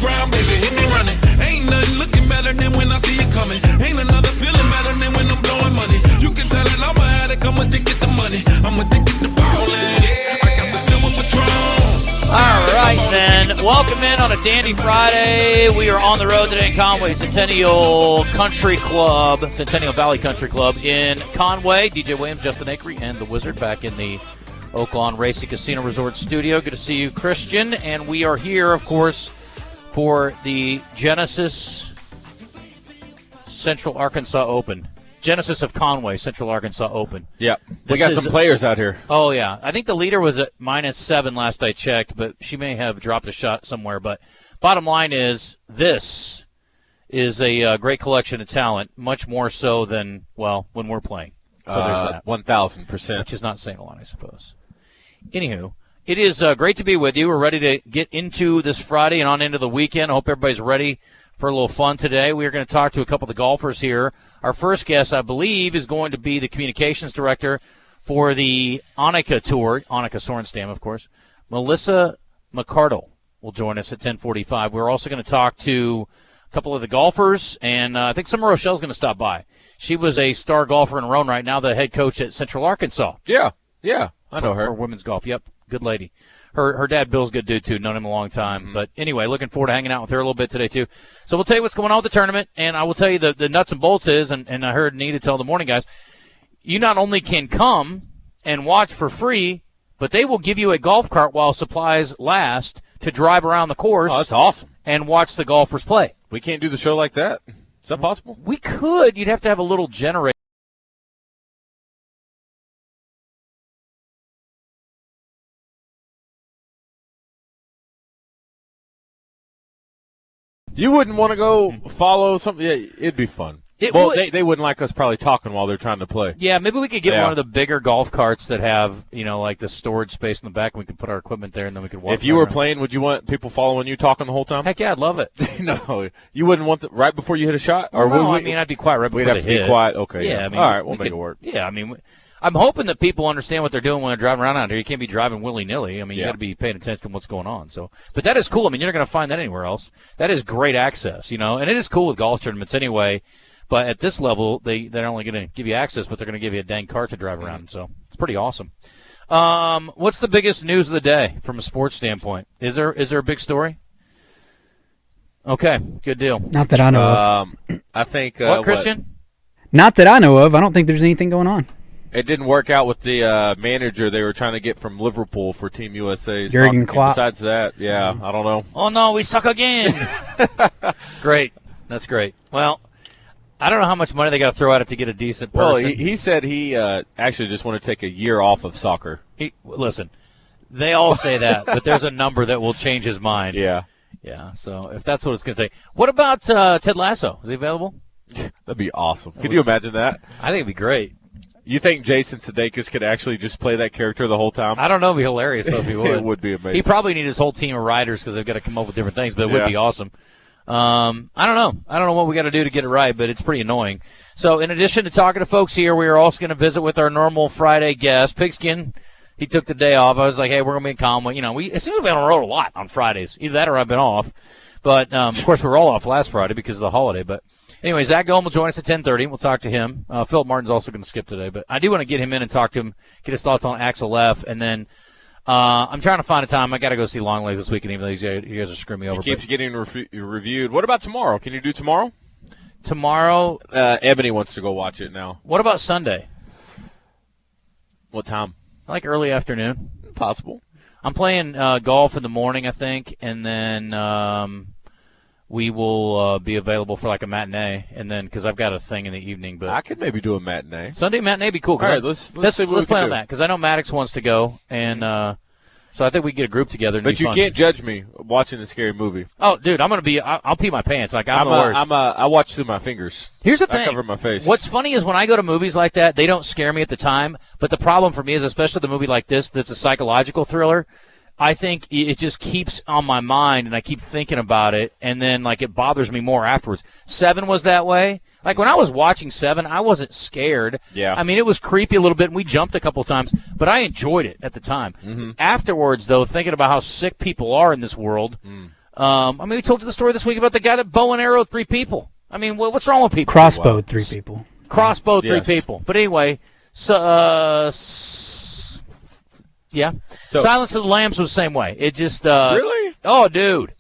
ground, baby, hit me running. Ain't nothing looking better than when I see you coming. Ain't another feeling better than when I'm blowing money. You can tell that I'm an addict, I'm addicted to money. I'm addicted to ballin'. I got the silver Patron. All right, then. Welcome in on a Dandy Friday. We are on the road today in Conway, Centennial Valley Country Club in Conway. DJ Williams, Justin Acri, and the Wizard back in the Oaklawn Racing Casino Resort studio. Good to see you, Christian. And we are here, of course, for the Genesis Central Arkansas Open. Genesis of Conway, Central Arkansas Open. Yep. We got some players out here. Oh, yeah. I think the leader was at -7 last I checked, but she may have dropped a shot somewhere. But bottom line is, this is a great collection of talent, much more so than, well, when we're playing. So there's that. 1,000%. Which is not saying a lot, I suppose. Anywho, it is great to be with you. We're ready to get into this Friday and on into the weekend. I hope everybody's ready for a little fun today. We are going to talk to a couple of the golfers here. Our first guest, I believe, is going to be the communications director for the Annika Tour, Annika Sorenstam, of course. Melissa McCardle will join us at 10:45. We're also going to talk to a couple of the golfers, and I think Summer Rochelle's going to stop by. She was a star golfer in her own right, now the head coach at Central Arkansas. Yeah, I know her. For women's golf, yep, good lady. Her dad, Bill's a good dude, too. Known him a long time. Mm-hmm. But anyway, looking forward to hanging out with her a little bit today, too. So we'll tell you what's going on with the tournament, and I will tell you the nuts and bolts is, and I heard Nita tell the morning guys, you not only can come and watch for free, but they will give you a golf cart while supplies last to drive around the course. Oh, that's awesome. And watch the golfers play. We can't do the show like that. Is that possible? We could. You'd have to have a little generator. You wouldn't want to go follow something? Yeah, it'd be fun. They wouldn't like us probably talking while they're trying to play. Yeah, maybe we could get one of the bigger golf carts that have, like the storage space in the back, and we could put our equipment there, and then we could walk. If you were playing, would you want people following you talking the whole time? Heck yeah, I'd love it. No, you wouldn't want right before you hit a shot? Or no, I'd be quiet right before the hit. We'd have to be quiet? Okay. Yeah, all right, we'll make it work. Yeah, I'm hoping that people understand what they're doing when they're driving around out here. You can't be driving willy-nilly. You got to be paying attention to what's going on. So, but that is cool. You're not going to find that anywhere else. That is great access, and it is cool with golf tournaments anyway. But at this level, they're only going to give you access, but they're going to give you a dang cart to drive around. So it's pretty awesome. What's the biggest news of the day from a sports standpoint? Is there a big story? Okay, good deal. Not that I know of. I think what, Christian? Not that I know of. I don't think there's anything going on. It didn't work out with the manager they were trying to get from Liverpool for Team USA. Jurgen Klopp. Besides that, I don't know. Oh, no, we suck again. Great. That's great. Well, I don't know how much money they got to throw at it to get a decent person. Well, he said he actually just wanted to take a year off of soccer. Listen, they all say that, but there's a number that will change his mind. Yeah. Yeah, so if that's what it's going to take. What about Ted Lasso? Is he available? That'd be awesome. Could you imagine that? I think it'd be great. You think Jason Sudeikis could actually just play that character the whole time? I don't know. It'd be hilarious, though, if he would. It would be amazing. He probably need his whole team of writers because they've got to come up with different things, but it would be awesome. I don't know. I don't know what we got to do to get it right, but it's pretty annoying. So in addition to talking to folks here, we are also going to visit with our normal Friday guest, Pigskin. He took the day off. I was like, hey, we're going to be in Conway. It seems we've been on the road a lot on Fridays. Either that or I've been off. But, of course, we were all off last Friday because of the holiday. But anyway, Zack Gillham will join us at 10:30. We'll talk to him. Philip Martin's also going to skip today. But I do want to get him in and talk to him, get his thoughts on Axel F. And then I'm trying to find a time. I got to go see Longlegs this weekend, even though you guys are screwing me over. He keeps getting reviewed. What about tomorrow? Can you do tomorrow? Tomorrow? Ebony wants to go watch it now. What about Sunday? What time? Like early afternoon. Possible. I'm playing golf in the morning, I think, and then we will be available for like a matinee, and then because I've got a thing in the evening. But I could maybe do a matinee. Sunday matinee would be cool. All right, let's plan on that because I know Maddox wants to go, and so I think we can get a group together. But you can't judge me watching a scary movie. Oh, dude, I'm gonna be. I'll pee my pants. Like I'm the worst. I watch through my fingers. Here's the thing. I cover my face. What's funny is when I go to movies like that, they don't scare me at the time. But the problem for me is, especially the movie like this, that's a psychological thriller. I think it just keeps on my mind, and I keep thinking about it, and then like it bothers me more afterwards. 7 was that way. Like when I was watching 7, I wasn't scared. Yeah. I mean, it was creepy a little bit, and we jumped a couple times, but I enjoyed it at the time. Mm-hmm. Afterwards, though, thinking about how sick people are in this world, we told you the story this week about the guy that bow and arrowed 3 people. I mean, what's wrong with people? Crossbowed 3 people. Crossbowed 3 people. But anyway, so, yeah. So, Silence of the Lambs was the same way. It just really? Oh, dude.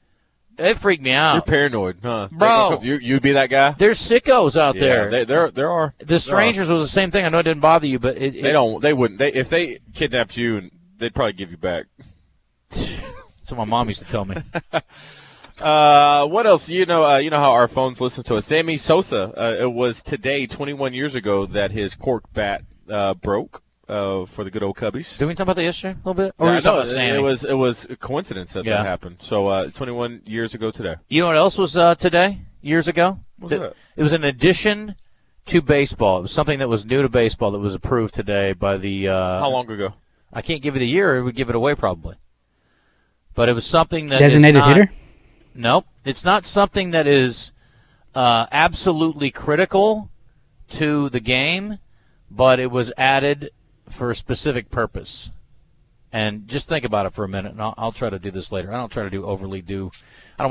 It freaked me out. You're paranoid, huh? Bro. You'd be that guy? There's sickos out there. There are. The Strangers was the same thing. I know it didn't bother you, but they wouldn't. If they kidnapped you, they'd probably give you back. That's what my mom used to tell me. What else? You know how our phones listen to us. Sammy Sosa, it was today, 21 years ago, that his cork bat broke for the good old Cubbies. Did we talk about that yesterday a little bit? Or it was a coincidence that happened. So 21 years ago today. You know what else was today, years ago? What was that? It was an addition to baseball. It was something that was new to baseball that was approved today by the how long ago? I can't give it a year. It would give it away probably. But it was something that designated hitter? Nope. It's not something that is absolutely critical to the game, but it was added for a specific purpose. And just think about it for a minute, and I'll try to do this later. I don't try to I don't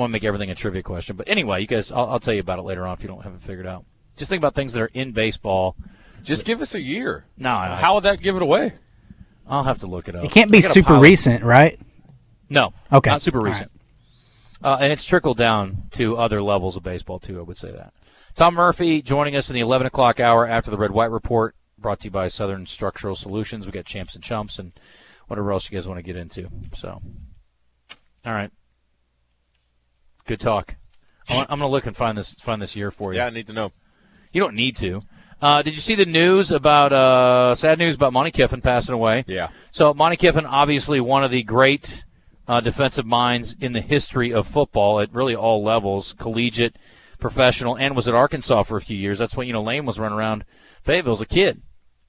want to make everything a trivia question. But anyway, you guys, I'll tell you about it later on if you don't have it figured out. Just think about things that are in baseball. Just give us a year. No. How would that give it away? I'll have to look it up. It can't be super recent, right? No. Okay. Not super recent. Right. And it's trickled down to other levels of baseball, too, I would say that. Tom Murphy joining us in the 11 o'clock hour after the Red-White Report, brought to you by Southern Structural Solutions. We got Champs and Chumps and whatever else you guys want to get into. So, all right. Good talk. I'm going to look and find this year for you. Yeah, I need to know. You don't need to. Did you see the news about sad news about Monty Kiffin passing away? Yeah. So Monty Kiffin, obviously one of the great defensive minds in the history of football at really all levels, collegiate, professional, and was at Arkansas for a few years. That's when Lane was running around Fayetteville as a kid,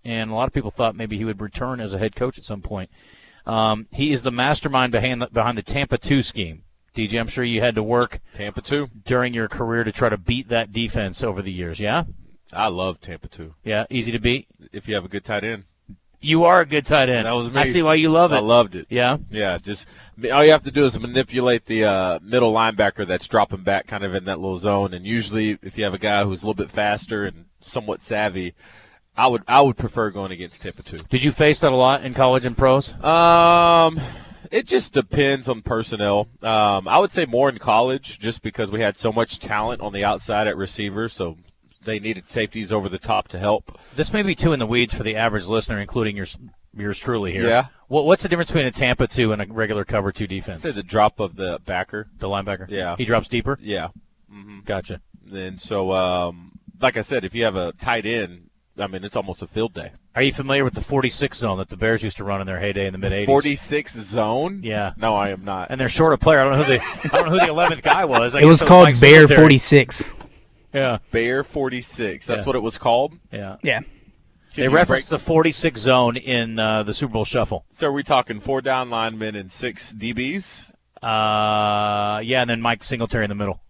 and a lot of people thought maybe he would return as a head coach at some point. He is the mastermind behind the Tampa 2 scheme. DJ, I'm sure you had to work Tampa 2 during your career to try to beat that defense over the years. Yeah. I love Tampa 2. Yeah, easy to beat. If you have a good tight end. You are a good tight end. That was me. I see why you love it. I loved it. Yeah? Yeah, just all you have to do is manipulate the middle linebacker that's dropping back kind of in that little zone. And usually if you have a guy who's a little bit faster and somewhat savvy, I would prefer going against Tampa 2. Did you face that a lot in college and pros? It just depends on personnel. I would say more in college just because we had so much talent on the outside at receiver, so they needed safeties over the top to help. This may be too in the weeds for the average listener, including yours truly here. Yeah. What's the difference between a Tampa 2 and a regular cover 2 defense? I'd say the drop of the backer. The linebacker? Yeah. He drops deeper? Yeah. Mm-hmm. Gotcha. And so, like I said, if you have a tight end, I mean, it's almost a field day. Are you familiar with the 46 zone that the Bears used to run in their heyday in the mid-'80s? 46 zone? Yeah. No, I am not. And they're short a player. I don't know who the 11th guy was. It was called Bear 46. Yeah. Bear 46. That's what it was called? Yeah. Yeah. They referenced the 46 zone in the Super Bowl Shuffle. So are we talking 4 down linemen and 6 DBs? Yeah, and then Mike Singletary in the middle,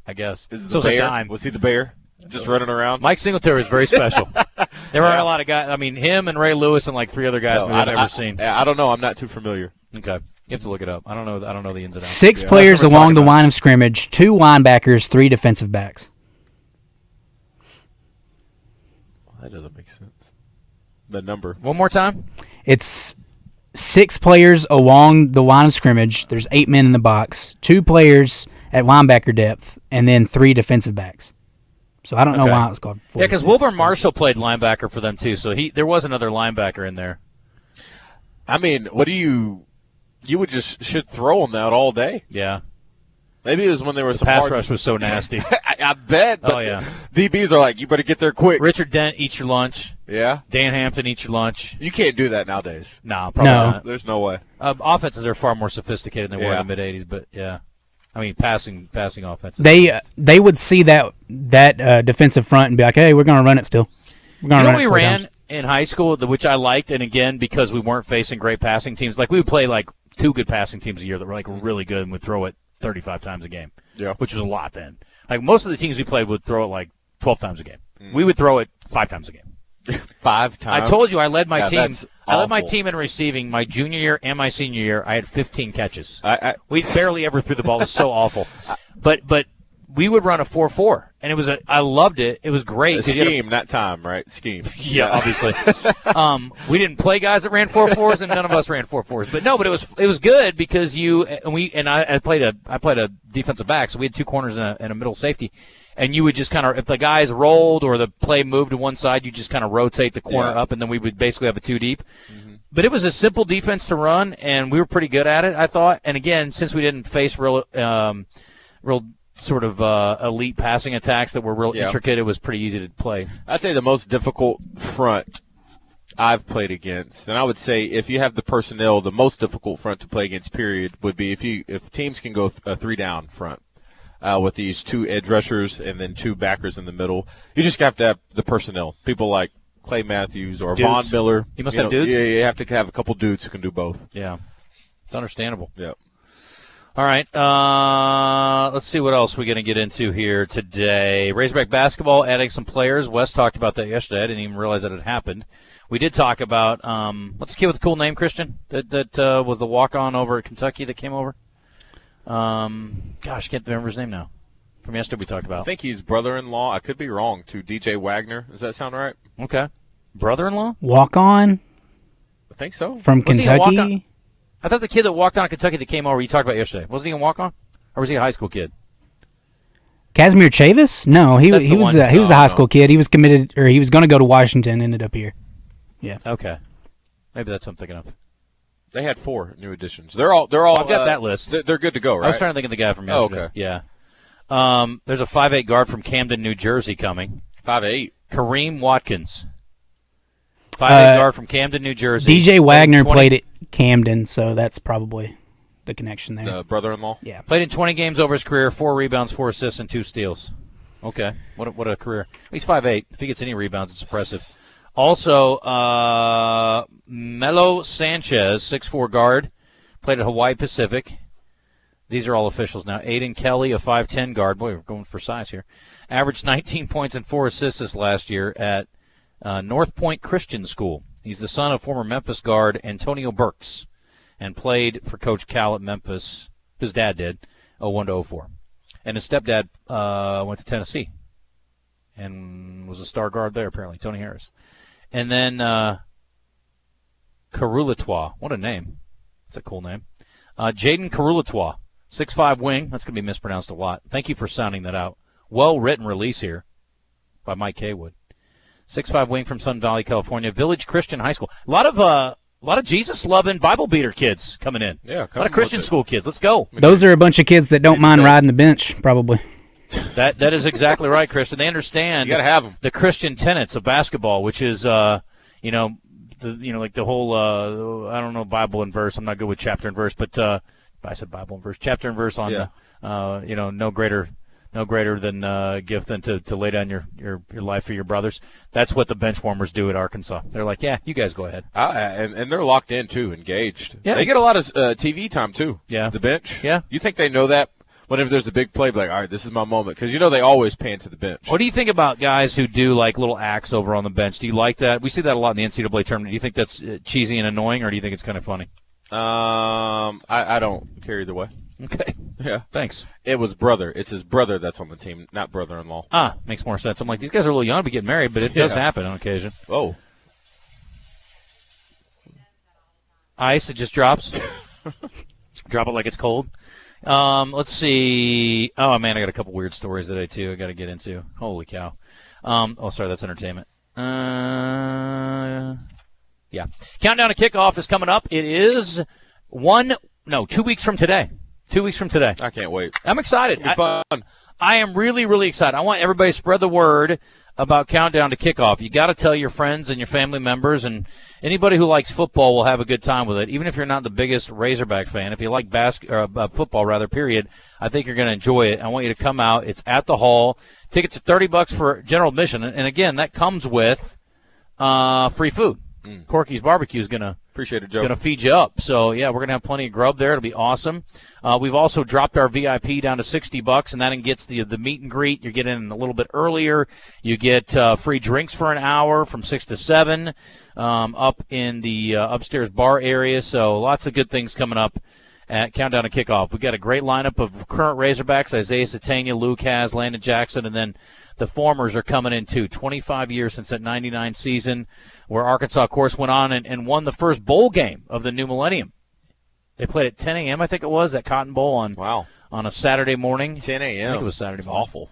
I guess. Is the bear? Was he the bear? Just running around? Mike Singletary is very special. There are a lot of guys. I mean, him and Ray Lewis and like 3 other guys I've ever seen. I don't know. I'm not too familiar. Okay. You have to look it up. I don't know the ins and outs. 6 players along the line of scrimmage, 2 linebackers, 3 defensive backs. That doesn't make sense. The number. One more time? It's 6 players along the line of scrimmage. There's 8 men in the box, 2 players at linebacker depth, and then 3 defensive backs. So I don't know why it was called 46. Yeah, because Wilburn Marshall played linebacker for them too, so there was another linebacker in there. I mean, what do you would just should throw them out all day. Yeah. Maybe it was when there was some pass rush was so nasty. I bet. But DBs are like, you better get there quick. Richard Dent, eat your lunch. Yeah. Dan Hampton, eat your lunch. You can't do that nowadays. No, probably not. There's no way. Offenses are far more sophisticated than they were in the mid-'80s, but yeah. I mean, passing offenses. They would see that defensive front and be like, hey, we're going to run it still. We're going to run it. We ran in high school, which I liked, and again, because we weren't facing great passing teams, like we would play like 2 good passing teams a year that were like really good and would throw it 35 times a game, which was a lot then. Like most of the teams we played would throw it like 12 times a game. We would throw it 5 times a game. 5 times? I told you I led my team. I led my team in receiving my junior year and my senior year. I had 15 catches. We barely ever threw the ball. It was so awful. But we would run a 4-4, and I loved it. It was great. Scheme, not time, right? Scheme. Yeah, obviously. We didn't play guys that ran 4-4s, and none of us ran 4-4s. But it was good because I played a defensive back, so we had two corners and a middle safety. And you would just kind of, if the guys rolled or the play moved to one side, you just kind of rotate the corner up, and then we would basically have a two deep. Mm-hmm. But it was a simple defense to run, and we were pretty good at it, I thought. And again, since we didn't face real sort of elite passing attacks that were real intricate, it was pretty easy to play. I'd say the most difficult front I've played against, and I would say if you have the personnel, the most difficult front to play against, period, would be if teams can go a 3-down front. With these two edge rushers and then two backers in the middle. You just have to have the personnel. People like Clay Matthews or dudes. Von Miller. You must have dudes? Yeah, you have to have a couple dudes who can do both. Yeah. It's understandable. Yeah. All right. Let's see what else we're going to get into here today. Razorback basketball adding some players. Wes talked about that yesterday. I didn't even realize that it happened. We did talk about what's the kid with the cool name, Christian? That was the walk-on over at Kentucky that came over? Gosh, I can't remember his name now. From yesterday we talked about. I think he's brother-in-law. I could be wrong, to DJ Wagner. Does that sound right? Okay. Brother-in-law? Walk on I think so. from Kentucky. I thought the kid that walked on in Kentucky that came over you talked about yesterday. Wasn't he a walk-on? Or was he a high school kid? Casimir Chavis? No, he was a high school kid. He was committed, or he was going to go to Washington, ended up here. Yeah. Okay. Maybe that's what I'm thinking of. They had 4 new additions. They're all. I've got that list. They're good to go, right? I was trying to think of the guy from yesterday. Oh, okay. Yeah. There's a 5'8" guard from Camden, New Jersey coming. 5'8". Kareem Watkins. 5'8" guard from Camden, New Jersey. DJ Wagner played at Camden, so that's probably the connection there. The brother-in-law? Yeah. Played in 20 games over his career, 4 rebounds, 4 assists, and 2 steals. Okay. What a career. He's 5'8". If he gets any rebounds, it's impressive. Also, Melo Sanchez, 6'4" guard, played at Hawaii Pacific. These are all officials now. Aiden Kelly, a 5'10" guard. Boy, we're going for size here. Averaged 19 points and 4 assists this last year at North Point Christian School. He's the son of former Memphis guard Antonio Burks and played for Coach Cal at Memphis. His dad did, 01 to 04. And his stepdad went to Tennessee and was a star guard there, apparently, Tony Harris. And then Karulatois. What a name. That's a cool name. Jaden Karulatois, 6'5" wing. That's going to be mispronounced a lot. Thank you for sounding that out. Well-written release here by Mike Haywood. 6'5" wing from Sun Valley, California. Village Christian High School. A lot of Jesus-loving Bible beater kids coming in. Yeah, a lot of Christian school kids. Let's go. Those are a bunch of kids that don't mind riding the bench, probably. That is exactly right, Christian. They understand you gotta have them. The Christian tenets of basketball, which is like the whole I don't know Bible and verse. I'm not good with chapter and verse, but I said Bible and verse, chapter and verse on no greater than gift than to lay down your life for your brothers. That's what the bench warmers do at Arkansas. They're like, yeah, you guys go ahead. And they're locked in too, engaged. Yeah. They get a lot of TV time too. Yeah, the bench. Yeah, you think they know that? Whenever there's a big play, be like, all right, this is my moment. Because, they always pan to the bench. What do you think about guys who do, like, little acts over on the bench? Do you like that? We see that a lot in the NCAA tournament. Do you think that's cheesy and annoying, or do you think it's kind of funny? I don't care either way. Okay. Yeah. Thanks. It was brother. It's his brother that's on the team, not brother-in-law. Makes more sense. I'm like, these guys are a little young to be getting married, but it does happen on occasion. Oh. Ice, it just drops. Drop it like it's cold. Let's see. Oh, man, I got a couple weird stories today, too, I got to get into. Holy cow. Sorry, that's entertainment. Yeah. Countdown to kickoff is coming up. It is 2 weeks from today. 2 weeks from today. I can't wait. I'm excited. It'll be fun. I am really, really excited. I want everybody to spread the word about Countdown to Kickoff. You got to tell your friends and your family members, and anybody who likes football will have a good time with it. Even if you're not the biggest Razorback fan, if you like football, period, I think you're going to enjoy it. I want you to come out. It's at the hall. Tickets are $30 for general admission, and again, that comes with free food. Corky's Barbecue is going to Appreciate it, Joe. Going to feed you up. So, yeah, we're going to have plenty of grub there. It'll be awesome. We've also dropped our VIP down to $60, and that gets the meet and greet. You get in a little bit earlier. You get free drinks for an hour from 6 to 7 up in the upstairs bar area. So lots of good things coming up at Countdown to Kickoff. We've got a great lineup of current Razorbacks, Isaiah Satania, Luke Has, Landon Jackson, and then the formers are coming in too. 25 years since that 99 season where Arkansas, of course, went on and won the first bowl game of the new millennium. They played at 10 a.m., I think it was, at Cotton Bowl on a Saturday morning. 10 a.m. I think it was Saturday morning. Awful.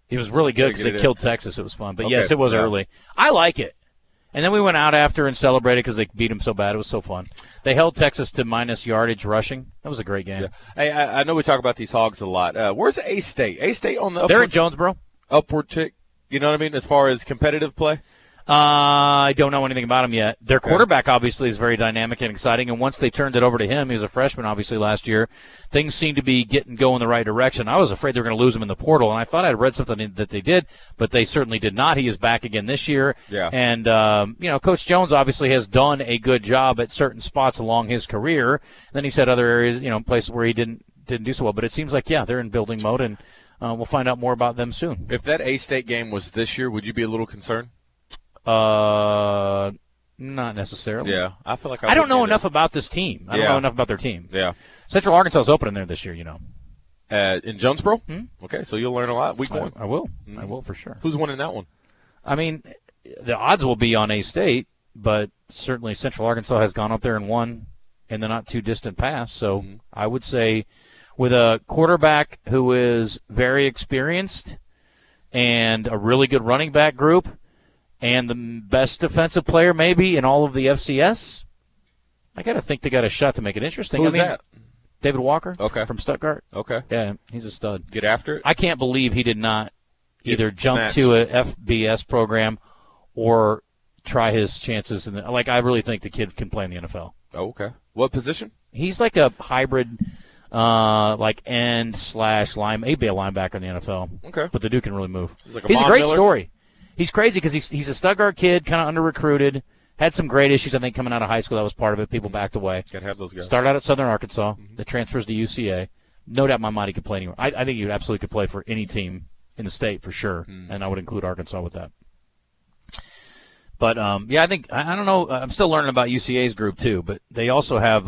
It was really good because they killed Texas. It was fun. But, yes, it was early. I like it. And then we went out after and celebrated because they beat them so bad. It was so fun. They held Texas to minus yardage rushing. That was a great game. Yeah. Hey, I know we talk about these Hogs a lot. Where's A-State? A-State on the They're at Jonesboro. Upward tick. You know what I mean, as far as competitive play? I don't know anything about him yet. Their quarterback obviously is very dynamic and exciting, and once they turned it over to him, he was a freshman obviously last year, things seemed to be going the right direction. I was afraid they were going to lose him in the portal, and I thought I'd read something that they did, but they certainly did not. He is back again this year. Yeah. And, Coach Jones obviously has done a good job at certain spots along his career. And then he's had other areas, places where he didn't do so well. But it seems like, they're in building mode, and we'll find out more about them soon. If that A-State game was this year, would you be a little concerned? Not necessarily. Yeah, I feel like I don't know enough about this team. I don't know enough about their team. Yeah. Central Arkansas is opening there this year, In Jonesboro? Mm-hmm. Okay, so you'll learn a lot. Week one. I will. Mm-hmm. I will for sure. Who's winning that one? I mean, the odds will be on A-State, but certainly Central Arkansas has gone up there and won in the not-too-distant past. So I would say with a quarterback who is very experienced and a really good running back group and the best defensive player maybe in all of the FCS, I got to think they got a shot to make it interesting. Who's that? David Walker from Stuttgart. Okay. Yeah, he's a stud. Get after it. I can't believe he did not either jump to a FBS program or try his chances. I really think the kid can play in the NFL. Oh, okay. What position? He's like a hybrid end/line, maybe a linebacker in the NFL. Okay. But the dude can really move. He's a great Miller. story. He's crazy because he's a Stuttgart kid, kind of under-recruited, had some great issues, I think, coming out of high school. That was part of it. People backed away. Got to have those guys. Started out at Southern Arkansas. The transfers to UCA. No doubt in my mind he could play anywhere. I think he absolutely could play for any team in the state for sure, and I would include Arkansas with that. But, I think – I don't know. I'm still learning about UCA's group too, but they also have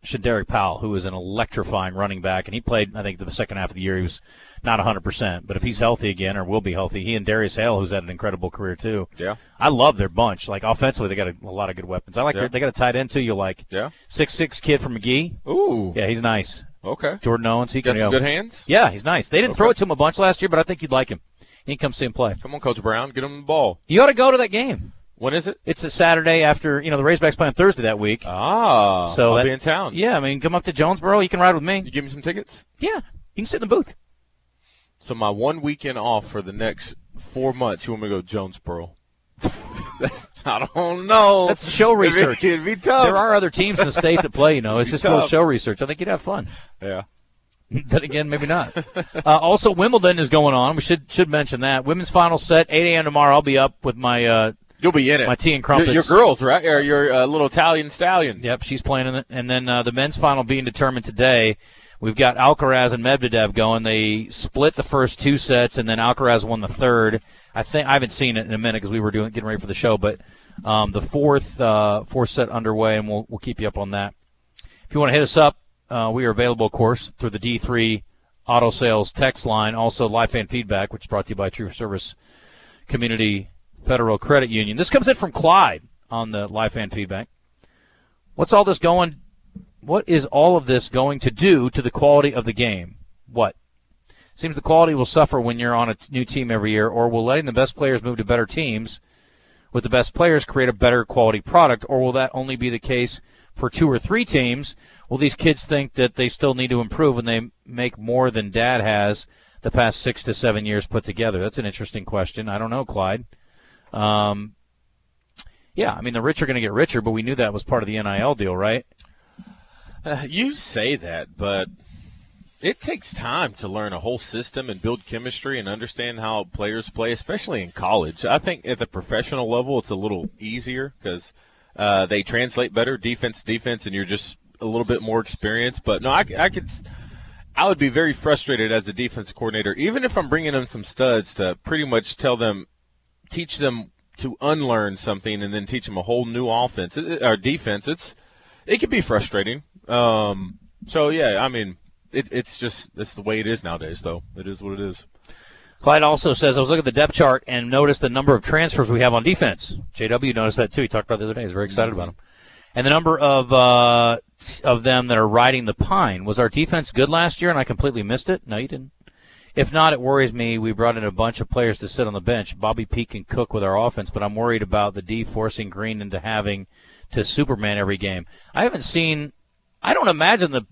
Shadarick Powell, who is an electrifying running back, and he played, I think, the second half of the year. He was not 100%, but if he's healthy again or will be healthy, he and Darius Hale, who's had an incredible career too. Yeah. I love their bunch. Like, offensively, they got a lot of good weapons. I like they got a tight end too you like. Yeah. 6'6" kid from McGee. Ooh. Yeah, he's nice. Okay. Jordan Owens. He got can some good hands? Yeah, he's nice. They didn't throw it to him a bunch last year, but I think you'd like him. You can come see him play. Come on, Coach Brown. Get him the ball. You ought to go to that game. When is it? It's a Saturday after, the Razorbacks play on Thursday that week. So I'll be in town. Yeah, come up to Jonesboro. You can ride with me. You give me some tickets? Yeah. You can sit in the booth. So my one weekend off for the next 4 months, you want me to go to Jonesboro? I don't know. That's show research. It'd be tough. There are other teams in the state that play, It's just a little show research. I think you'd have fun. Yeah. Then again, maybe not. Also, Wimbledon is going on. We should mention that. Women's final set, 8 a.m. tomorrow. I'll be up with my you'll be in it. My tea and crumpets. Your girls, right? Or your little Italian stallion. Yep, she's playing in it. And then the men's final being determined today. We've got Alcaraz and Medvedev going. They split the first two sets, and then Alcaraz won the third. I haven't seen it in a minute because we were getting ready for the show, but the fourth set underway, and we'll keep you up on that. If you want to hit us up, we are available, of course, through the D3 Auto Sales text line. Also, live fan feedback, which is brought to you by True Service Community Federal Credit Union. This comes in from Clyde on the live fan feedback. What is all of this going to do to the quality of the game? What? Seems the quality will suffer when you're on a new team every year, or will letting the best players move to better teams with the best players create a better quality product, or will that only be the case for 2 or 3 teams? Will these kids think that they still need to improve when they make more than Dad has the past 6 to 7 years put together? That's an interesting question. I don't know, Clyde. The rich are going to get richer, but we knew that was part of the NIL deal, right? You say that, but it takes time to learn a whole system and build chemistry and understand how players play, especially in college. I think at the professional level it's a little easier because they translate better, defense, and you're just a little bit more experienced. But no, I would be very frustrated as a defense coordinator, even if I'm bringing them some studs to pretty much teach them to unlearn something and then teach them a whole new offense or defense. It can be frustrating. So yeah, I mean, it's the way it is nowadays, though. It is what it is. Clyde also says, I was looking at the depth chart and noticed the number of transfers we have on defense. JW noticed that too. He talked about it the other day. He's very excited about them. And the number of them that are riding the pine. Was our defense good last year and I completely missed it? No, you didn't. If not, it worries me. We brought in a bunch of players to sit on the bench. Bobby P can cook with our offense, but I'm worried about the D forcing Green into having to Superman every game. I don't imagine the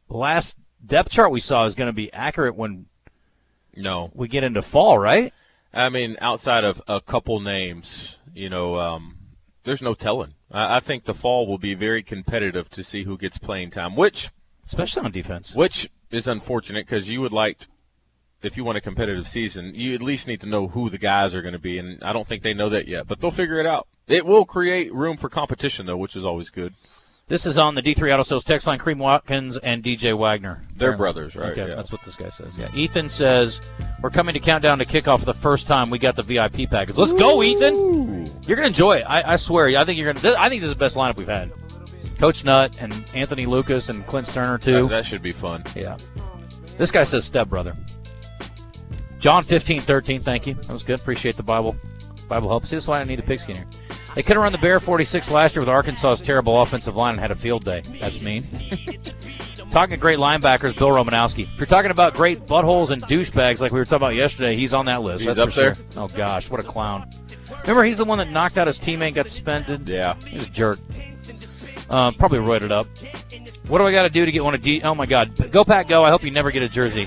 last depth chart we saw is going to be accurate when we get into fall, right? I mean, outside of a couple names, there's no telling. I think the fall will be very competitive to see who gets playing time, especially on defense. Which is unfortunate because you would like, if you want a competitive season, you at least need to know who the guys are going to be, and I don't think they know that yet, but they'll figure it out. It will create room for competition, though, which is always good. This is on the D3 Auto Sales text line, Cream Watkins and DJ Wagner. They're brothers, right? Okay, yeah. That's what this guy says. Yeah. Ethan says, we're coming to countdown to kickoff for the first time. We got the VIP package. Let's go, Ethan. You're going to enjoy it. I swear. I think this is the best lineup we've had. Coach Nutt and Anthony Lucas and Clint Sterner, too. That should be fun. Yeah. This guy says stepbrother. John 15:13, thank you. That was good. Appreciate the Bible helps. This is why I need a pigskin here. They could have run the Bear 46 last year with Arkansas's terrible offensive line and had a field day. That's mean. Talking of great linebackers, Bill Romanowski. If you're talking about great buttholes and douchebags like we were talking about yesterday, he's on that list. He's up there? Sure. Oh, gosh, what a clown. Remember, he's the one that knocked out his teammate, got suspended? Yeah. He's a jerk. Probably roided up. What do I got to do to get one of Oh, my God. Go, Pack, go. I hope you never get a jersey.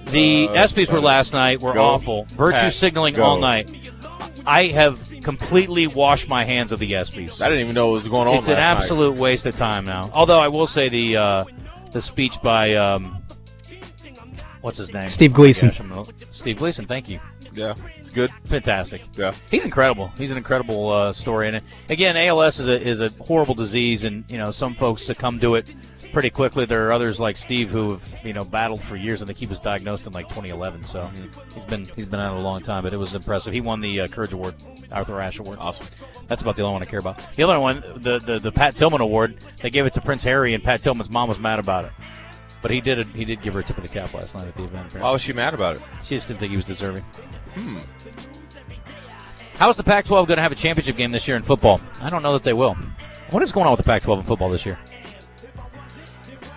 The ESPYs were last night. Were awful. Virtue signaling all night. I have completely washed my hands of the ESPYs. I didn't even know what was going on. It's an absolute waste of time now. Although I will say the speech by what's his name? Steve Gleason. Steve Gleason. Thank you. Yeah, it's good. Fantastic. Yeah, he's incredible. He's an incredible story. And again, ALS is a horrible disease, and some folks succumb to it pretty quickly. There are others like Steve who have battled for years, and I think he was diagnosed in like 2011. So he's been out a long time, but it was impressive. He won the Courage Award, Arthur Ashe Award. Awesome. That's about the only one I care about. The other one, the Pat Tillman Award, they gave it to Prince Harry, and Pat Tillman's mom was mad about it. But he did give her a tip of the cap last night at the event. Apparently. Why was she mad about it? She just didn't think he was deserving. How is the Pac-12 going to have a championship game this year in football? I don't know that they will. What is going on with the Pac-12 in football this year?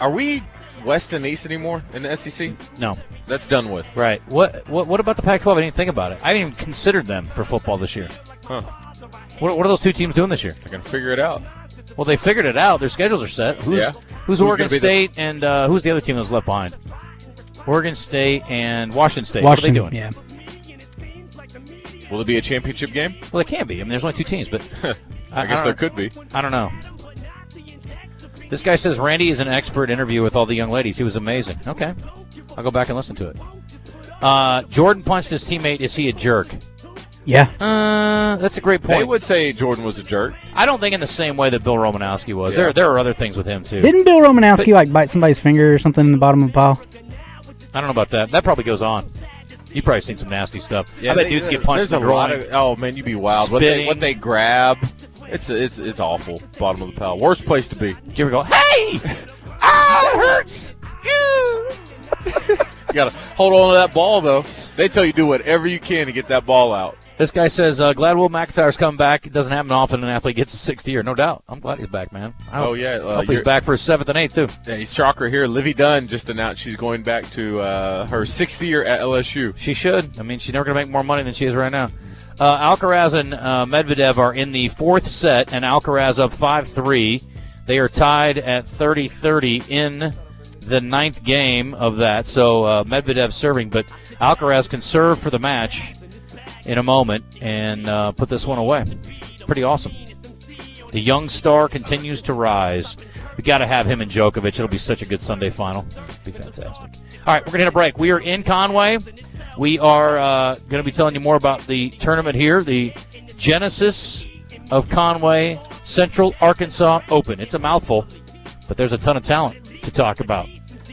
Are we West and East anymore in the SEC? No. That's done with. Right. What about the Pac-12? I didn't think about it. I didn't even consider them for football this year. Huh. What are those two teams doing this year? They're going to figure it out. Well, they figured it out. Their schedules are set. Who's Oregon State and who's the other team that was left behind? Oregon State and Washington State. What are they doing? Yeah. Will it be a championship game? Well, it can be. I mean, there's only two teams, but I guess there could be. I don't know. This guy says Randy is an expert interview with all the young ladies. He was amazing. Okay. I'll go back and listen to it. Jordan punched his teammate. Is he a jerk? Yeah. That's a great point. They would say Jordan was a jerk. I don't think in the same way that Bill Romanowski was. Yeah. There are other things with him, too. Didn't Bill Romanowski bite somebody's finger or something in the bottom of the pile? I don't know about that. That probably goes on. You've probably seen some nasty stuff. Yeah, I bet dudes get punched in the groin. Oh, man, you'd be wild. What they grab, it's awful. Bottom of the pile. Worst place to be. Do you ever go, hey! That hurts! You got to hold on to that ball, though. They tell you do whatever you can to get that ball out. This guy says, glad Will McIntyre's coming back. It doesn't happen often an athlete gets a 60 year. No doubt. I'm glad he's back, man. I hope he's back for his 7th and 8th, too. Yeah, he's shocker here. Livy Dunn just announced she's going back to her 6th year at LSU. She should. I mean, she's never going to make more money than she is right now. Alcaraz and Medvedev are in the 4th set, and Alcaraz up 5-3. They are tied at 30-30 in the 9th game of that. So Medvedev serving, but Alcaraz can serve for the match in a moment and put this one away. Pretty awesome. The young star continues to rise. We got to have him and Djokovic. It'll be such a good Sunday final. It'll be fantastic. All right, we're going to hit a break. We are in Conway. We are going to be telling you more about the tournament here, the Genesis of Conway Central Arkansas Open. It's a mouthful, but there's a ton of talent to talk about.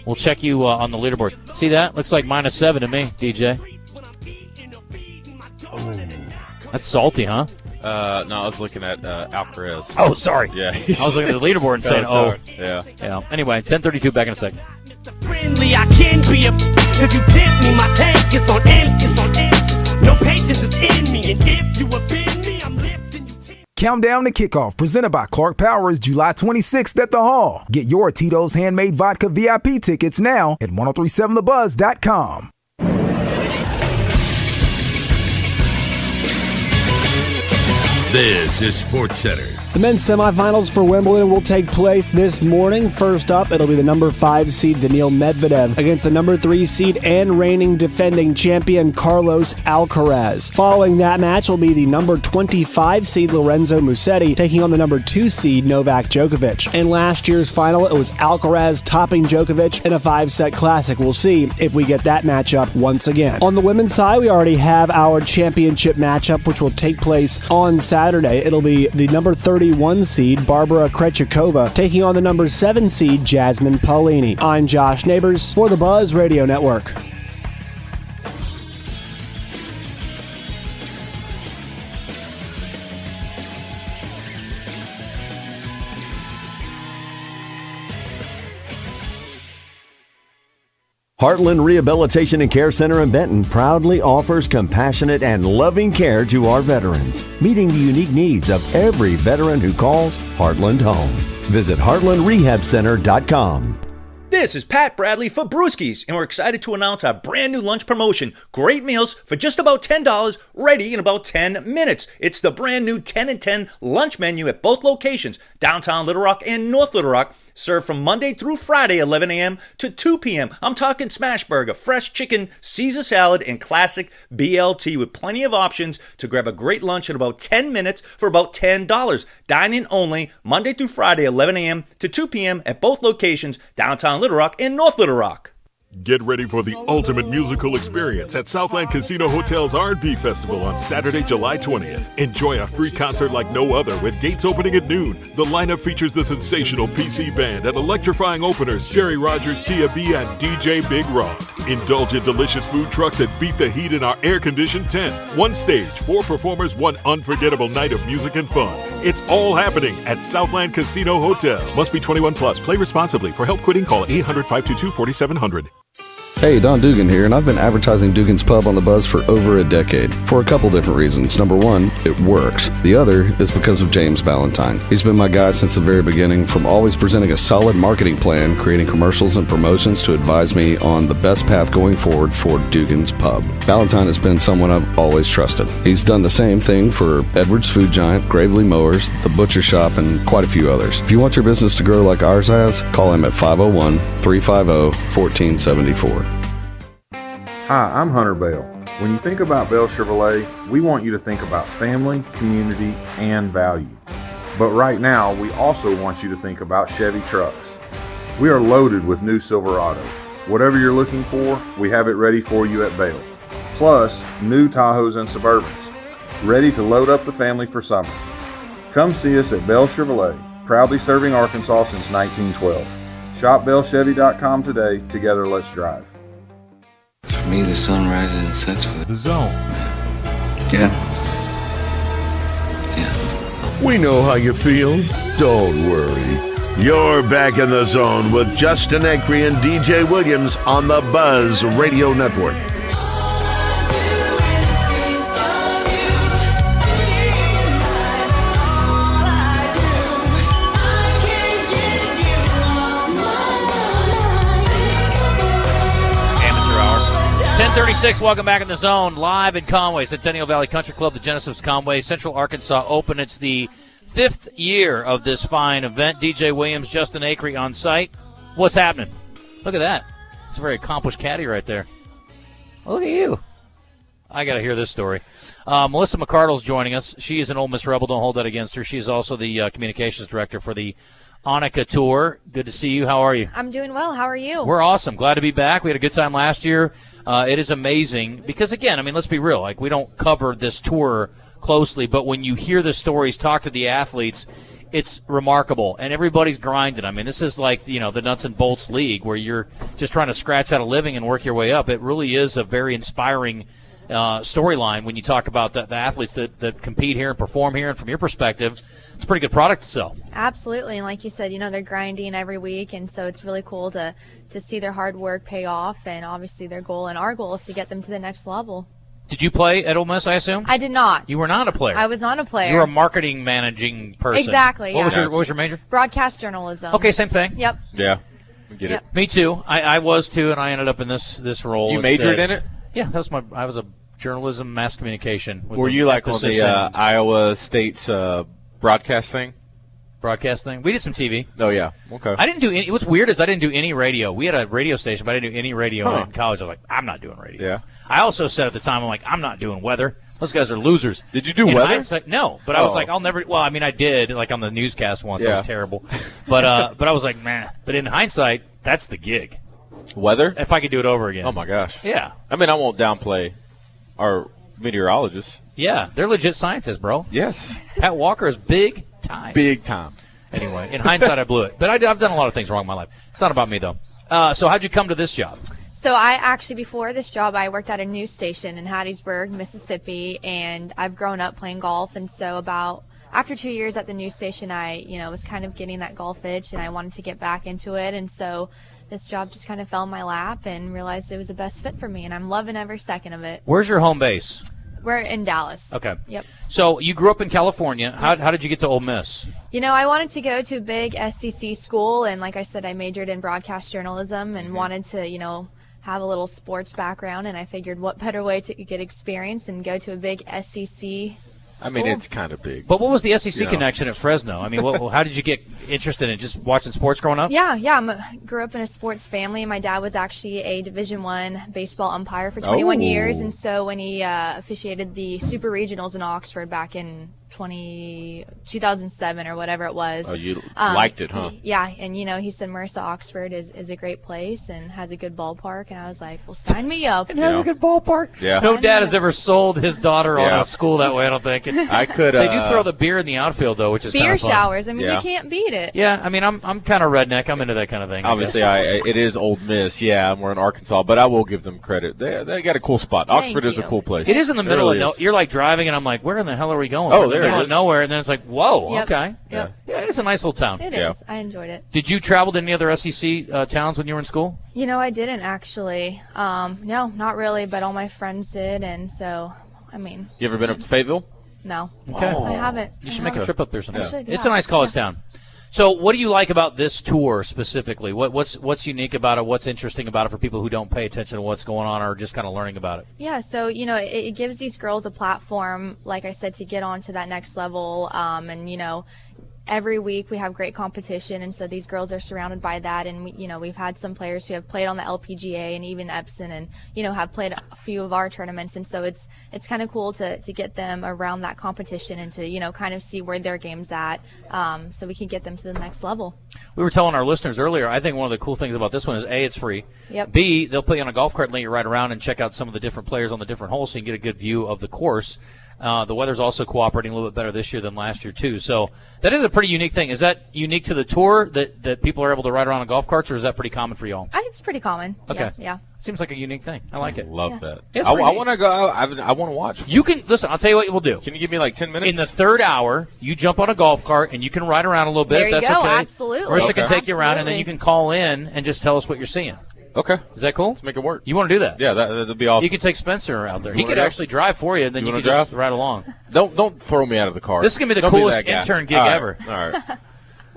We'll check you on the leaderboard. See that? Looks like -7 to me, DJ. Oh, that's salty, huh? No, I was looking at Alcaraz. Oh, sorry. Yeah. I was looking at the leaderboard and saying, oh. Yeah. Anyway, 10:32, back in a second. Friendly, I can be if you tempt me, my tank is on empty, No patience is in me, and if you offend me, I'm lifting you. Countdown to Kickoff, presented by Clark Powers, July 26th at the Hall. Get your Tito's Handmade Vodka VIP tickets now at 1037thebuzz.com. This is SportsCenter. The men's semifinals for Wimbledon will take place this morning. First up, it'll be the number 5 seed Daniil Medvedev against the number 3 seed and reigning defending champion Carlos Alcaraz. Following that match will be the number 25 seed Lorenzo Musetti taking on the number 2 seed Novak Djokovic. In last year's final, it was Alcaraz topping Djokovic in a 5-set classic. We'll see if we get that matchup once again. On the women's side, we already have our championship matchup, which will take place on Saturday. It'll be the number 31 seed Barbara Krejcikova taking on the number 7 seed Jasmine Paolini. I'm Josh Neighbors for the Buzz Radio Network. Heartland Rehabilitation and Care Center in Benton proudly offers compassionate and loving care to our veterans, meeting the unique needs of every veteran who calls Heartland home. Visit heartlandrehabcenter.com. This is Pat Bradley for Brewskis, and we're excited to announce our brand new lunch promotion. Great meals for just about $10, ready in about 10 minutes. It's the brand new 10 and 10 lunch menu at both locations, downtown Little Rock and North Little Rock, served from Monday through Friday, 11 a.m. to 2 p.m. I'm talking smash burger, fresh chicken, Caesar salad, and classic BLT with plenty of options to grab a great lunch in about 10 minutes for about $10. Dine-in only, Monday through Friday, 11 a.m. to 2 p.m. at both locations, downtown Little Rock and North Little Rock. Get ready for the ultimate musical experience at Southland Casino Hotel's R&B Festival on Saturday, July 20th. Enjoy a free concert like no other with gates opening at noon. The lineup features the sensational PC Band and electrifying openers Jerry Rogers, Kia B, and DJ Big Raw. Indulge in delicious food trucks and beat the heat in our air-conditioned tent. One stage, 4 performers, one unforgettable night of music and fun. It's all happening at Southland Casino Hotel. Must be 21 plus. Play responsibly. For help quitting, call 800-522-4700. Hey, Don Dugan here, and I've been advertising Dugan's Pub on the Buzz for over a decade for a couple different reasons. Number one, it works. The other is because of James Ballantyne. He's been my guy since the very beginning, from always presenting a solid marketing plan, creating commercials and promotions to advise me on the best path going forward for Dugan's Pub. Ballantyne has been someone I've always trusted. He's done the same thing for Edwards Food Giant, Gravely Mowers, The Butcher Shop, and quite a few others. If you want your business to grow like ours has, call him at 501-350-1474. Hi, I'm Hunter Bell. When you think about Bell Chevrolet, we want you to think about family, community, and value. But right now, we also want you to think about Chevy trucks. We are loaded with new Silverados. Whatever you're looking for, we have it ready for you at Bell. Plus, new Tahoes and Suburbans, ready to load up the family for summer. Come see us at Bell Chevrolet, proudly serving Arkansas since 1912. Shop BellChevy.com today. Together, let's drive. For me, the sun rises and sets with The Zone. Yeah. We know how you feel. Don't worry. You're back in the zone with Justin Acri and DJ Williams on the Buzz Radio Network. Amateur hour. 10:36. Welcome back in the zone. Live in Conway, Centennial Valley Country Club, the Genesis Conway Central Arkansas Open. It's the 5th year of this fine event. DJ Williams, Justin Acri on site. What's happening? Look at that. It's a very accomplished caddy right there. Look at you. I got to hear this story. Melissa McCardle's joining us. She is an Ole Miss Rebel. Don't hold that against her. She is also the communications director for the Annika Tour. Good to see you. How are you? I'm doing well. How are you? We're awesome. Glad to be back. We had a good time last year. It is amazing because, again, I mean, let's be real. Like, we don't cover this tour closely, but when you hear the stories, talk to the athletes, it's remarkable, and everybody's grinding. I mean, this is like, the nuts and bolts league where you're just trying to scratch out a living and work your way up. It really is a very inspiring storyline when you talk about the athletes that compete here and perform here, and from your perspective, it's a pretty good product to sell. Absolutely, and like you said, they're grinding every week, and so it's really cool to see their hard work pay off, and obviously their goal and our goal is to get them to the next level. Did you play at Ole Miss, I assume? I did not. You were not a player. I was not a player. You were a marketing managing person. Exactly, What yeah. was your major? Broadcast journalism. Okay, same thing. Yep. Yeah, I get it. Me too. I was too, and I ended up in this role. You majored in it? Yeah, I was a journalism, mass communication. Were you like on the Iowa State's broadcast thing? Broadcast thing? We did some TV. Oh, yeah. Okay. I didn't do any. What's weird is I didn't do any radio. We had a radio station, but I didn't do any radio in college. I was like, I'm not doing radio. Yeah. I also said at the time, I'm like, I'm not doing weather. Those guys are losers. Did you do in weather? Hindsight, no, but I was like, I'll never. Well, I mean, I did like on the newscast once. It was terrible, but I was like, man. But in hindsight, that's the gig. Weather? If I could do it over again. Oh my gosh. Yeah. I mean, I won't downplay our meteorologists. Yeah, they're legit scientists, bro. Yes. Pat Walker is big time. Big time. Anyway, in hindsight, I blew it. But I've done a lot of things wrong in my life. It's not about me, though. So how'd you come to this job? So I actually, before this job, I worked at a news station in Hattiesburg, Mississippi, and I've grown up playing golf. And so after 2 years at the news station, I, was kind of getting that golf itch, and I wanted to get back into it. And so this job just kind of fell in my lap and realized it was the best fit for me, and I'm loving every second of it. Where's your home base? We're in Dallas. Okay. Yep. So you grew up in California. How did you get to Ole Miss? I wanted to go to a big SEC school, and like I said, I majored in broadcast journalism and wanted to, have a little sports background, and I figured what better way to get experience and go to a big SEC I mean, it's kind of big. But what was the SEC connection at Fresno? I mean, how did you get interested in just watching sports growing up? Yeah. I grew up in a sports family. My dad was actually a Division I baseball umpire for 21 years, and so when he officiated the Super Regionals in Oxford back in 2007 or whatever it was. Oh, you liked it, huh? And he said Mercer Oxford is a great place and has a good ballpark, and I was like, well, sign me up. It has a good ballpark. Yeah. No dad has ever sold his daughter on a school that way, I don't think. I could. They do throw the beer in the outfield though, which is beer kind of fun. showers. I mean, you can't beat it. Yeah, I mean, I'm kind of redneck. I'm into that kind of thing. Obviously, it is Ole Miss. Yeah, we're in Arkansas, but I will give them credit. They got a cool spot. Oxford is a cool place. It is in the middle of nowhere. You're like driving, and I'm like, where in the hell are we going? Oh, there it is. Nowhere, and then it's like, whoa, Yep. okay. Yep. Yeah, it's a nice little town. It is. I enjoyed it. Did you travel to any other SEC towns when you were in school? I didn't actually. No, not really, but all my friends did, and so, I mean. You ever been up to Fayetteville? No. Okay. I haven't. You should make a trip up there sometime. Yeah. It's a nice college town. So what do you like about this tour specifically? What's unique about it? What's interesting about it for people who don't pay attention to what's going on or just kind of learning about it? Yeah, so, it gives these girls a platform, like I said, to get on to that next level. And, every week we have great competition, and so these girls are surrounded by that. And we've had some players who have played on the LPGA and even Epson, and have played a few of our tournaments. And so it's kind of cool to get them around that competition and to kind of see where their game's at, so we can get them to the next level. We were telling our listeners earlier, I think one of the cool things about this one is A, it's free. Yep. B, they'll put you on a golf cart and let you ride around and check out some of the different players on the different holes so you can get a good view of the course. The weather's also cooperating a little bit better this year than last year, too. So that is a pretty unique thing. Is that unique to the tour that people are able to ride around on golf carts, or is that pretty common for y'all? I think it's pretty common. Okay. Yeah. Seems like a unique thing. I like it. Love that. It's I pretty want to go. I want to watch. You can listen. I'll tell you what we'll do. Can you give me like 10 minutes? In the third hour, you jump on a golf cart and you can ride around a little bit. There you That's go. okay. Absolutely. Marissa can take you around, and then you can call in and just tell us what you're seeing. Okay. Is that cool? Let's make it work. You want to do that? Yeah, that'd be awesome. You can take Spencer out there. He could go? actually drive for you, and then you can just ride along. Don't throw me out of the car. This is going to be the coolest intern gig ever. All right.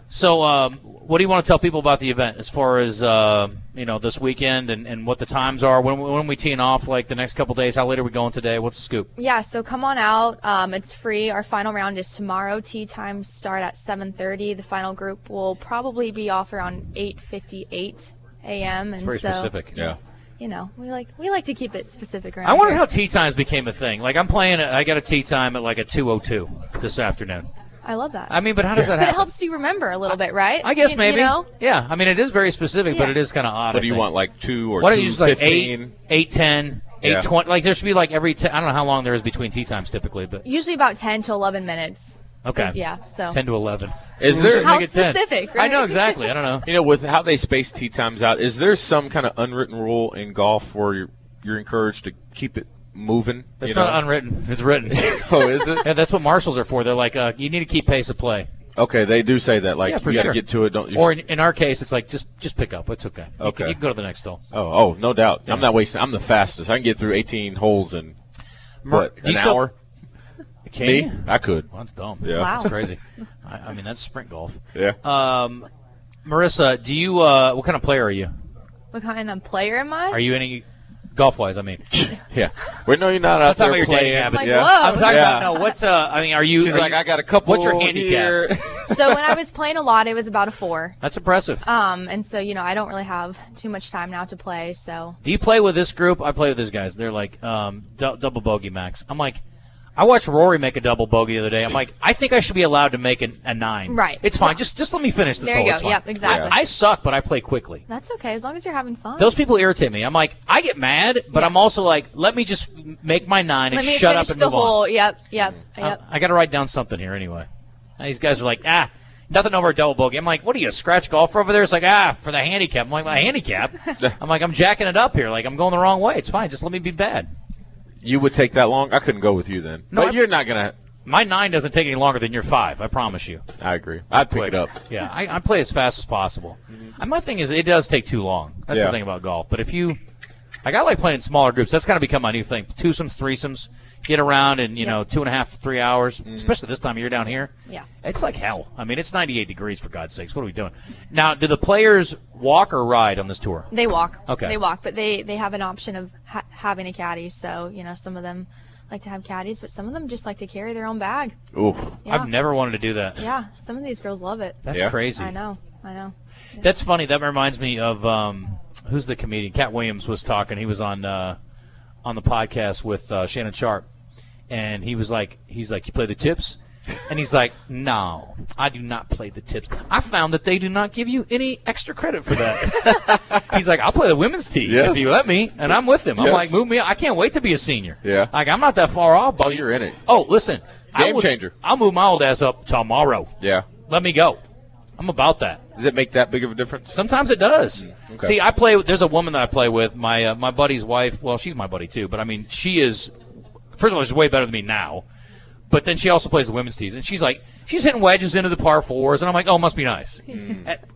So what do you want to tell people about the event as far as this weekend and what the times are? When we teeing off, like the next couple days? How late are we going today? What's the scoop? Yeah, so come on out. It's free. Our final round is tomorrow. Tee times start at 7:30. The final group will probably be off around 8:58 a.m. It's very specific. Yeah. We like to keep it specific around I wonder here. how tee times became a thing. Like I'm playing, I got a tee time at like a 2:02 this afternoon. I love that. I mean, but how does that But happen? it helps you remember a little bit, right? I guess maybe. Yeah. I mean, it is very specific, but it is kind of odd. What do you want, like 2 or Why don't you just like 2:15? 8:10, 8:20. Like there should be like every. I don't know how long there is between tee times typically, but Usually about 10 to 11 minutes. okay. Yeah. So 10 to 11. Is there how make it 10. specific? Right? I know exactly. I don't know. You know, with how they space tee times out, is there some kind of unwritten rule in golf where you're encouraged to keep it moving? It's not unwritten. It's written. Oh, is it? Yeah, that's what marshals are for. They're like, you need to keep pace of play. Okay, they do say that. Like, Yeah, for you got to sure. get to it. Don't you? Or in our case, it's like just pick up. It's okay. Okay. You can go to the next hole. Oh, no doubt. I'm not wasting. I'm the fastest. I can get through 18 holes in what, Do you an still- hour? Can Me? you? I could. Well, that's dumb. Yeah. Wow. That's crazy. I mean, that's sprint golf. Yeah. Marissa, do you? What kind of player are you? What kind of player am I? Are you any golf-wise? I mean, Yeah. Wait, no, you're not out I'm talking there about your dating playing. habits. I'm like, whoa. I'm talking Yeah. about no. What's I mean, are you? She's are like, you- I got a couple. What's your handicap? here. So when I was playing a lot, it was about a 4. That's impressive. And so I don't really have too much time now to play. So Do you play with this group? I play with these guys. They're like double bogey max. I'm like, I watched Rory make a double bogey the other day. I'm like, I think I should be allowed to make a 9. Right. It's fine. Just let me finish this There hole. you go. It's fine. Yep, exactly. I suck, but I play quickly. that's okay as long as you're having fun. Those people irritate me. I'm like, I get mad, but I'm also like, let me just make my 9 and Let me shut up finish and the move on. hole. Yep. I got to write down something here anyway. And these guys are like, nothing over a double bogey. I'm like, what are you, a scratch golfer over there? It's like, for the handicap. I'm like, my handicap? I'm like, I'm jacking it up here. Like, I'm going the wrong way. It's fine. Just let me be bad. You would take that long? I couldn't go with you then. No, but you're not going to. My 9 doesn't take any longer than your 5. I promise you. I agree. I'd pick it up. Yeah, I play as fast as possible. My thing is, it does take too long. That's the thing about golf. But if you, I like playing in smaller groups. That's kind of become my new thing. Twosomes, threesomes, get around in 2.5, 3 hours. Especially this time of year down here. Yeah. It's like hell. I mean, it's 98 degrees for God's sakes. What are we doing? Now, do the players walk or ride on this tour? They walk. Okay. They walk, but they have an option of having a caddy. So some of them like to have caddies, but some of them just like to carry their own bag. Ooh. Yeah. I've never wanted to do that. Yeah, some of these girls love it. That's crazy. I know. That's funny. That reminds me of who's the comedian? Cat Williams was talking. He was on the podcast with Shannon Sharp, and he's like, you play the tips? And he's like, no, I do not play the tips. I found that they do not give you any extra credit for that. He's like, I'll play the women's tee if you let me, and I'm with him. I'm like, move me. I can't wait to be a senior. Yeah. Like, I'm not that far off, but you're in it. Oh, listen. Game changer. I'll move my old ass up tomorrow. Yeah. Let me go. I'm about that. Does it make that big of a difference? Sometimes it does. Okay. See, there's a woman that I play with, my buddy's wife. Well, she's my buddy too, but I mean, she is, first of all, she's way better than me now. But then she also plays the women's tees, and she's hitting wedges into the par 4s, and I'm like, oh, must be nice.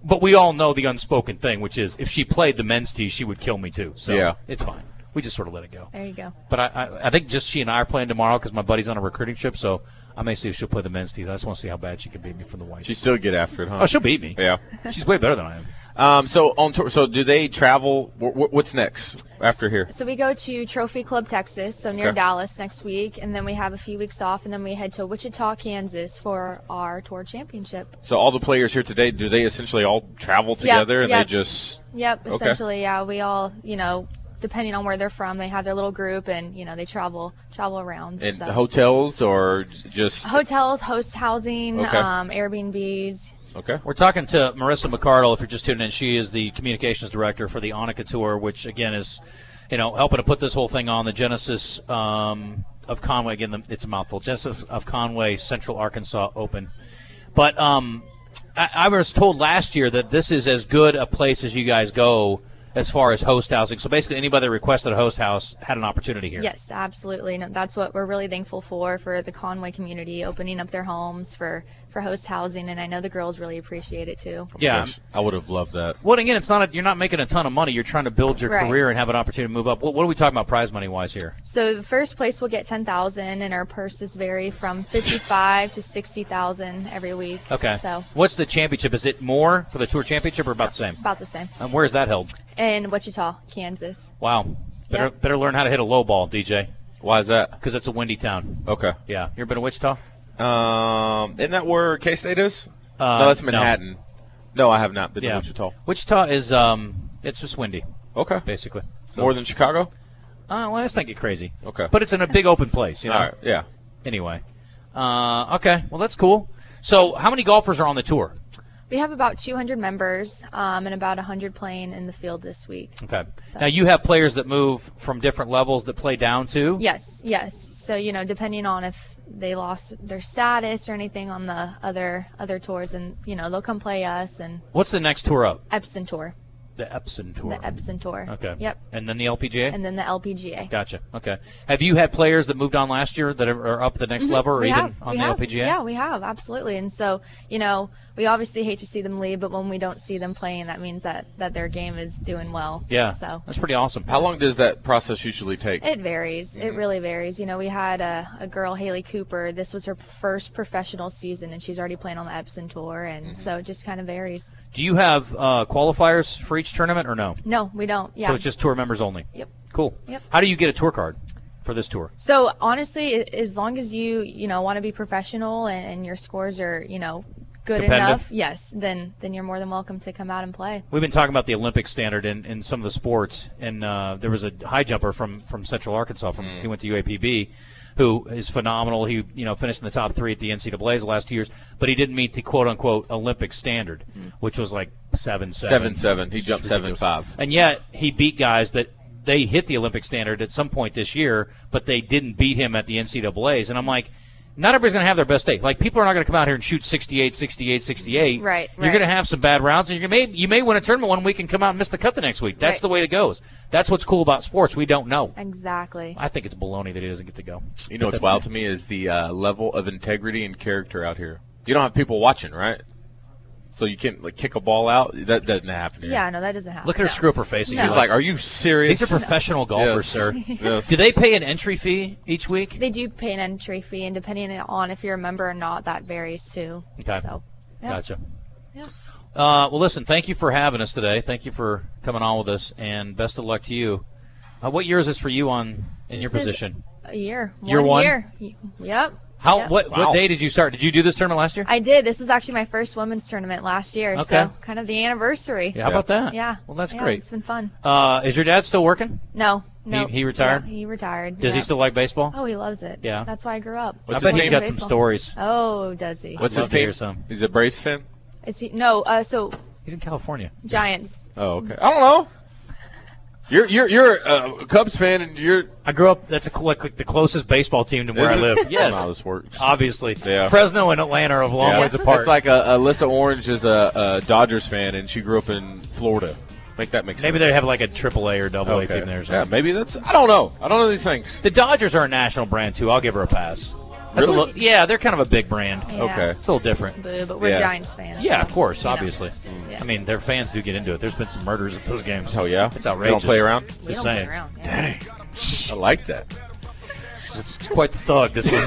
But we all know the unspoken thing, which is if she played the men's tees, she would kill me too. So it's fine. We just sort of let it go. There you go. But I think just she and I are playing tomorrow because my buddy's on a recruiting trip, so I may see if she'll play the men's tees. I just want to see how bad she can beat me from the white. She still get after it, huh? Oh, she'll beat me. Yeah. She's way better than I am. So on tour, so do they travel? What's next after here? So we go to Trophy Club, Texas, so near Dallas next week, and then we have a few weeks off, and then we head to Wichita, Kansas for our tour championship. So all the players here today, do they essentially all travel together and they just? Yep, essentially, yeah. We all, depending on where they're from, they have their little group, and they travel around. And hotels or just hotels, host housing, Airbnbs. Okay. We're talking to Marissa McCardle. If you're just tuning in, she is the communications director for the Annika Tour, which again is, helping to put this whole thing on. The Genesis of Conway. Again, it's a mouthful. Genesis of Conway, Central Arkansas Open. But I was told last year that this is as good a place as you guys go as far as host housing. So basically anybody that requested a host house had an opportunity here. Yes, absolutely. And that's what we're really thankful for the Conway community, opening up their homes for host housing, and I know the girls really appreciate it too. Yeah. I would have loved that. Well, again, you're not making a ton of money. You're trying to build your Right. career and have an opportunity to move up. What are we talking about prize money-wise here? So the first place will get $10,000, and our purses vary from $55,000 to $60,000 every week. Okay. So what's the championship? Is it more for the Tour Championship or about the same? about the same. And where's that held? In Wichita, Kansas. Wow. Better learn how to hit a low ball, DJ. Why is that? Because it's a windy town. Okay. Yeah. You ever been to Wichita? Isn't that where K-State is? No, that's Manhattan. No, I have not been to Wichita. Wichita is it's just windy. Okay. Basically. So, More than Chicago? well, let's not get crazy. Okay. But it's in a big open place, All right. Yeah. Anyway. Okay. Well, that's cool. So how many golfers are on the tour? We have about 200 members and about 100 playing in the field this week. Okay. So. Now, you have players that move from different levels that play down too? Yes. So, depending on if they lost their status or anything on the other tours, and, they'll come play us. And what's the next tour up? Epson Tour. The Epson Tour. The Epson Tour. Okay. Yep. And then the LPGA? And then the LPGA. Gotcha. Okay. Have you had players that moved on last year that are up the next level or even on the LPGA? Yeah, we have. Absolutely. And so, we obviously hate to see them leave, but when we don't see them playing, that means that their game is doing well. Yeah. So that's pretty awesome. How long does that process usually take? It varies. It really varies. We had a girl, Haley Cooper. This was her first professional season, and she's already playing on the Epson Tour, and so it just kind of varies. Do you have qualifiers for each tournament or no? No, we don't. Yeah. So it's just tour members only? Yep. Cool. Yep. How do you get a tour card for this tour? So honestly, as long as you want to be professional and your scores are good enough, yes, then you're more than welcome to come out and play. We've been talking about the Olympic standard in some of the sports, and there was a high jumper from Central Arkansas. He went to UAPB, who is phenomenal. He finished in the top 3 at the NCAA's the last 2 years, but he didn't meet the quote-unquote Olympic standard, which was like 7.7. 7.7. He jumped 7.5. And yet he beat guys that they hit the Olympic standard at some point this year, but they didn't beat him at the NCAA's. And I'm like, not everybody's going to have their best day. Like, people are not going to come out here and shoot 68, 68, 68. Right. You're going to have some bad rounds, and you may win a tournament one week and come out and miss the cut the next week. That's the way it goes. That's what's cool about sports. We don't know. Exactly. I think it's baloney that he doesn't get to go. You know what's wild to me is the level of integrity and character out here. You don't have people watching, right? So you can't kick a ball out. That doesn't happen here. Yeah, no, that doesn't happen. Look at her screw up her face. She's like, "Are you serious?" These are professional golfers, sir. Yes. Do they pay an entry fee each week? They do pay an entry fee, and depending on if you're a member or not, that varies too. Okay. So, yeah. Gotcha. Yeah. Well, listen, thank you for having us today. Thank you for coming on with us, and best of luck to you. What year is this for you in your position? A year. Year one? Year. Yep. What day did you start? Did you do this tournament last year? I did. This was actually my first women's tournament last year, so kind of the anniversary. Yeah, how about that? Yeah. Well, that's great. It's been fun. Is your dad still working? No. He retired? Yeah, he retired. Does he still like baseball? Oh, he loves it. Yeah. That's why I grew up. I bet he's got some stories. Oh, does he? What's his team? He's a Braves fan? Is he? No, so he's in California. Giants. Oh, okay. I don't know. You're a Cubs fan, and I grew up. That's like the closest baseball team to where I live. Yes, how this works. Obviously, yeah. Fresno and Atlanta are a long ways apart. It's like Alyssa Orange is a Dodgers fan, and she grew up in Florida. Make that make sense. Maybe they have like a AAA or AA team there. Yeah, maybe that's. I don't know. I don't know these things. The Dodgers are a national brand too. I'll give her a pass. That's really? Yeah, they're kind of a big brand. Yeah. Okay, it's a little different. Boo, but we're Giants fans. Yeah, so, of course, obviously. Yeah. I mean, their fans do get into it. There's been some murders at those games. Oh yeah, it's outrageous. They don't play around. We Just don't saying. play around. Yeah. Dang, I like that. It's quite the thug. This one.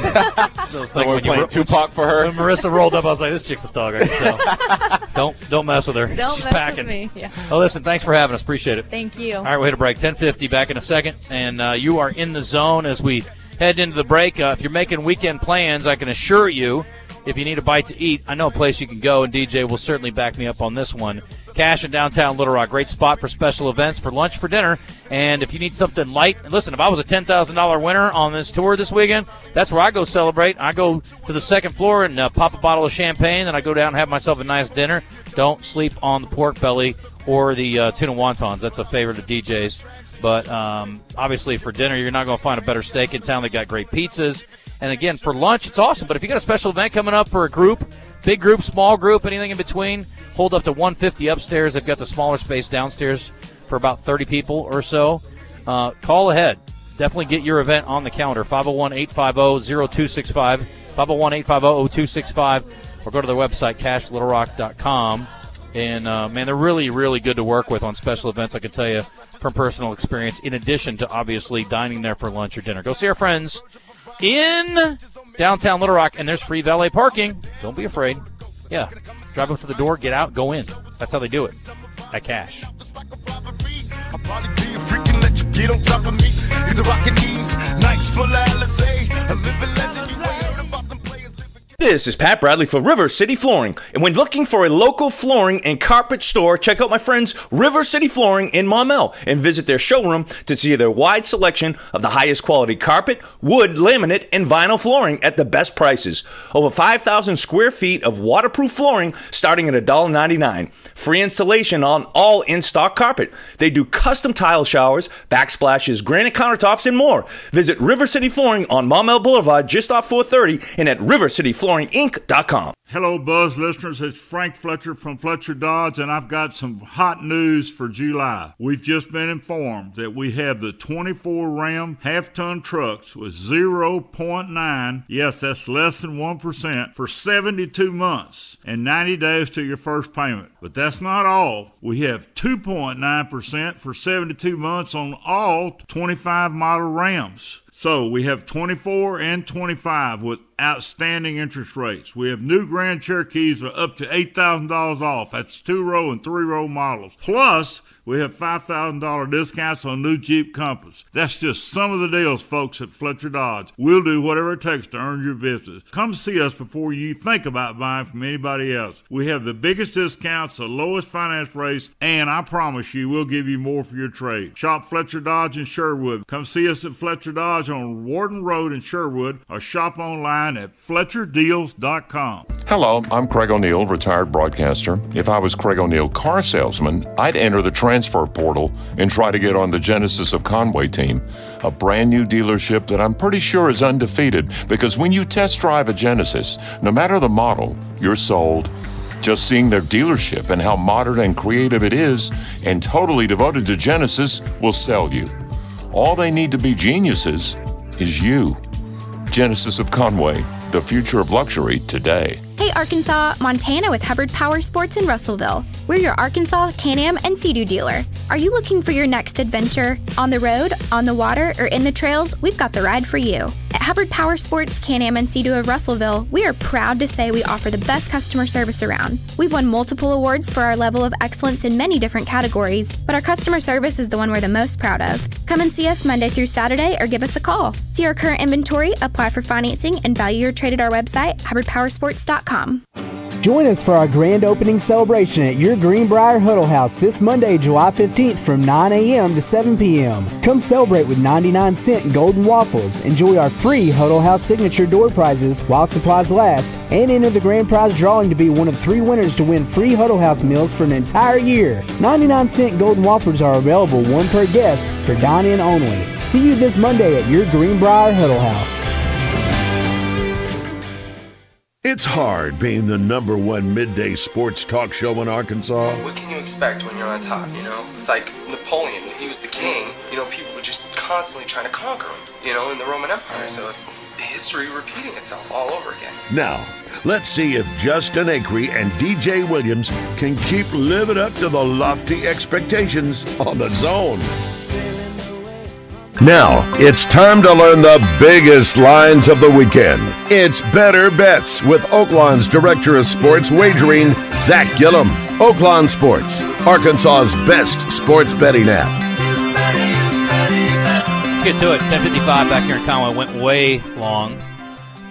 So we're playing Tupac for her. When Marissa rolled up, I was like, "This chick's a thug." I can tell. Don't mess with her. Don't She's mess packing. with me. Yeah. Oh, listen, thanks for having us. Appreciate it. Thank you. All right, we'll hit a break. 10:50. Back in a second, and you are in the zone as we head into the break. If you're making weekend plans, I can assure you, if you need a bite to eat, I know a place you can go, and DJ will certainly back me up on this one. Cash in downtown Little Rock. Great spot for special events, for lunch, for dinner. And if you need something light, listen, if I was a $10,000 winner on this tour this weekend, that's where I go celebrate. I go to the second floor and pop a bottle of champagne, and I go down and have myself a nice dinner. Don't sleep on the pork belly or the tuna wontons. That's a favorite of DJ's. But obviously for dinner, you're not going to find a better steak in town. They got great pizzas. And, again, for lunch, it's awesome. But if you got a special event coming up for a group, big group, small group, anything in between, hold up to 150 upstairs. They've got the smaller space downstairs for about 30 people or so. Call ahead. Definitely get your event on the calendar, 501-850-0265, 501-850-0265, or go to their website, cashlittlerock.com. And, man, they're really, really good to work with on special events, I can tell you from personal experience, in addition to, obviously, dining there for lunch or dinner. Go see our friends in downtown Little Rock, and there's free valet parking. Don't be afraid. Yeah, drive up to the door, get out, go in. That's how they do it at Cash. This is Pat Bradley for River City Flooring. And when looking for a local flooring and carpet store, check out my friends River City Flooring in Maumelle and visit their showroom to see their wide selection of the highest quality carpet, wood, laminate, and vinyl flooring at the best prices. Over 5,000 square feet of waterproof flooring starting at $1.99. Free installation on all in-stock carpet. They do custom tile showers, backsplashes, granite countertops, and more. Visit River City Flooring on Maumelle Boulevard just off 430 and at rivercityflooringinc.com. Hello, Buzz listeners. It's Frank Fletcher from Fletcher Dodge, and I've got some hot news for July. We've just been informed that we have the 24 Ram half-ton trucks with 0.9, yes, that's less than 1%, for 72 months and 90 days to your first payment. But that's not all. We have 2.9% for 72 months on all 25 model Rams. So we have 24 and 25 with outstanding interest rates. We have new Grand Cherokees that are up to $8,000 off. That's 2-row and 3-row models. Plus, we have $5,000 discounts on new Jeep Compass. That's just some of the deals, folks, at Fletcher Dodge. We'll do whatever it takes to earn your business. Come see us before you think about buying from anybody else. We have the biggest discounts, the lowest finance rates, and I promise you, we'll give you more for your trade. Shop Fletcher Dodge in Sherwood. Come see us at Fletcher Dodge on Warden Road in Sherwood, or shop online at FletcherDeals.com. Hello, I'm Craig O'Neill, retired broadcaster. If I was Craig O'Neill, car salesman, I'd enter the transfer portal and try to get on the Genesis of Conway team, a brand new dealership that I'm pretty sure is undefeated, because when you test drive a Genesis, no matter the model, you're sold. Just seeing their dealership and how modern and creative it is and totally devoted to Genesis will sell you. All they need to be geniuses is you. Genesis of Conway, the future of luxury today. Hey Arkansas, Montana with Hubbard Power Sports in Russellville. We're your Arkansas Can-Am and Sea-Doo dealer. Are you looking for your next adventure? On the road, on the water, or in the trails? We've got the ride for you. At Hubbard Power Sports, Can-Am and Sea-Doo of Russellville, we are proud to say we offer the best customer service around. We've won multiple awards for our level of excellence in many different categories, but our customer service is the one we're the most proud of. Come and see us Monday through Saturday or give us a call. See our current inventory, apply for financing, and value your trade at our website, hubbardpowersports.com. Join us for our grand opening celebration at your Greenbrier Huddle House this Monday, July 15th from 9 a.m. to 7 p.m. Come celebrate with 99-cent golden waffles, enjoy our free Huddle House signature door prizes while supplies last, and enter the grand prize drawing to be one of 3 winners to win free Huddle House meals for an entire year. 99-cent golden waffles are available one per guest for dine-in only. See you this Monday at your Greenbrier Huddle House. It's hard being the #1 midday sports talk show in Arkansas. What can you expect when you're on top, you know? It's like Napoleon, when he was the king, you know, people were just constantly trying to conquer him, you know, in the Roman Empire. So it's history repeating itself all over again. Now, let's see if Justin Acri and DJ Williams can keep living up to the lofty expectations on the Zone. Now, it's time to learn the biggest lines of the weekend. It's Better Bets with Oaklawn's Director of Sports Wagering, Zack Gillham. Oaklawn Sports, Arkansas's best sports betting app. Let's get to it. 10:55 back here in Conway. Went way long,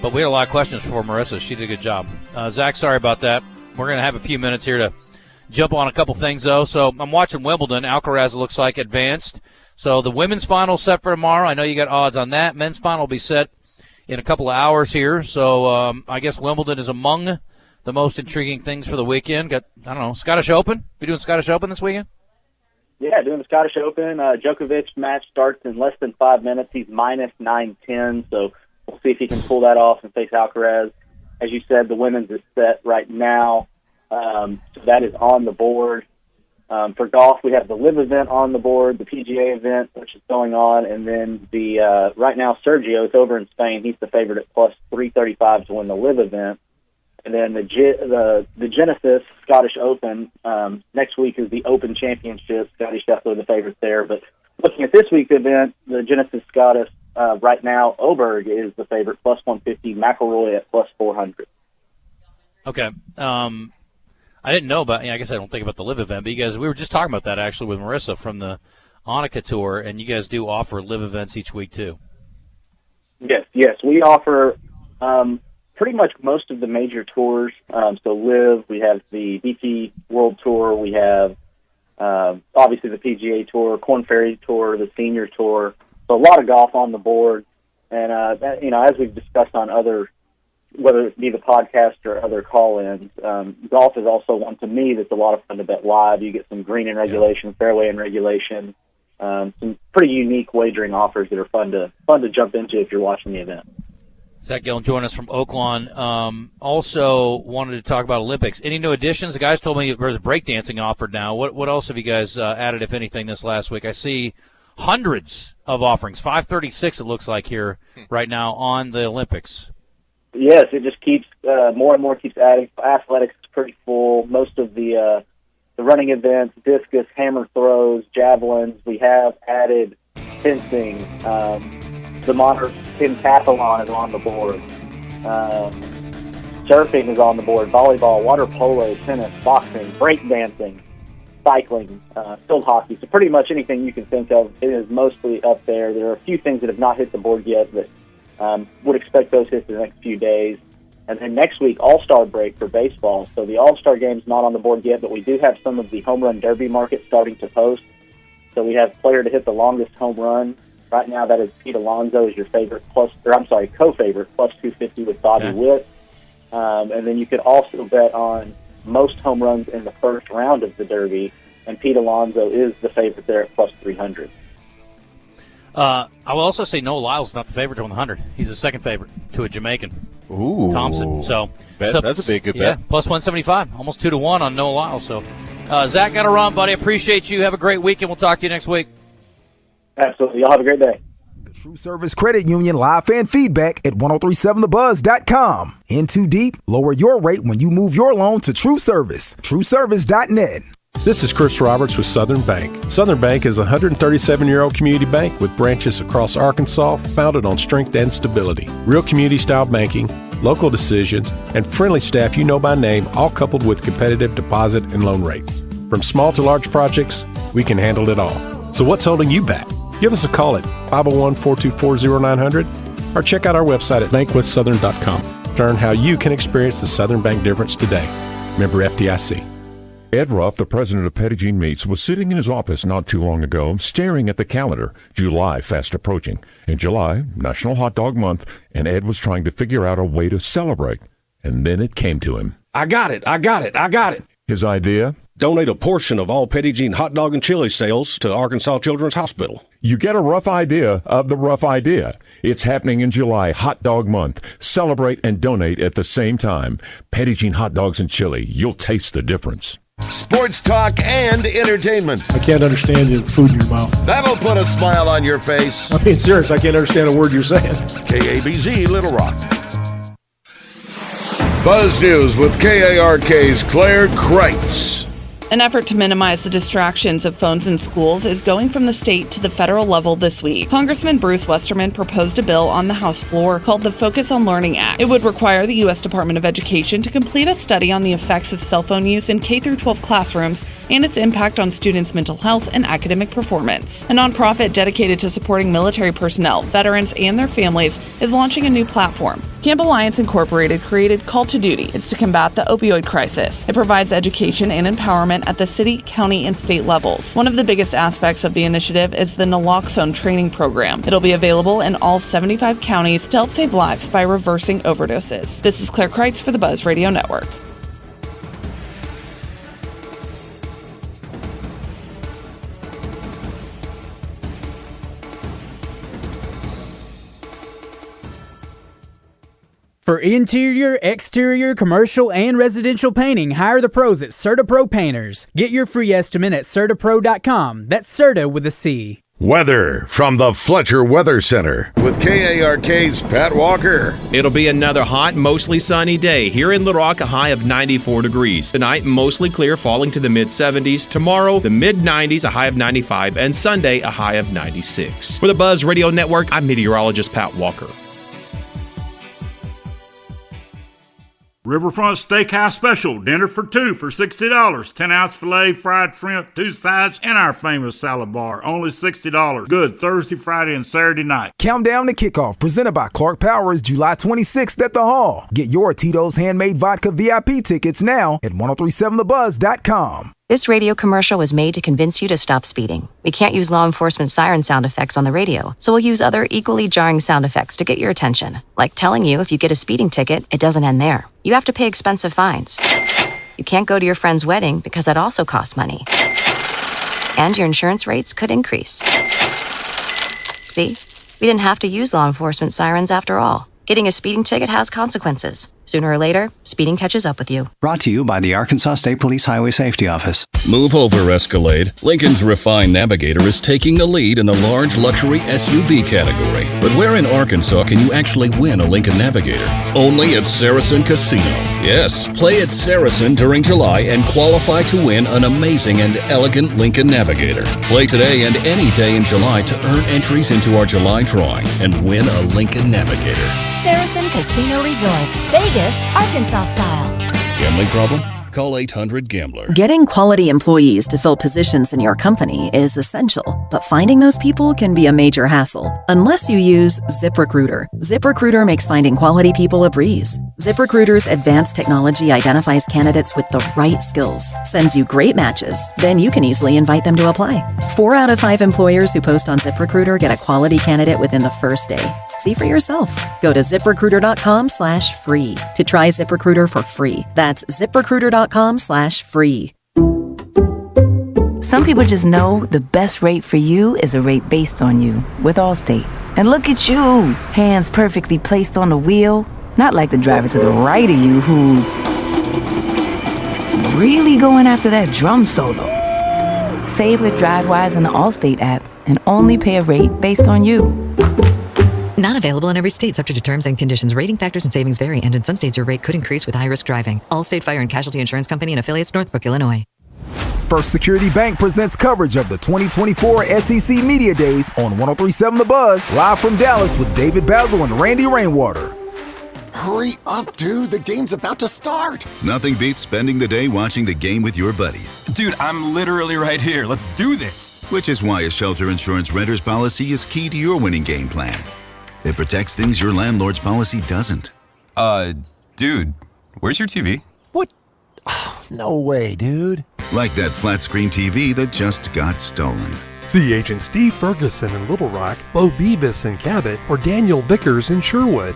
but we had a lot of questions for Marissa. She did a good job. Zach, sorry about that. We're going to have a few minutes here to jump on a couple things, though. So I'm watching Wimbledon. Alcaraz looks like advanced. So the women's final set for tomorrow. I know you got odds on that. Men's final will be set in a couple of hours here. So I guess Wimbledon is among the most intriguing things for the weekend. Got, I don't know, Scottish Open? We doing Scottish Open this weekend? Yeah, doing the Scottish Open. Djokovic match starts in less than 5 minutes. He's minus 910, so we'll see if he can pull that off and face Alcaraz. As you said, the women's is set right now, so that is on the board. For golf, we have the LIV event on the board, the PGA event, which is going on, and then the right now Sergio is over in Spain. He's the favorite at plus 335 to win the LIV event. And then the Genesis Scottish Open next week is the Open Championship. Scottish definitely the favorite there. But looking at this week's event, the Genesis Scottish right now, Oberg is the favorite, plus 150, McIlroy at plus 400. Okay. I didn't know about, I guess I don't think about the LIV event, but you guys, we were just talking about that actually with Marissa from the Annika Tour, and you guys do offer LIV events each week too. Yes, we offer pretty much most of the major tours. So LIV, we have the DT World Tour, we have obviously the PGA Tour, Korn Ferry Tour, the Senior Tour. So a lot of golf on the board. And, as we've discussed on other, whether it be the podcast or other call-ins, golf is also one, to me, that's a lot of fun to bet live. You get some green in regulation, fairway in regulation, some pretty unique wagering offers that are fun to jump into if you're watching the event. Zack Gillham joined us from Oaklawn. Also wanted to talk about Olympics. Any new additions? The guys told me there's breakdancing offered now. What else have you guys added, if anything, this last week? I see hundreds of offerings, 536 it looks like here right now on the Olympics. Yes, it just keeps more and more keeps adding. Athletics is pretty full. Most of the running events, discus, hammer throws, javelins. We have added fencing. The modern pentathlon is on the board. Surfing is on the board. Volleyball, water polo, tennis, boxing, breakdancing, cycling, field hockey. So pretty much anything you can think of, it is mostly up there. There are a few things that have not hit the board yet, but would expect those hits in the next few days. And then next week, All-Star break for baseball. So the All-Star game's not on the board yet, but we do have some of the home run derby market starting to post. So we have player to hit the longest home run. Right now, that is Pete Alonso is your favorite, co-favorite, plus 250 with Bobby Witt. And then you could also bet on most home runs in the first round of the Derby, and Pete Alonso is the favorite there at plus 300. I will also say Noah Lyles is not the favorite to win the 100. He's the second favorite to a Jamaican, Thompson. So that's a big good bet. Plus 175, almost 2-1 on Noah Lyles. So, Zach, got to run, buddy. Appreciate you. Have a great weekend. We'll talk to you next week. Absolutely. Y'all have a great day. The True Service Credit Union live fan feedback at 1037thebuzz.com. In too deep, lower your rate when you move your loan to True Service. TrueService.net. This is Chris Roberts with Southern Bank. Southern Bank is a 137-year-old community bank with branches across Arkansas founded on strength and stability. Real community-style banking, local decisions, and friendly staff you know by name, all coupled with competitive deposit and loan rates. From small to large projects, we can handle it all. So what's holding you back? Give us a call at 501-424-0900 or check out our website at bankwithsouthern.com. Learn how you can experience the Southern Bank difference today. Member FDIC. Ed Ruff, the president of Petit Jean Meats, was sitting in his office not too long ago, staring at the calendar. July fast approaching. In July, National Hot Dog Month, and Ed was trying to figure out a way to celebrate. And then it came to him. I got it. His idea? Donate a portion of all Petit Jean hot dog and chili sales to Arkansas Children's Hospital. You get a rough idea of the rough idea. It's happening in July, Hot Dog Month. Celebrate and donate at the same time. Petit Jean hot dogs and chili. You'll taste the difference. Sports talk and entertainment. I can't understand the food in your mouth. That'll put a smile on your face. I'm being serious. I can't understand a word you're saying. KABZ, Little Rock. Buzz News with KARK's Claire Kreitz. An effort to minimize the distractions of phones in schools is going from the state to the federal level this week. Congressman Bruce Westerman proposed a bill on the House floor called the Focus on Learning Act. It would require the U.S. Department of Education to complete a study on the effects of cell phone use in K-12 classrooms and its impact on students' mental health and academic performance. A nonprofit dedicated to supporting military personnel, veterans, and their families is launching a new platform. Camp Alliance Incorporated created Call to Duty. It's to combat the opioid crisis. It provides education and empowerment at the city, county, and state levels. One of the biggest aspects of the initiative is the naloxone training program. It'll be available in all 75 counties to help save lives by reversing overdoses. This is Claire Kreitz for the Buzz Radio Network. For interior, exterior, commercial, and residential painting, hire the pros at CertaPro Painters. Get your free estimate at CertaPro.com. That's Certa with a C. Weather from the Fletcher Weather Center with KARK's Pat Walker. It'll be another hot, mostly sunny day. Here in Little Rock, a high of 94 degrees. Tonight, mostly clear, falling to the mid-70s. Tomorrow, the mid-90s, a high of 95. And Sunday, a high of 96. For the Buzz Radio Network, I'm meteorologist Pat Walker. Riverfront Steakhouse Special, dinner for two for $60. 10-ounce filet, fried shrimp, 2 sides, and our famous salad bar. Only $60. Good Thursday, Friday, and Saturday night. Countdown to Kickoff, presented by Clark Powers, July 26th at the Hall. Get your Tito's Handmade Vodka VIP tickets now at 1037thebuzz.com. This radio commercial was made to convince you to stop speeding. We can't use law enforcement siren sound effects on the radio, so we'll use other equally jarring sound effects to get your attention. Like telling you if you get a speeding ticket, it doesn't end there. You have to pay expensive fines. You can't go to your friend's wedding because that also costs money. And your insurance rates could increase. See? We didn't have to use law enforcement sirens after all. Getting a speeding ticket has consequences. Sooner or later, speeding catches up with you. Brought to you by the Arkansas State Police Highway Safety Office. Move over, Escalade. Lincoln's refined Navigator is taking the lead in the large luxury SUV category. But where in Arkansas can you actually win a Lincoln Navigator? Only at Saracen Casino. Yes, play at Saracen during July and qualify to win an amazing and elegant Lincoln Navigator. Play today and any day in July to earn entries into our July drawing and win a Lincoln Navigator. Saracen Casino Resort, Vegas, Arkansas style. Gambling problem? Call 800-GAMBLER. Getting quality employees to fill positions in your company is essential, but finding those people can be a major hassle unless you use ZipRecruiter. ZipRecruiter makes finding quality people a breeze. ZipRecruiter's advanced technology identifies candidates with the right skills, sends you great matches, then you can easily invite them to apply. 4 out of 5 employers who post on ZipRecruiter get a quality candidate within the first day. See for yourself. Go to ZipRecruiter.com/free to try ZipRecruiter for free. That's ZipRecruiter.com/free. Some people just know the best rate for you is a rate based on you with Allstate. And look at you, hands perfectly placed on the wheel, not like the driver to the right of you who's really going after that drum solo. Save with DriveWise in the Allstate app and only pay a rate based on you. Not available in every state, subject to terms and conditions. Rating factors and savings vary, and in some states your rate could increase with high-risk driving. Allstate Fire and Casualty Insurance Company and affiliates, Northbrook, Illinois. First Security Bank presents coverage of the 2024 SEC Media Days on 1037 The Buzz, live from Dallas with David Basil and Randy Rainwater. Hurry up, dude. The game's about to start. Nothing beats spending the day watching the game with your buddies. Dude, I'm literally right here. Let's do this. Which is why a shelter insurance renter's policy is key to your winning game plan. It protects things your landlord's policy doesn't. Dude, where's your TV? What? No way, dude. Like that flat screen TV that just got stolen. See Agent Steve Ferguson in Little Rock, Bo Beavis in Cabot, or Daniel Vickers in Sherwood.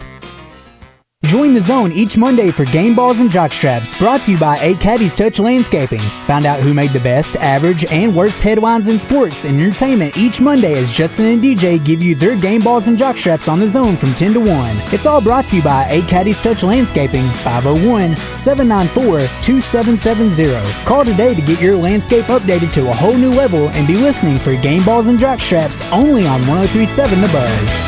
Join the Zone each Monday for Game Balls and Jockstraps, brought to you by Caddy's Touch Landscaping. Find out who made the best, average, and worst headlines in sports and entertainment each Monday as Justin and DJ give you their Game Balls and Jockstraps on the Zone from 10 to 1. It's all brought to you by Caddy's Touch Landscaping, 501-794-2770. Call today to get your landscape updated to a whole new level and be listening for Game Balls and Jockstraps only on 1037 The Buzz.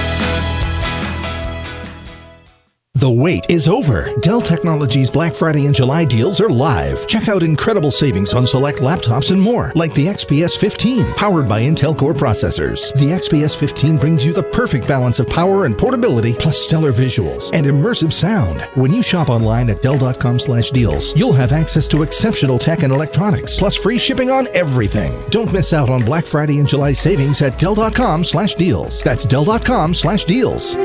The wait is over. Dell Technologies Black Friday and July deals are live. Check out incredible savings on select laptops and more, like the XPS 15, powered by Intel Core processors. The XPS 15 brings you the perfect balance of power and portability, plus stellar visuals and immersive sound. When you shop online at Dell.com/deals, you'll have access to exceptional tech and electronics, plus free shipping on everything. Don't miss out on Black Friday and July savings at Dell.com/deals. That's Dell.com/deals.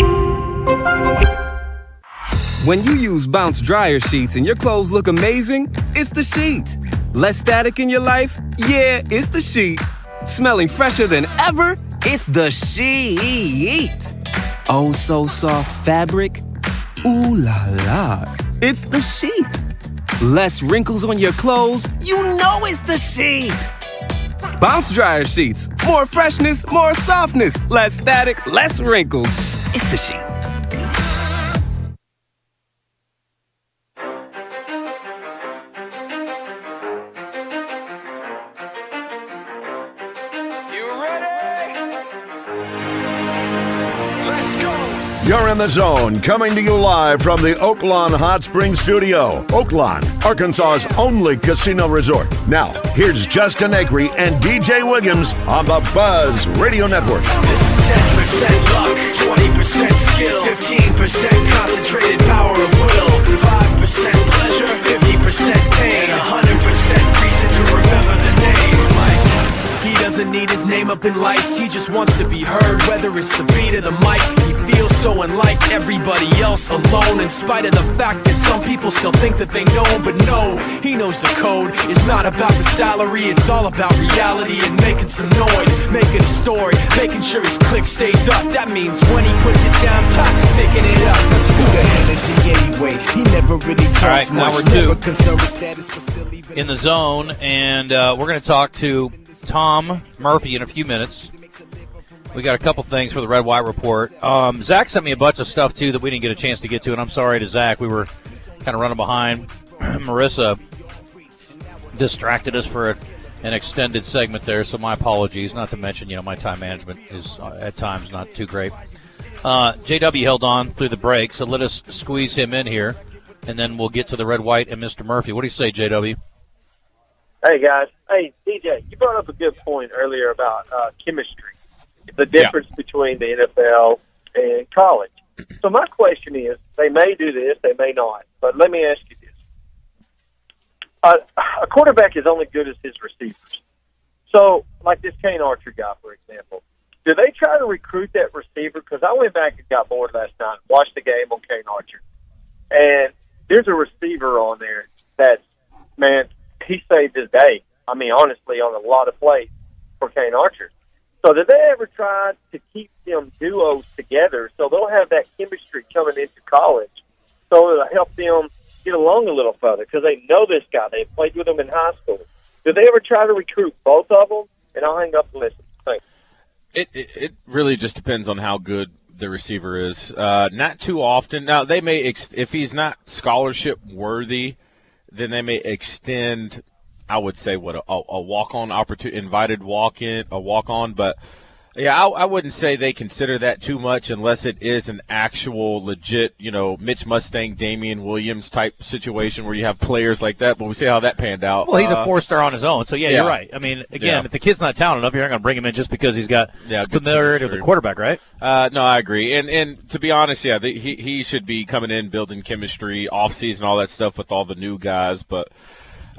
When you use Bounce dryer sheets and your clothes look amazing, it's the sheet. Less static in your life? Yeah, it's the sheet. Smelling fresher than ever? It's the sheet. Oh, so soft fabric? Ooh la la. It's the sheet. Less wrinkles on your clothes? You know it's the sheet. Bounce dryer sheets. More freshness, more softness. Less static, less wrinkles. It's the sheet. You're in the Zone, coming to you live from the Oaklawn Hot Springs Studio. Oaklawn, Arkansas's only casino resort. Now, here's Justin Acri and DJ Williams on the Buzz Radio Network. This is 10% luck, 20% skill, 15% concentrated power of will, 5% developing lights. He just wants to be heard, whether it's the beat or the mic. He feels so unlike everybody else, alone, in spite of the fact that some people still think that they know. But no, he knows the code. It's not about the salary, it's all about reality and making some noise, making a story, making sure his click stays up. That means when he puts it down, Todd's picking it up. Let's go. Who the hell is he anyway? He never really talks much, never concerned with status, but still even in the zone, and we're going to talk to Tom Murphy in a few minutes. We got a couple things for the Red White Report. Zach sent me a bunch of stuff, too, that we didn't get a chance to get to, and I'm sorry to Zach. We were kind of running behind. Marissa distracted us for an extended segment there, so my apologies. Not to mention, my time management is at times not too great. JW held on through the break, so let us squeeze him in here, and then we'll get to the Red White and Mr. Murphy. What do you say, JW? Hey, guys. Hey, DJ, you brought up a good point earlier about chemistry, the difference between the NFL and college. So my question is, they may do this, they may not, but let me ask you this. A quarterback is only good as his receivers. So, like this Kane Archer guy, for example, do they try to recruit that receiver? Because I went back and got bored last night, watched the game on Kane Archer, and there's a receiver on there that, man, he saved his day. I mean, honestly, on a lot of plays for Kane Archer. So did they ever try to keep them duos together so they'll have that chemistry coming into college so it'll help them get along a little further because they know this guy. They played with him in high school. Did they ever try to recruit both of them? And I'll hang up and listen. Thanks. It really just depends on how good the receiver is. Not too often. Now, they may if he's not scholarship worthy, then they may extend, I would say, a walk-on opportunity, invited walk-in, a walk-on. But, yeah, I wouldn't say they consider that too much unless it is an actual legit, Mitch Mustang, Damian Williams type situation where you have players like that. But we see how that panned out. Well, he's a four-star on his own. So, yeah, you're right. I mean, again, if the kid's not talented enough, you're not going to bring him in just because he's got familiarity with the quarterback, right? No, I agree. And to be honest, he should be coming in, building chemistry, off-season, all that stuff with all the new guys. But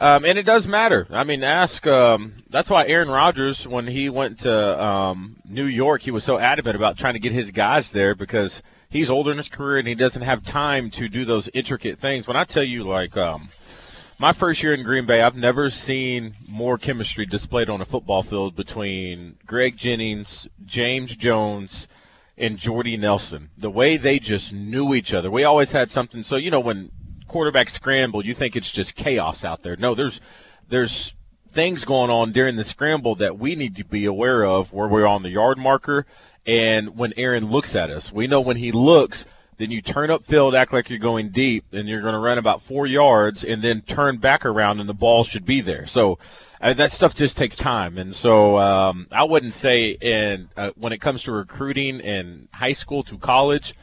and it does matter. I mean, that's why Aaron Rodgers, when he went to New York, he was so adamant about trying to get his guys there because he's older in his career and he doesn't have time to do those intricate things. When I tell you, my first year in Green Bay, I've never seen more chemistry displayed on a football field between Greg Jennings, James Jones, and Jordy Nelson. The way they just knew each other. We always had something. So, when quarterback scramble, you think it's just chaos out there. No, there's things going on during the scramble that we need to be aware of where we're on the yard marker and when Aaron looks at us. We know when he looks, then you turn upfield, act like you're going deep, and you're going to run about 4 yards and then turn back around and the ball should be there. So that stuff just takes time. And so I wouldn't say when it comes to recruiting in high school to college,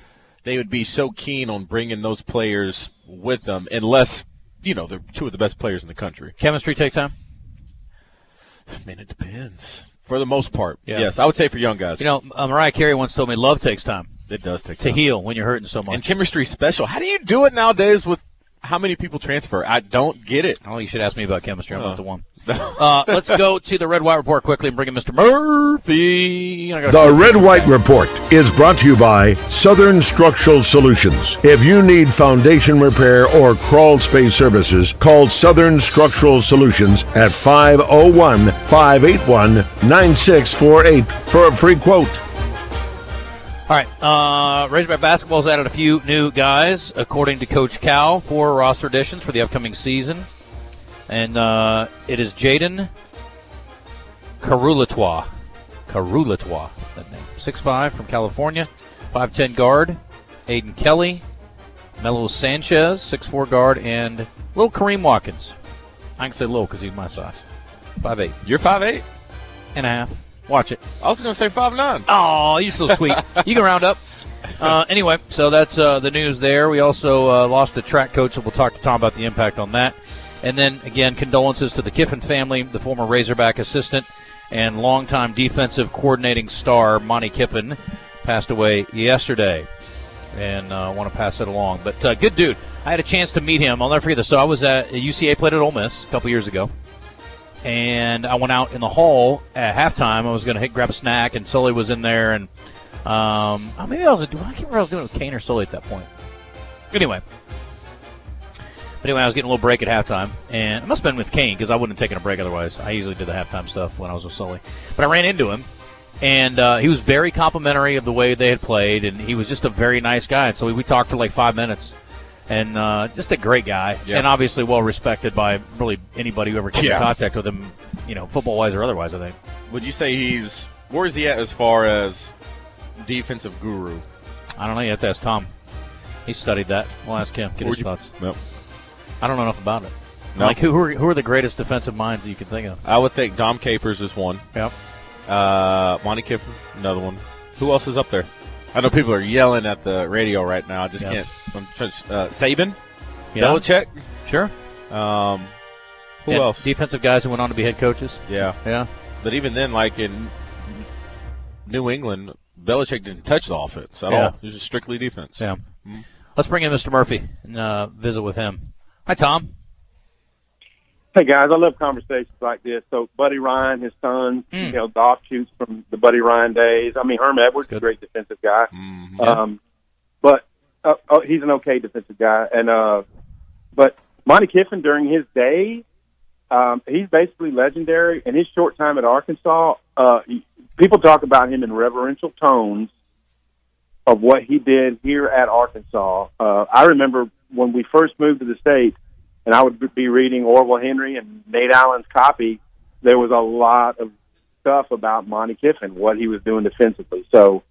they would be so keen on bringing those players with them unless, they're two of the best players in the country. Chemistry takes time? I mean, it depends. For the most part, yes. I would say for young guys. Mariah Carey once told me love takes time. It does take time. To heal when you're hurting so much. And chemistry's special. How do you do it nowadays with how many people transfer? I don't get it. Oh, you should ask me about chemistry. I'm not the one. Let's go to the Red White Report quickly and bring in Mr. Murphy. The Red White Report is brought to you by Southern Structural Solutions. If you need foundation repair or crawl space services, call Southern Structural Solutions at 501-581-9648 for a free quote. All right, Razorback Basketball's added a few new guys, according to Coach Cal, 4 roster additions for the upcoming season. And it is Jaden Carulatois, that name, 6'5", from California, 5'10" guard, Aiden Kelly, Melo Sanchez, 6'4" guard, and little Kareem Watkins. I can say little because he's my size, 5'8". You're 5'8"? And a half. Watch it. I was going to say 5'9". Oh, you're so sweet. You can round up. Anyway, so that's the news there. We also lost the track coach, so we'll talk to Tom about the impact on that. And then, again, condolences to the Kiffin family, the former Razorback assistant and longtime defensive coordinating star, Monty Kiffin, passed away yesterday. And I want to pass it along. But good dude. I had a chance to meet him. I'll never forget this. So I was at UCA, played at Ole Miss a couple years ago. and I went out in the hall at halftime. I was going to grab a snack, and Sully was in there, and maybe I can't remember what I was doing with Kane or Sully at that point. Anyway, I was getting a little break at halftime, and I must have been with Kane because I wouldn't have taken a break otherwise. I usually did the halftime stuff when I was with Sully. But I ran into him, and he was very complimentary of the way they had played, and he was just a very nice guy. And so we talked for like 5 minutes, and just a great guy, and obviously well-respected by really anybody who ever came in contact with him, football-wise or otherwise, I think. Would you say where is he at as far as defensive guru? I don't know. You have to ask Tom. He studied that. We'll ask him. Get his thoughts. Yep. I don't know enough about it. No. Like, who are the greatest defensive minds you can think of? I would think Dom Capers is one. Yep. Monty Kiffin, another one. Who else is up there? I know people are yelling at the radio right now. I just can't. I'm trying Saban? Belichick? Sure. Who else? Defensive guys who went on to be head coaches? Yeah. Yeah. But even then, like in New England, Belichick didn't touch the offense at all. It was just strictly defense. Yeah. Mm-hmm. Let's bring in Mr. Murphy and visit with him. Hi, Tom. Hey, guys. I love conversations like this. So, Buddy Ryan, his son, the offshoots from the Buddy Ryan days. I mean, Herm Edwards is a great defensive guy. Mm-hmm. But he's an okay defensive guy. And but Monty Kiffin, during his day, he's basically legendary. In his short time at Arkansas, people talk about him in reverential tones of what he did here at Arkansas. I remember when we first moved to the state, and I would be reading Orville Henry and Nate Allen's copy, there was a lot of stuff about Monty Kiffin, what he was doing defensively. So,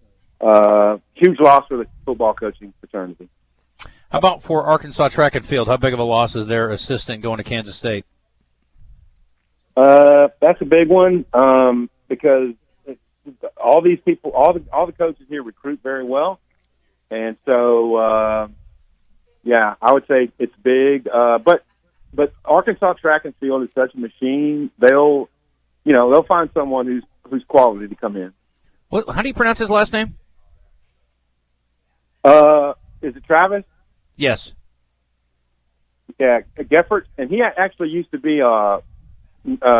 huge loss for the football coaching fraternity. How about for Arkansas track and field? How big of a loss is their assistant going to Kansas State? That's a big one because all these people, all the coaches here recruit very well, and so I would say it's big. But Arkansas track and field is such a machine. They'll find someone who's quality to come in. How do you pronounce his last name? Is it Travis? Yes. Yeah, Geffert, and he actually used to be a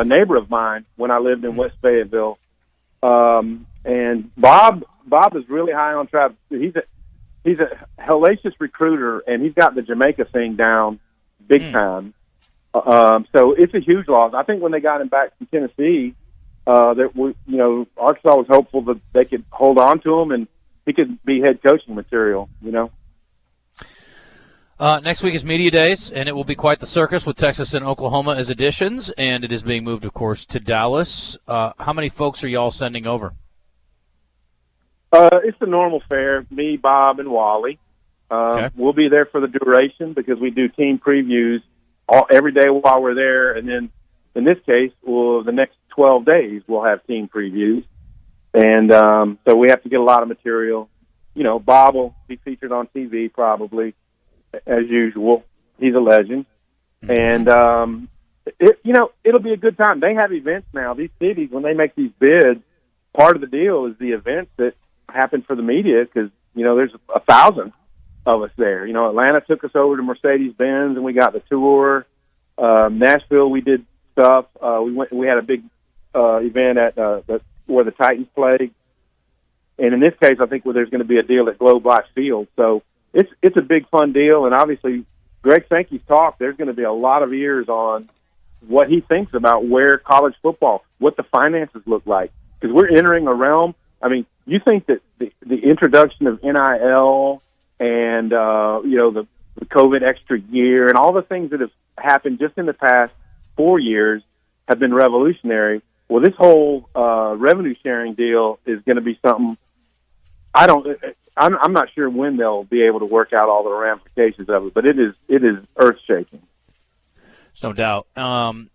neighbor of mine when I lived in West Fayetteville. And Bob is really high on Travis. He's a hellacious recruiter, and he's got the Jamaica thing down big time. So it's a huge loss. I think when they got him back from Tennessee, Arkansas was hopeful that they could hold on to him and he could be head coaching material. Next week is Media Days, and it will be quite the circus with Texas and Oklahoma as additions, and it is being moved, of course, to Dallas. How many folks are y'all sending over? It's the normal fare, me, Bob, and Wally. We'll be there for the duration because we do team previews every day while we're there, and then in this case, the next 12 days we'll have team previews. And so we have to get a lot of material. Bob will be featured on TV probably, as usual. He's a legend. And, it'll be a good time. They have events now. These cities, when they make these bids, part of the deal is the events that happen for the media because, there's 1,000 of us there. Atlanta took us over to Mercedes-Benz and we got the tour. Nashville, we did stuff. We had a big event at where the Titans played. And in this case, I think there's going to be a deal at Globe Life Field. So it's a big, fun deal. And obviously, Greg Sankey's talk, there's going to be a lot of ears on what he thinks about where college football, what the finances look like. Because we're entering a realm. I mean, you think that the introduction of NIL and, the COVID extra year and all the things that have happened just in the past 4 years have been revolutionary. Well, this whole revenue sharing deal is going to be something. I'm not sure when they'll be able to work out all the ramifications of it, but it is earth shaking. There's no doubt. And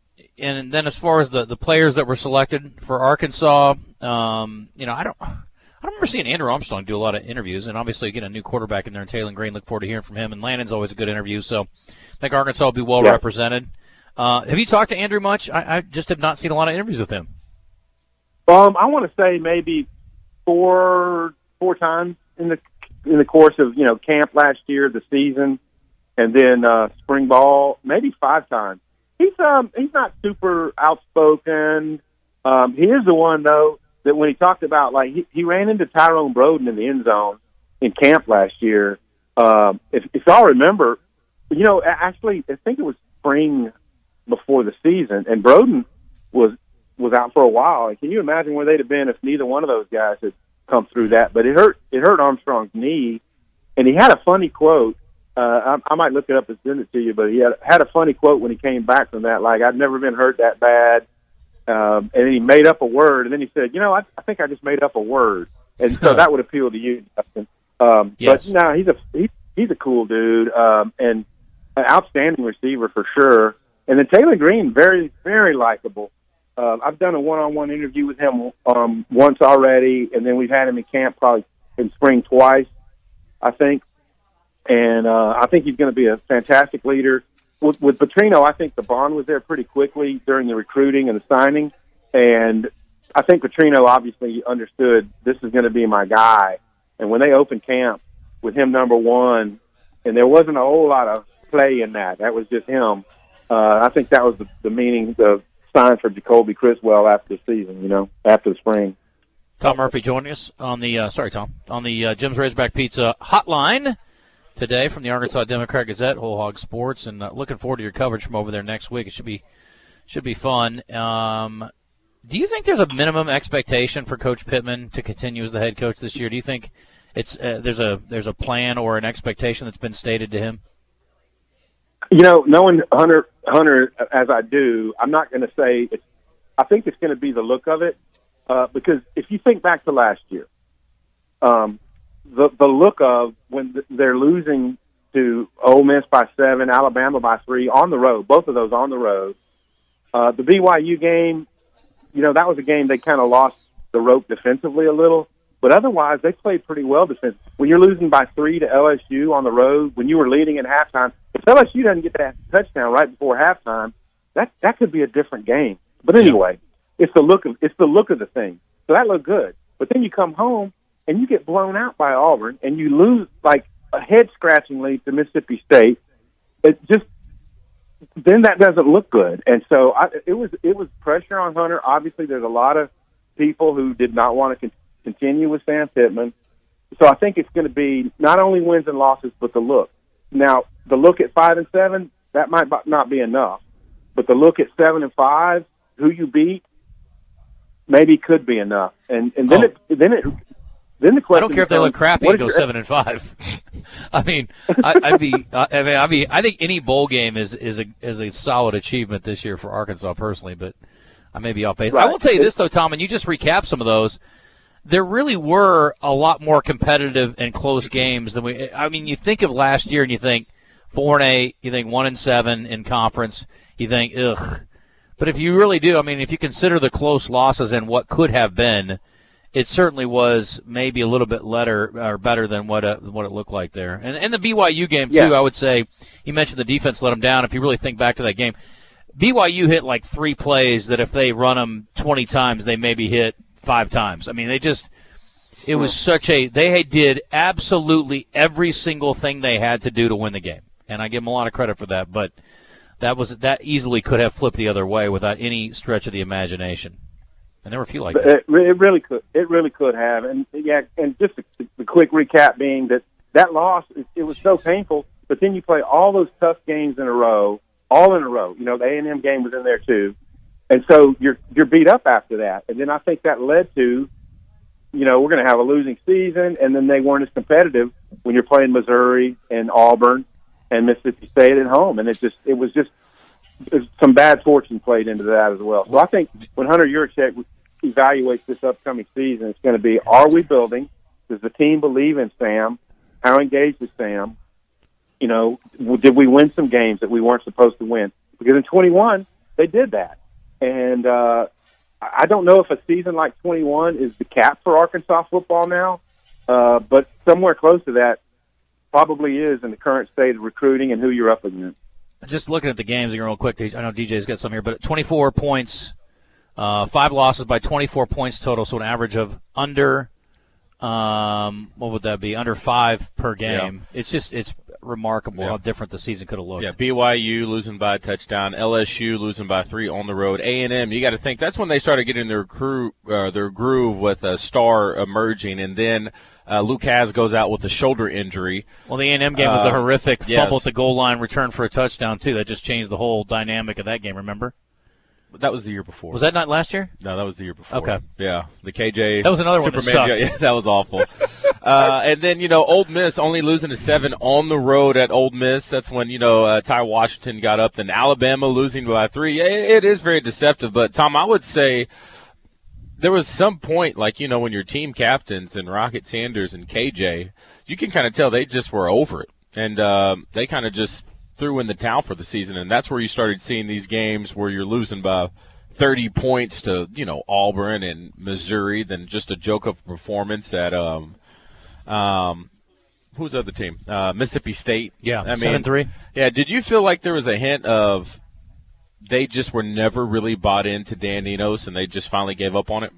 then as far as the players that were selected for Arkansas, I don't remember seeing Andrew Armstrong do a lot of interviews, and obviously getting a new quarterback in there, and Taylor Green. Look forward to hearing from him. And Lannon's always a good interview, so I think Arkansas will be well represented. Have you talked to Andrew much? I just have not seen a lot of interviews with him. I want to say maybe four times in the course of camp last year, the season, and then spring ball, maybe 5 times. He's not super outspoken. He is the one though that when he talked about like he ran into Tyrone Broden in the end zone in camp last year. If y'all remember, actually I think it was spring before the season, and Broden was out for a while. And can you imagine where they'd have been if neither one of those guys had come through that? But it hurt Armstrong's knee, and he had a funny quote. I might look it up and send it to you, but he had a funny quote when he came back from that, like, I've never been hurt that bad. And then he made up a word, and then he said, I think I just made up a word. And so that would appeal to you, Justin. Yes. But no, he's a cool dude, and an outstanding receiver for sure. And then Taylor Green, very, very likable. I've done a one-on-one interview with him once already, and then we've had him in camp probably in spring twice, I think. And I think he's going to be a fantastic leader. With Petrino, I think the bond was there pretty quickly during the recruiting and the signing. And I think Petrino obviously understood this is going to be my guy. And when they opened camp with him number one, and there wasn't a whole lot of play in that. That was just him. I think that was the meaning, the sign for Jacoby Criswell after the season, after the spring. Tom Murphy joining us on the on the Jim's Razorback Pizza hotline today from the Arkansas Democrat Gazette, Whole Hog Sports, and looking forward to your coverage from over there next week. It should be fun. Do you think there's a minimum expectation for Coach Pittman to continue as the head coach this year? Do you think it's there's a plan or an expectation that's been stated to him? Knowing Hunter as I do, I'm not going to say it's. I think it's going to be the look of it, because if you think back to last year, the look of when they're losing to Ole Miss by 7, Alabama by 3 on the road, both of those on the road. The BYU game, that was a game they kind of lost the rope defensively a little, but otherwise they played pretty well defensively. When you're losing by 3 to LSU on the road, when you were leading at halftime, if LSU doesn't get that touchdown right before halftime, that could be a different game. But anyway, it's the look of the thing. So that looked good. But then you come home and you get blown out by Auburn, and you lose like a head-scratchingly to Mississippi State. Then that doesn't look good. And so it was pressure on Hunter. Obviously, there's a lot of people who did not want to continue with Sam Pittman. So I think it's going to be not only wins and losses, but the look. Now, the look at 5-7, that might not be enough. But the look at 7-5, who you beat, maybe could be enough. And then then the question. I don't care if they look crappy and go 7-5. I think any bowl game is a solid achievement this year for Arkansas personally, but I may be off base. Right. I will tell you this though, Tom, and you just recapped some of those. There really were a lot more competitive and close games than we. I mean, you think of last year and you think 4-8, you think 1-7 in conference, you think ugh. But if you really do, I mean, if you consider the close losses and what could have been, it certainly was maybe a little bit better than what it looked like there. And the BYU game, too, I would say, you mentioned the defense let them down. If you really think back to that game, BYU hit like 3 plays that if they run them 20 times, they maybe hit 5 times. I mean, it was they did absolutely every single thing they had to do to win the game. And I give them a lot of credit for that, but that easily could have flipped the other way without any stretch of the imagination. And there were a few like that. It really could. It really could have. And just the quick recap being that loss, it was so painful. But then you play all those tough games in a row, all in a row. The A&M game was in there too, and so you're beat up after that. And then I think that led to, we're going to have a losing season, and then they weren't as competitive when you're playing Missouri and Auburn and Mississippi State at home. And it was some bad fortune played into that as well. So I think when Hunter Yurachek evaluates this upcoming season, it's going to be, are we building? Does the team believe in Sam? How engaged is Sam? Did we win some games that we weren't supposed to win? Because in 21, they did that. And I don't know if a season like 21 is the cap for Arkansas football now, but somewhere close to that probably is in the current state of recruiting and who you're up against. Just looking at the games again real quick, I know DJ's got some here, but 24 points, 5 losses by 24 points total, so an average of under, what would that be, under 5 per game. Yeah. It's remarkable how different the season could have looked. Yeah, BYU losing by a touchdown, LSU losing by 3 on the road, A&M. You got to think that's when they started getting their groove with a star emerging, and then Luke Hasz goes out with a shoulder injury. Well, the A&M game was a horrific yes. fumble at the goal line, return for a touchdown too. That just changed the whole dynamic of that game. Remember? That was the year before. Was that not last year? No, that was the year before. Okay. Yeah, the KJ. That was another one that sucked. Yeah, that was awful. And then, Ole Miss only losing to 7 on the road at Ole Miss. That's when, Ty Washington got up. Then Alabama losing by 3. It is very deceptive. But, Tom, I would say there was some point, like, when your team captains and Rocket Sanders and KJ, you can kind of tell they just were over it. And they kind of just threw in the towel for the season. And that's where you started seeing these games where you're losing by 30 points to, Auburn and Missouri, then just a joke of a performance at who's the other team? Mississippi State. Yeah, 7-3. Yeah, did you feel like there was a hint of they just were never really bought into Dan Enos and they just finally gave up on it?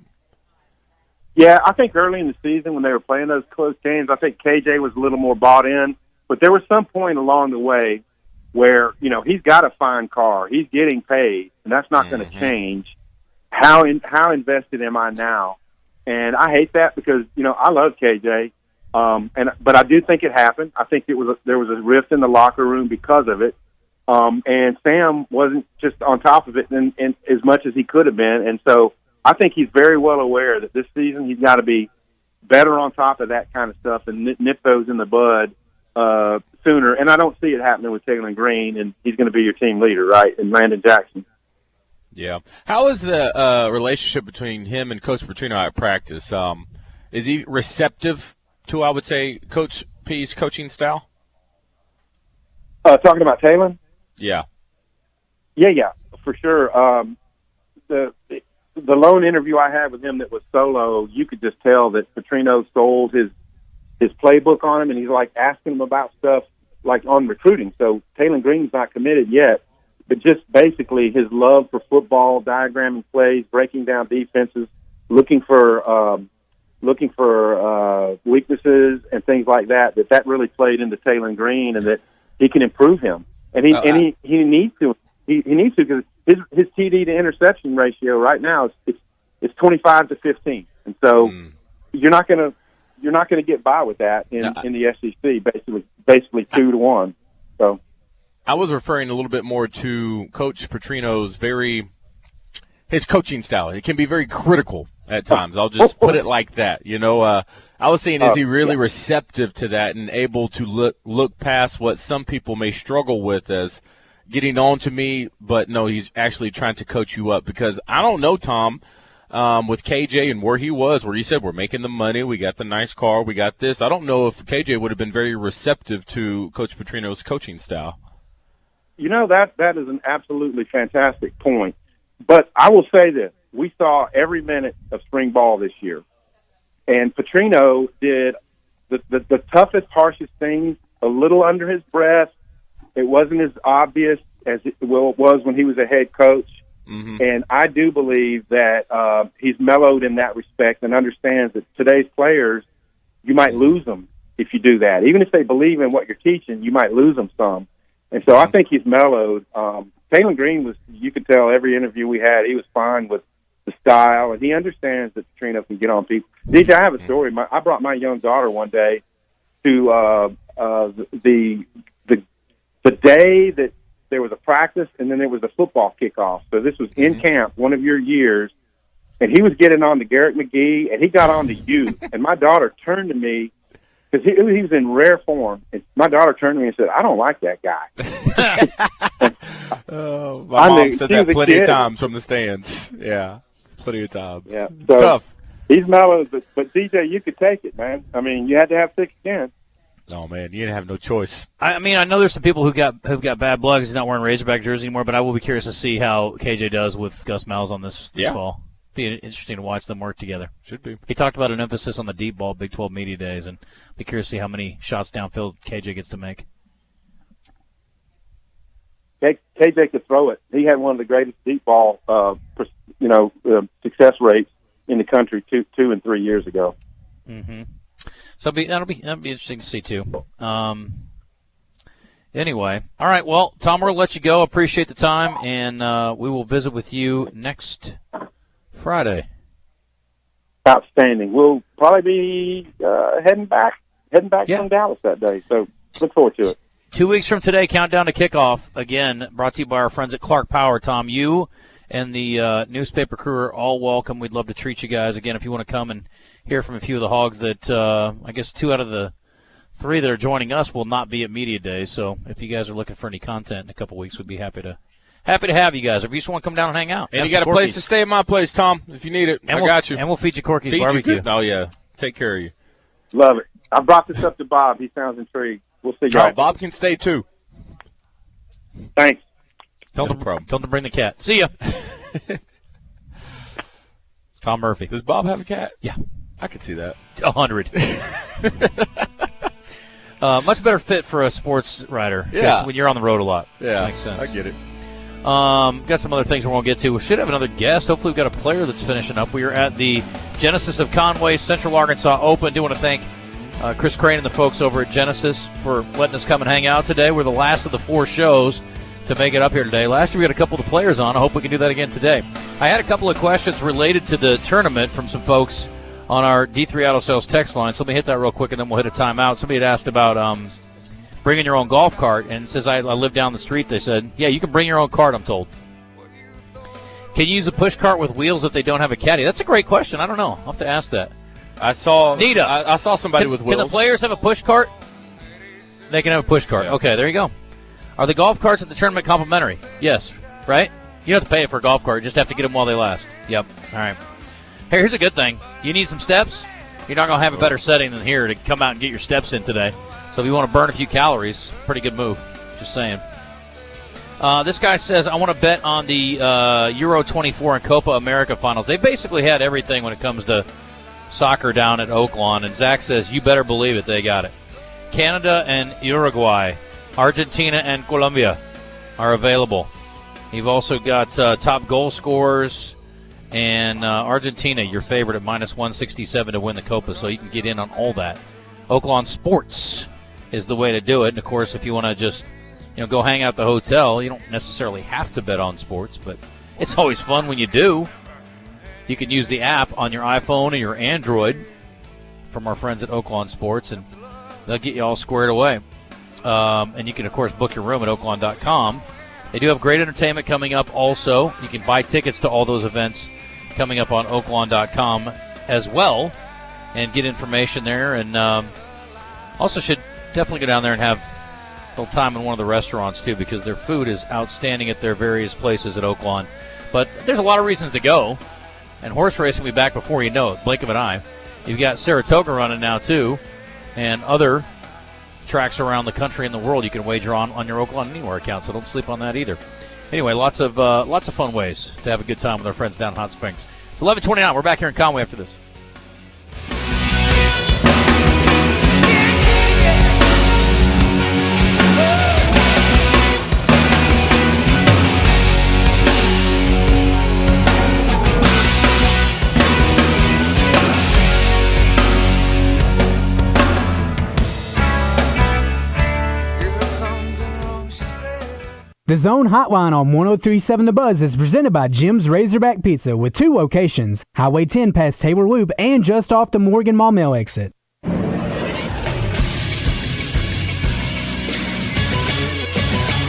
Yeah, I think early in the season when they were playing those close games, I think KJ was a little more bought in. But there was some point along the way where, he's got a fine car. He's getting paid, and that's not going to change. How invested am I now? And I hate that because, I love KJ. But I do think it happened. I think there was a rift in the locker room because of it. And Sam wasn't just on top of it in as much as he could have been. And so I think he's very well aware that this season he's got to be better on top of that kind of stuff and nip those in the bud sooner. And I don't see it happening with Taylor Green, and he's going to be your team leader, right, and Landon Jackson. Yeah. How is the relationship between him and Coach Petrino at practice? Is he receptive to, I would say, Coach P's coaching style? Talking about Taylor? Yeah. Yeah, for sure. The lone interview I had with him that was solo, you could just tell that Petrino sold his playbook on him, and he's like asking him about stuff like on recruiting. So Taylor Green's not committed yet, but just basically his love for football, diagramming plays, breaking down defenses, looking for weaknesses and things like that really played into Taylor Green, and that he can improve him. And he needs to. He needs to, because his TD to interception ratio right now is 25-15, and so you're not going to get by with that in the SEC. Basically 2-1. So I was referring a little bit more to Coach Petrino's his coaching style. It can be very critical at times. I'll just put it like that. I was saying, is he really receptive to that and able to look past what some people may struggle with as getting on to me, but no, he's actually trying to coach you up? Because I don't know, Tom, with KJ and where he said we're making the money, we got the nice car, we got this. I don't know if KJ would have been very receptive to Coach Petrino's coaching style. That is an absolutely fantastic point. But I will say this. We saw every minute of spring ball this year. And Petrino did the toughest, harshest things a little under his breath. It wasn't as obvious as it was when he was a head coach. Mm-hmm. And I do believe that he's mellowed in that respect and understands that today's players, you might lose them if you do that. Even if they believe in what you're teaching, you might lose them some. And so I think he's mellowed. Taylor Green you could tell every interview we had, he was fine with the style, and he understands that Petrino can get on people. DJ, I have a story. I brought my young daughter one day to the day that there was a practice, and then there was a football kickoff. So this was in camp, one of your years, and he was getting on to Garrett McGee, and he got on to you. And my daughter turned to me, because he was in rare form, and my daughter turned to me and said, "I don't like that guy." My mom said that plenty of times from the stands. Yeah, plenty of times. Yeah. It's tough. He's mellow, but DJ, you could take it, man. I mean, you had to have thick skin. Oh man, you didn't have no choice. I mean, I know there's some people who've got bad blood because he's not wearing Razorback jersey anymore, but I will be curious to see how KJ does with Gus Malzahn on this fall. Be interesting to watch them work together. Should be. He talked about an emphasis on the deep ball, Big 12 Media Days, and be curious to see how many shots downfield KJ gets to make. KJ could throw it. He had one of the greatest deep ball, success rates in the country 2 and 3 years ago. Mm-hmm. So that'll be interesting to see too. Anyway, all right, well, Tom, we'll let you go. Appreciate the time, and we will visit with you next Friday. Outstanding. We'll probably be heading back from Dallas that day, so look forward to it. 2 weeks from today, countdown to kickoff. Again, brought to you by our friends at Clark Power. Tom, you and the newspaper crew are all welcome. We'd love to treat you guys. Again, if you want to come and hear from a few of the Hogs that I guess 2 out of the 3 that are joining us will not be at Media Day. So if you guys are looking for any content in a couple weeks, we'd be happy to have you guys. If you just want to come down and hang out. And you got a place to stay at my place, Tom, if you need it. And I got you. And we'll feed you Corky's barbecue. Oh, yeah. Take care of you. Love it. I brought this up to Bob. He sounds intrigued. We'll see you. Right, Bob can stay, too. Thanks. Tell them to bring the cat. See ya. It's Tom Murphy. Does Bob have a cat? Yeah. I could see that. 100. Much better fit for a sports writer. Yeah. When you're on the road a lot. Yeah. Makes sense. I get it. Got some other things we won't get to. We should have another guest. Hopefully we've got a player that's finishing up. We are at the Genesis of Conway Central Arkansas Open. Do want to thank Chris Crane and the folks over at Genesis for letting us come and hang out today. We're the last of the 4 shows to make it up here today. Last year we had a couple of the players on. I hope we can do that again today. I had a couple of questions related to the tournament from some folks on our D3 Auto Sales text line. So let me hit that real quick and then we'll hit a timeout. Somebody had asked about bringing your own golf cart, and it says I live down the street. They said, yeah, you can bring your own cart, I'm told. Can you use a push cart with wheels if they don't have a caddy? That's a great question. I don't know. I'll have to ask that. I saw Nita. I saw somebody with wheels. Can the players have a push cart? They can have a push cart. Yeah. Okay, there you go. Are the golf carts at the tournament complimentary? Yes. Right? You don't have to pay for a golf cart. You just have to get them while they last. Yep. All right. Hey, here's a good thing. You need some steps? You're not going to have a better setting than here to come out and get your steps in today. So if you want to burn a few calories, pretty good move. Just saying. This guy says, I want to bet on the Euro 24 and Copa America finals. They basically had everything when it comes to soccer down at Oaklawn. And Zach says, you better believe it, they got it. Canada and Uruguay, Argentina and Colombia are available. You've also got top goal scorers and Argentina, your favorite, at -167 to win the Copa. So you can get in on all that. Oaklawn Sports is the way to do it. And, of course, if you want to just go hang out at the hotel, you don't necessarily have to bet on sports, but it's always fun when you do. You can use the app on your iPhone or your Android from our friends at Oaklawn Sports, and they'll get you all squared away. And you can, of course, book your room at oaklawn.com. They do have great entertainment coming up also. You can buy tickets to all those events coming up on oaklawn.com as well and get information there. And also should definitely go down there and have a little time in one of the restaurants, too, because their food is outstanding at their various places at Oaklawn. But there's a lot of reasons to go. And horse racing will be back before you know it, blink of an eye. You've got Saratoga running now, too, and other tracks around the country and the world you can wager on your Oaklawn Anywhere account, so don't sleep on that either. Anyway, lots of fun ways to have a good time with our friends down in Hot Springs. It's 11:29. We're back here in Conway after this. The Zone Hotline on 103.7 The Buzz is presented by Jim's Razorback Pizza with 2 locations, Highway 10 past Taylor Loop and just off the Morgan Mall Mill exit.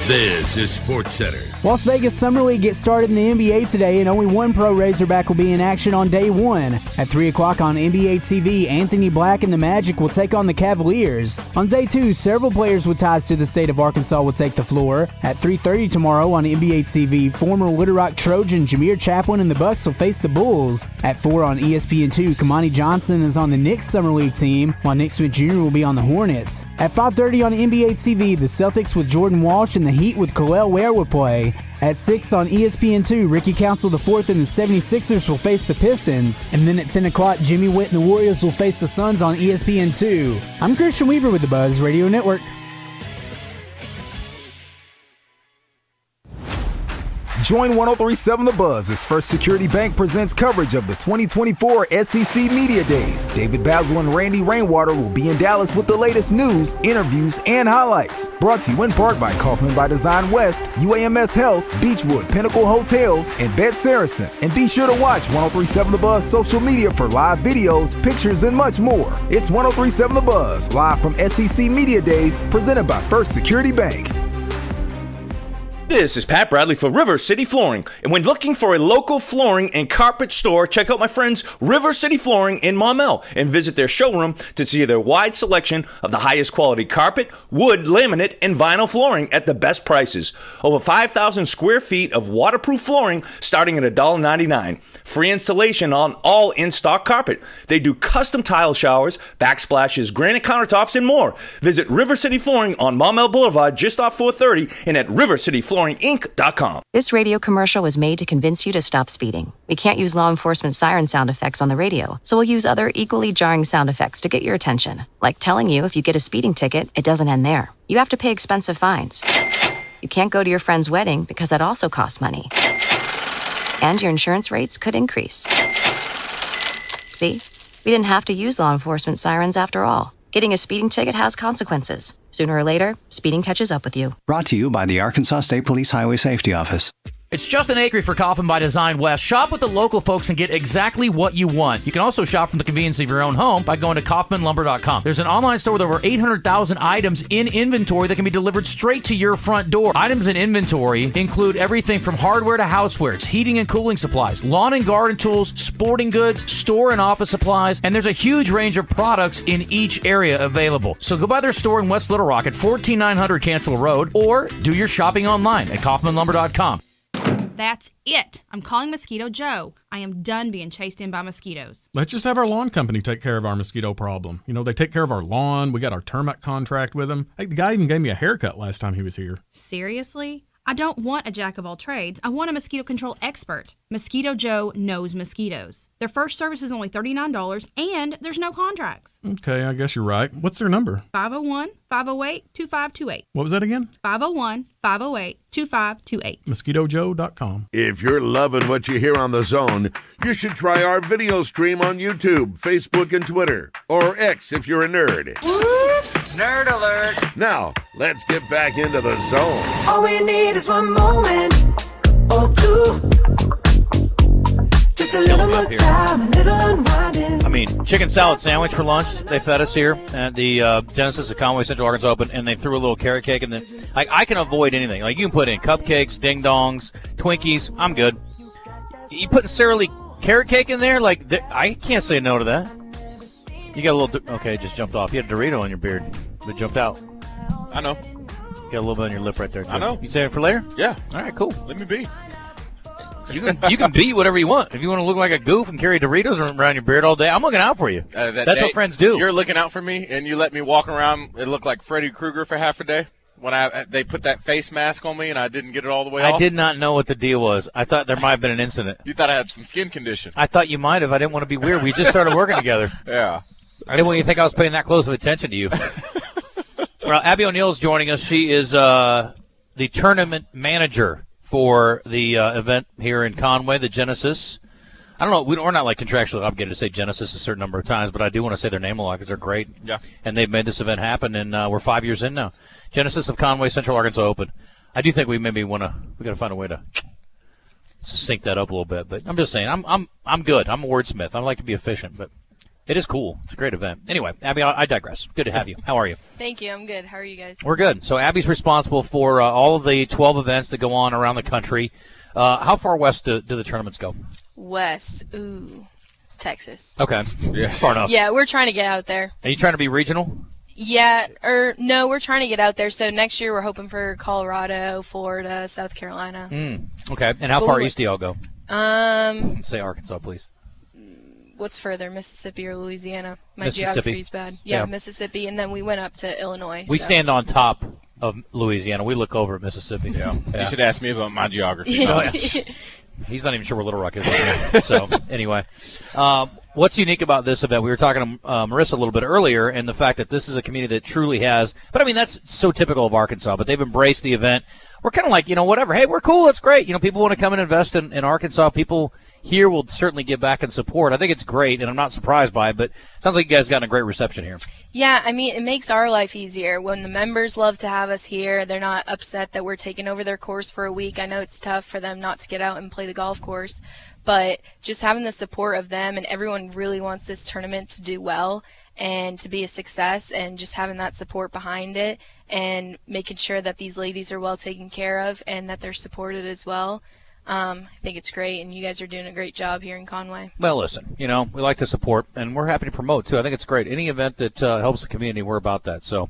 This is Sports Center. Las Vegas Summer League gets started in the NBA today, and only one pro Razorback will be in action on day 1. At 3 o'clock on NBA TV, Anthony Black and the Magic will take on the Cavaliers. On day 2, several players with ties to the state of Arkansas will take the floor. At 3:30 tomorrow on NBA TV, former Little Rock Trojan Jameer Chaplin and the Bucks will face the Bulls. At 4 on ESPN2, Kamani Johnson is on the Knicks Summer League team, while Nick Smith Jr. will be on the Hornets. At 5:30 on NBA TV, the Celtics with Jordan Walsh and the Heat with Khalil Ware will play. At 6 on ESPN2, Ricky Council IV and the 76ers will face the Pistons. And then at 10 o'clock, Jimmy Witt and the Warriors will face the Suns on ESPN2. I'm Christian Weaver with the Buzz Radio Network. Join 103.7 The Buzz as First Security Bank presents coverage of the 2024 SEC Media Days. David Basil and Randy Rainwater will be in Dallas with the latest news, interviews, and highlights. Brought to you in part by Kaufman by Design West, UAMS Health, Beechwood, Pinnacle Hotels, and Bet Saracen. And be sure to watch 103.7 The Buzz social media for live videos, pictures, and much more. It's 103.7 The Buzz, live from SEC Media Days, presented by First Security Bank. This is Pat Bradley for River City Flooring. And when looking for a local flooring and carpet store, check out my friends River City Flooring in Maumelle and visit their showroom to see their wide selection of the highest quality carpet, wood, laminate, and vinyl flooring at the best prices. Over 5,000 square feet of waterproof flooring starting at $1.99. Free installation on all in-stock carpet. They do custom tile showers, backsplashes, granite countertops, and more. Visit River City Flooring on Maumelle Boulevard just off 430 and at rivercityflooringinc.com. This radio commercial was made to convince you to stop speeding. We can't use law enforcement siren sound effects on the radio, so we'll use other equally jarring sound effects to get your attention. Like telling you if you get a speeding ticket, it doesn't end there. You have to pay expensive fines. You can't go to your friend's wedding because that also costs money. And your insurance rates could increase. See? We didn't have to use law enforcement sirens after all. Getting a speeding ticket has consequences. Sooner or later, speeding catches up with you. Brought to you by the Arkansas State Police Highway Safety Office. It's Justin Acri for Kaufman by Design West. Shop with the local folks and get exactly what you want. You can also shop from the convenience of your own home by going to KaufmanLumber.com. There's an online store with over 800,000 items in inventory that can be delivered straight to your front door. Items in inventory include everything from hardware to housewares, heating and cooling supplies, lawn and garden tools, sporting goods, store and office supplies, and there's a huge range of products in each area available. So go by their store in West Little Rock at 14900 Cancel Road or do your shopping online at KaufmanLumber.com. That's it. I'm calling Mosquito Joe. I am done being chased in by mosquitoes. Let's just have our lawn company take care of our mosquito problem. You know, they take care of our lawn. We got our termite contract with them. Hey, the guy even gave me a haircut last time he was here. Seriously? I don't want a jack of all trades. I want a mosquito control expert. Mosquito Joe knows mosquitoes. Their first service is only $39, and there's no contracts. Okay, I guess you're right. What's their number? 501-508-2528. What was that again? 501-508-2528. MosquitoJoe.com. If you're loving what you hear on The Zone, you should try our video stream on YouTube, Facebook, and Twitter. Or X if you're a nerd. Nerd alert! Now, let's get back into The Zone. All we need is one moment or two. Just a little more time, a little unwinding. I mean, chicken salad sandwich for lunch they fed us here at the Genesis of Conway Central Arkansas Open, and they threw a little carrot cake. And then, like, I can avoid anything. Like, you can put in cupcakes, ding-dongs, Twinkies. I'm good. You putting Sara Lee carrot cake in there? Like, I can't say no to that. You got a little okay, it just jumped off. You had a Dorito on your beard that jumped out. I know. You got a little bit on your lip right there, too. I know. You saving it for later? Yeah. All right, cool. Let me be. You can be whatever you want. If you want to look like a goof and carry Doritos around your beard all day, I'm looking out for you. That's what friends do. You're looking out for me, and you let me walk around and look like Freddy Krueger for half a day when they put that face mask on me and I didn't get it all the way off. I did not know what the deal was. I thought there might have been an incident. You thought I had some skin condition. I thought you might have. I didn't want to be weird. We just started working together. Yeah. I didn't want you to think I was paying that close of attention to you. Well, Abby O'Neill's joining us. She is the tournament manager for the event here in Conway, the Genesis. I don't know. We're not like contractually obligated to say Genesis a certain number of times, but I do want to say their name a lot because they're great. Yeah. And they've made this event happen, and we're 5 years in now. Genesis of Conway Central Arkansas Open. I do think we maybe we got to find a way to sync that up a little bit. But I'm just saying, I'm good. I'm a wordsmith. I like to be efficient, but it is cool. It's a great event. Anyway, Abby, I digress. Good to have you. How are you? Thank you. I'm good. How are you guys? We're good. So Abby's responsible for all of the 12 events that go on around the country. How far west do the tournaments go? West. Texas. Okay. Yeah. Far enough. Yeah, we're trying to get out there. Are you trying to be regional? Yeah, no, we're trying to get out there. So next year we're hoping for Colorado, Florida, South Carolina. Okay. And how far east do y'all go? Say Arkansas, please. What's further, Mississippi or Louisiana? My Mississippi. geography's bad. Yeah, Mississippi, and then we went up to Illinois. We stand on top of Louisiana. We look over at Mississippi. Yeah. You should ask me about my geography. He's not even sure where Little Rock is right now. So, anyway. What's unique about this event? We were talking to Marissa a little bit earlier, and the fact that this is a community that truly has. But I mean, that's so typical of Arkansas. But they've embraced the event. We're kind of like, whatever. Hey, we're cool. It's great. People want to come and invest in Arkansas. People here will certainly give back and support. I think it's great, and I'm not surprised by it. But it sounds like you guys got a great reception here. Yeah, I mean, it makes our life easier. When the members love to have us here, they're not upset that we're taking over their course for a week. I know it's tough for them not to get out and play the golf course. But just having the support of them, and everyone really wants this tournament to do well and to be a success, and just having that support behind it and making sure that these ladies are well taken care of and that they're supported as well. I think it's great, and you guys are doing a great job here in Conway. Well, listen, we like to support, and we're happy to promote, too. I think it's great. Any event that helps the community, we're about that. So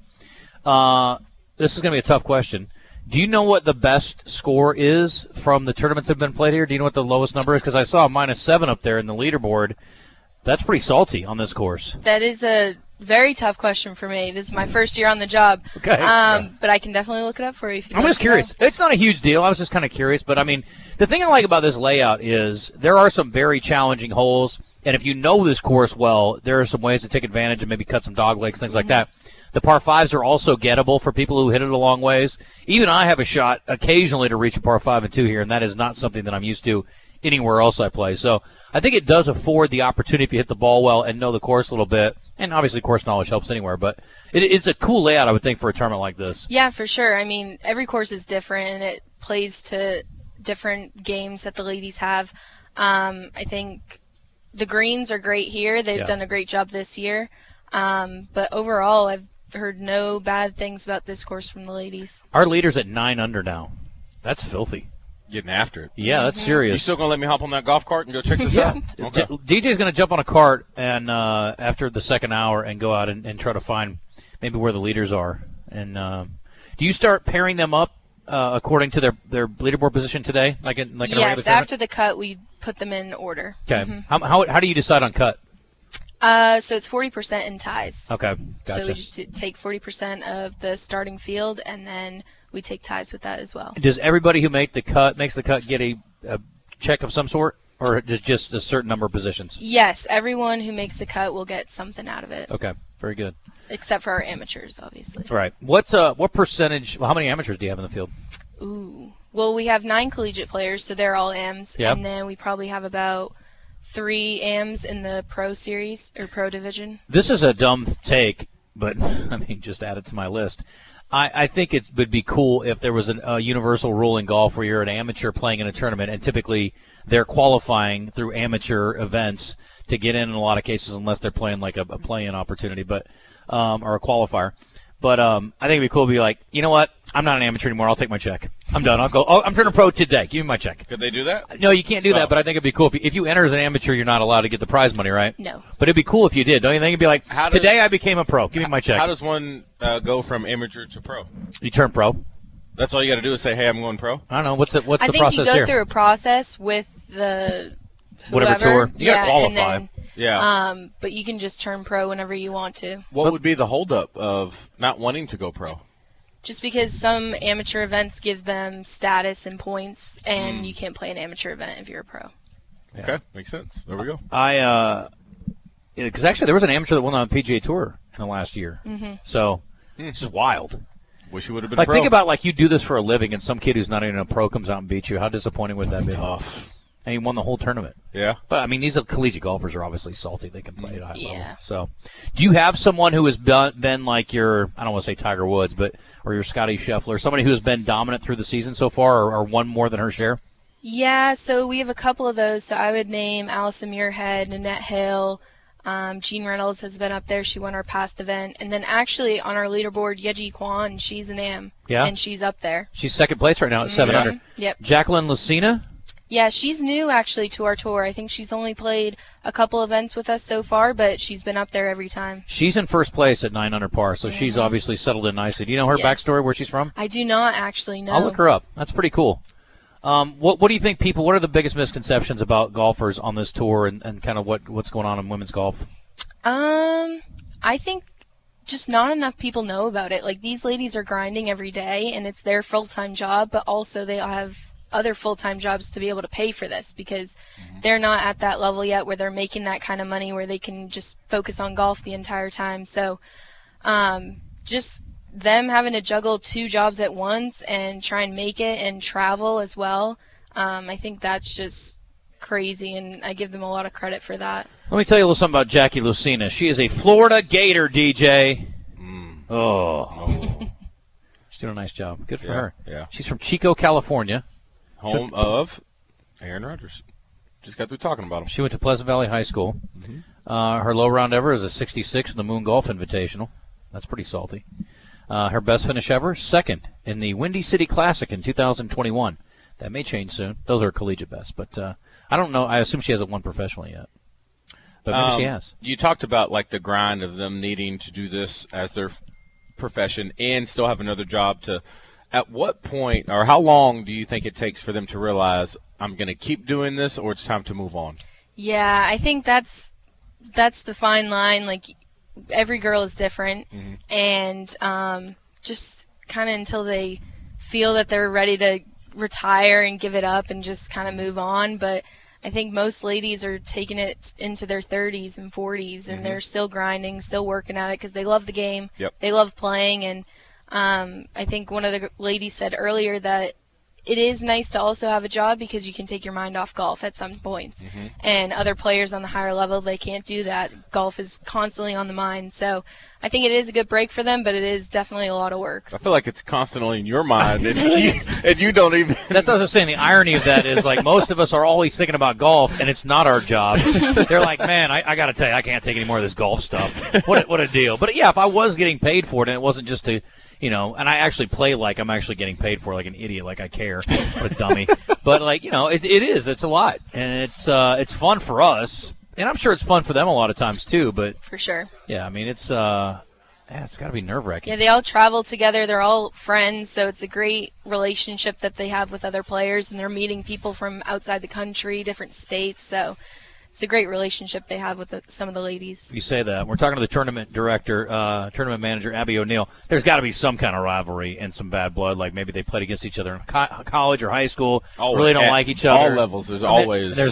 this is going to be a tough question. Do you know what the best score is from the tournaments that have been played here? Do you know what the lowest number is? Because I saw a -7 up there in the leaderboard. That's pretty salty on this course. That is a very tough question for me. This is my first year on the job. Okay. But I can definitely look it up for you. If you I'm just curious. It's not a huge deal. I was just kind of curious. But, I mean, the thing I like about this layout is there are some very challenging holes. And if you know this course well, there are some ways to take advantage and maybe cut some dog legs, things like that. The par 5s are also gettable for people who hit it a long ways. Even I have a shot occasionally to reach a par 5 and 2 here, and that is not something that I'm used to anywhere else I play. So I think it does afford the opportunity if you hit the ball well and know the course a little bit. And obviously course knowledge helps anywhere, but it's a cool layout, I would think, for a tournament like this. Yeah, for sure. I mean, every course is different, and it plays to different games that the ladies have. I think the greens are great here. They've done a great job this year. But overall, I've heard no bad things about this course from the ladies. Our leader's at 9 under now. That's filthy. Getting after it. Yeah, that's serious. You still going to let me hop on that golf cart and go check this out? Okay. DJ's going to jump on a cart and after the second hour and go out and try to find maybe where the leaders are. And do you start pairing them up according to their leaderboard position today? Yes, after the cut, we put them in order. Okay. How do you decide on cut? So it's 40% in ties. Okay, gotcha. So we just take 40% of the starting field, and then we take ties with that as well. Does everybody who makes the cut get a check of some sort, or just a certain number of positions? Yes, everyone who makes the cut will get something out of it. Okay, very good. Except for our amateurs, obviously. Right. What percentage? Well, how many amateurs do you have in the field? Ooh. Well, we have 9 collegiate players, so they're all AMs, and then we probably have about 3 AMs in the pro series or pro division. This is a dumb take, but I mean, just add it to my list. I think it would be cool if there was a universal rule in golf where you're an amateur playing in a tournament, and typically they're qualifying through amateur events to get in a lot of cases, unless they're playing like a play-in opportunity, but or a qualifier. But I think it'd be cool to be like, you know what? I'm not an amateur anymore. I'll take my check. I'm done. I'll go. Oh, I'm turning pro today. Give me my check. Could they do that? No, you can't do that, but I think it'd be cool. If you enter as an amateur, you're not allowed to get the prize money, right? No. But it'd be cool if you did. Don't you think? It'd be like, today I became a pro. Give me my check. How does one go from amateur to pro? You turn pro. That's all you got to do is say, hey, I'm going pro? I don't know. What's the process here? I think you go through a process with the whatever tour. You got to qualify. Yeah. But you can just turn pro whenever you want to. What would be the holdup of not wanting to go pro? Just because some amateur events give them status and points, and you can't play an amateur event if you're a pro. Yeah. Okay, makes sense. There we go. Because actually there was an amateur that won on the PGA Tour in the last year. Mm-hmm. So this is wild. Wish you would have been like pro. Think about you do this for a living, and some kid who's not even a pro comes out and beats you. How disappointing would that be? Tough. And he won the whole tournament. Yeah. But, I mean, these collegiate golfers are obviously salty. They can play at a high level. So, do you have someone who has been like your, I don't want to say Tiger Woods, or your Scotty Scheffler, somebody who has been dominant through the season so far or won more than her share? Yeah, so we have a couple of those. So I would name Allison Muirhead, Nanette Hill. Jean Reynolds has been up there. She won our past event. And then actually on our leaderboard, Yeji Kwan, she's an AM. Yeah. And she's up there. She's second place right now at 7 under. Yep. Jacqueline Lucina? Yeah, she's new actually to our tour. I think she's only played a couple events with us so far, but she's been up there every time. She's in first place at 9 under par, so she's obviously settled in nicely. Do you know her backstory, where she's from? I do not actually know. I'll look her up. That's pretty cool. What do you think what are the biggest misconceptions about golfers on this tour and kind of what's going on in women's golf? I think just not enough people know about it. Like, these ladies are grinding every day, and it's their full-time job, but also they have other full-time jobs to be able to pay for this, because they're not at that level yet where they're making that kind of money where they can just focus on golf the entire time. So just them having to juggle 2 jobs at once and try and make it and travel as well, I think that's just crazy, and I give them a lot of credit for that. Let me tell you a little something about Jackie Lucina. She is a Florida Gator, DJ. She's doing a nice job. Good for her. Yeah. She's from Chico, California. Home of Aaron Rodgers. Just got through talking about him. She went to Pleasant Valley High School. Her low round ever is a 66 in the Moon Golf Invitational. That's pretty salty. Her best finish ever, 2nd in the Windy City Classic in 2021. That may change soon. Those are collegiate best, but I don't know. I assume she hasn't won professionally yet. But maybe she has. You talked about like the grind of them needing to do this as their profession and still have another job. At what point or how long do you think it takes for them to realize I'm going to keep doing this, or it's time to move on? Yeah, I think that's the fine line. Like, every girl is different, and just kind of until they feel that they're ready to retire and give it up and just kind of move on. But I think most ladies are taking it into their 30s and 40s, and they're still grinding, still working at it because they love the game. They love playing, and I think one of the ladies said earlier that it is nice to also have a job because you can take your mind off golf at some points. And other players on the higher level, they can't do that. Golf is constantly on the mind. So I think it is a good break for them, but it is definitely a lot of work. I feel like it's constantly in your mind, and you don't even. That's what I was saying. The irony of that is, like, most of us are always thinking about golf, and it's not our job. They're like, man, I got to tell you, I can't take any more of this golf stuff. What a deal. But, yeah, if I was getting paid for it and it wasn't just to – and I actually play like I'm actually getting paid for it, like an idiot, like I care. What a dummy. But, like, it is. It's a lot. And it's fun for us. And I'm sure it's fun for them a lot of times, too. But for sure. Yeah, I mean, it's got to be nerve-wracking. Yeah, they all travel together. They're all friends, so it's a great relationship that they have with other players, and they're meeting people from outside the country, different states. So it's a great relationship they have with some of the ladies. You say that. We're talking to the tournament director, tournament manager, Abby O'Neill. There's got to be some kind of rivalry and some bad blood. Like maybe they played against each other in college or high school. Really don't like each other. All levels. There's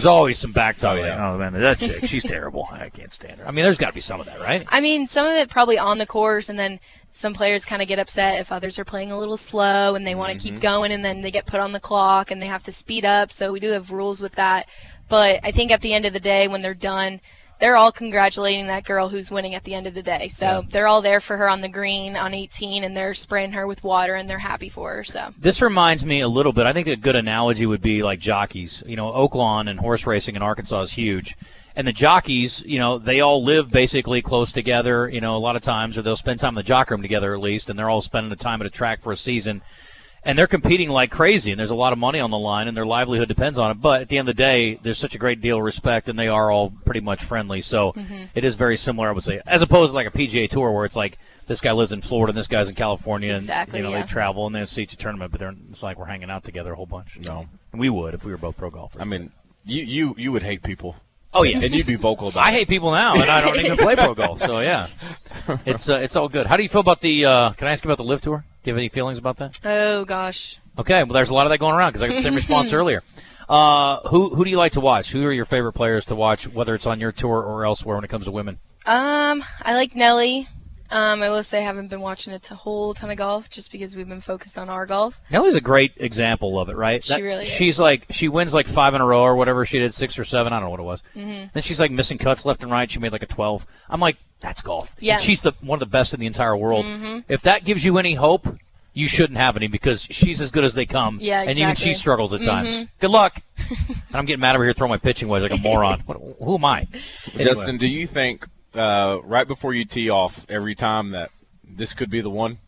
always some back talk. Oh, man, that chick, she's terrible. I can't stand her. I mean, there's got to be some of that, right? I mean, some of it probably on the course, and then some players kind of get upset if others are playing a little slow and they want to keep going, and then they get put on the clock and they have to speed up. So we do have rules with that. But I think at the end of the day, when they're done, they're all congratulating that girl who's winning at the end of the day. So they're all there for her on the green on 18, and they're spraying her with water, and they're happy for her. So this reminds me a little bit. I think a good analogy would be like jockeys. Oaklawn and horse racing in Arkansas is huge. And the jockeys, they all live basically close together, a lot of times, or they'll spend time in the jock room together at least, and they're all spending the time at a track for a season. And they're competing like crazy, and there's a lot of money on the line, and their livelihood depends on it. But at the end of the day, there's such a great deal of respect, and they are all pretty much friendly. So it is very similar, I would say, as opposed to like a PGA Tour where it's like this guy lives in Florida and this guy's in California, and they travel and they see each tournament, but it's like we're hanging out together a whole bunch. No, and we would if we were both pro golfers. I mean, you would hate people. Oh yeah, and you'd be vocal about it. I hate people now, and I don't even play pro golf. So yeah, it's all good. How do you feel about the? Can I ask you about the Live Tour? Do you have any feelings about that? Oh gosh. Okay, well, there's a lot of that going around because I got the same response earlier. Who do you like to watch? Who are your favorite players to watch, whether it's on your tour or elsewhere when it comes to women? I like Nelly. I will say I haven't been watching a whole ton of golf just because we've been focused on our golf. Nelly's a great example of it, right? She really is. She's like, she wins like 5 in a row or whatever she did, 6 or 7, I don't know what it was. Then she's like missing cuts left and right. She made like a 12. I'm like, that's golf. Yeah. And she's one of the best in the entire world. If that gives you any hope, you shouldn't have any because she's as good as they come. Yeah, exactly. And even she struggles at times. Good luck. And I'm getting mad over here throwing my pitching wedge like a moron. Who am I? Anyway. Justin, do you think right before you tee off every time that this could be the one?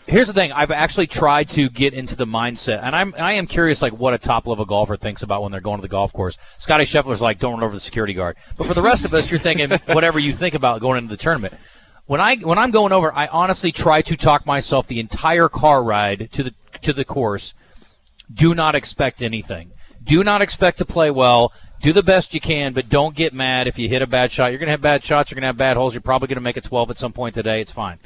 Here's the thing. I've actually tried to get into the mindset, and I am curious like what a top-level golfer thinks about when they're going to the golf course. Scotty Scheffler's like, don't run over the security guard. But for the rest of us, you're thinking whatever you think about going into the tournament. When I'm going over, I honestly try to talk myself the entire car ride to the course. Do not expect anything. Do not expect to play well. Do the best you can, but don't get mad if you hit a bad shot. You're going to have bad shots. You're going to have bad holes. You're probably going to make a 12 at some point today. It's fine.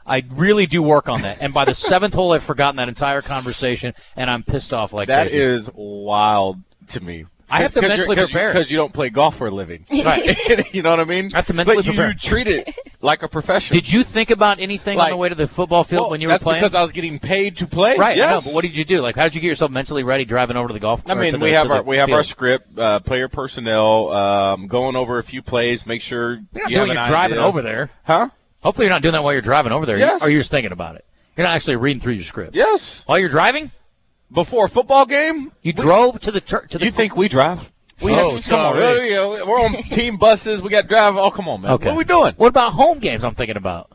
I really do work on that. And by the 7th hole, I've forgotten that entire conversation, and I'm pissed off like that crazy. That is wild to me. I have to mentally prepare. Because you don't play golf for a living. Right. You know what I mean? I have to mentally prepare. You treat it like a professional. Did you think about anything on the way to the football field when you were playing? That's because I was getting paid to play. Right. Yes. I know, but what did you do? Like, how did you get yourself mentally ready driving over to the golf course? I mean, we have our script, player personnel, going over a few plays, make sure you're driving over there. Huh? Hopefully you're not doing that while you're driving over there. Yes. Or you're just thinking about it. You're not actually reading through your script. Yes. While you're driving? Before a football game? You drove to the You think we drive? Come on, we're on team buses. We got to drive. Oh, come on, man. Okay. What are we doing? What about home games I'm thinking about?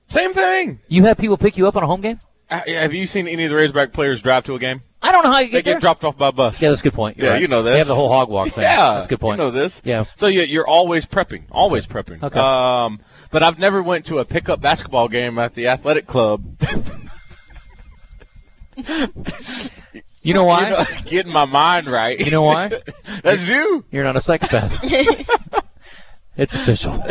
Same thing. You have people pick you up on a home game? Have you seen any of the Razorback players drive to a game? I don't know how you get there. They get dropped off by a bus. Yeah, that's a good point. You're right. You know this. They have the whole hog walk thing. Yeah. That's a good point. You know this. Yeah. So you're always prepping. Always prepping. Okay. But I've never went to a pickup basketball game at the athletic club. You know why? Getting my mind right. You know why? That's you. You're not a psychopath. It's official.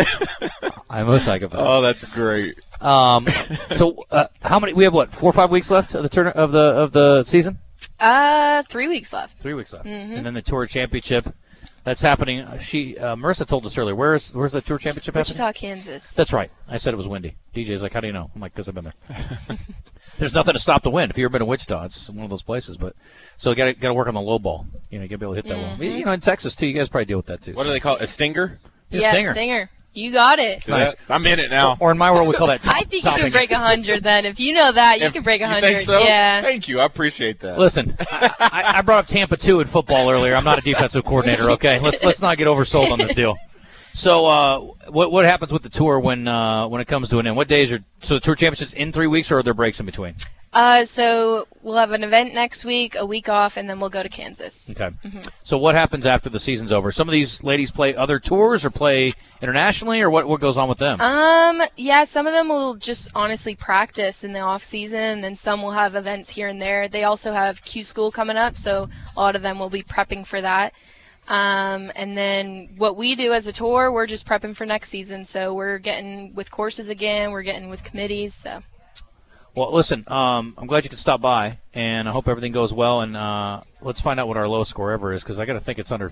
I'm a psychopath. Oh, that's great. So how many? We have 4 or 5 weeks left of the season. 3 weeks left. 3 weeks left, Mm-hmm. and then the Tour Championship. That's happening. Marissa told us earlier. Where's the Tour Championship happening? Wichita, Kansas. That's right. I said it was windy. DJ's like, how do you know? I'm like, because I've been there. There's nothing to stop the wind. If you've ever been to Wichita, it's one of those places. But so got to work on the low ball. You got to be able to hit that one. You know, in Texas too, you guys probably deal with that too. What do they call it? A stinger? Yeah, stinger. You got it. Nice. I'm in it now. Or in my world, we call that. I think you can break 100. Then, if you know that, you can break 100. You think so? Yeah. Thank you. I appreciate that. Listen, I brought up Tampa 2 in football earlier. I'm not a defensive coordinator. Okay, let's not get oversold on this deal. So, what happens with the tour when it comes to an end? What days are the Tour Championships in 3 weeks, or are there breaks in between? So we'll have an event next week, a week off, and then we'll go to Kansas. Okay. Mm-hmm. So what happens after the season's over? Some of these ladies play other tours or play internationally, or what goes on with them? Yeah, some of them will just honestly practice in the off season, and then some will have events here and there. They also have Q School coming up, so a lot of them will be prepping for that. And then what we do as a tour, we're just prepping for next season. So we're getting with courses again, we're getting with committees. So. Well, listen, I'm glad you could stop by, and I hope everything goes well. And let's find out what our lowest score ever is, because I got to think it's under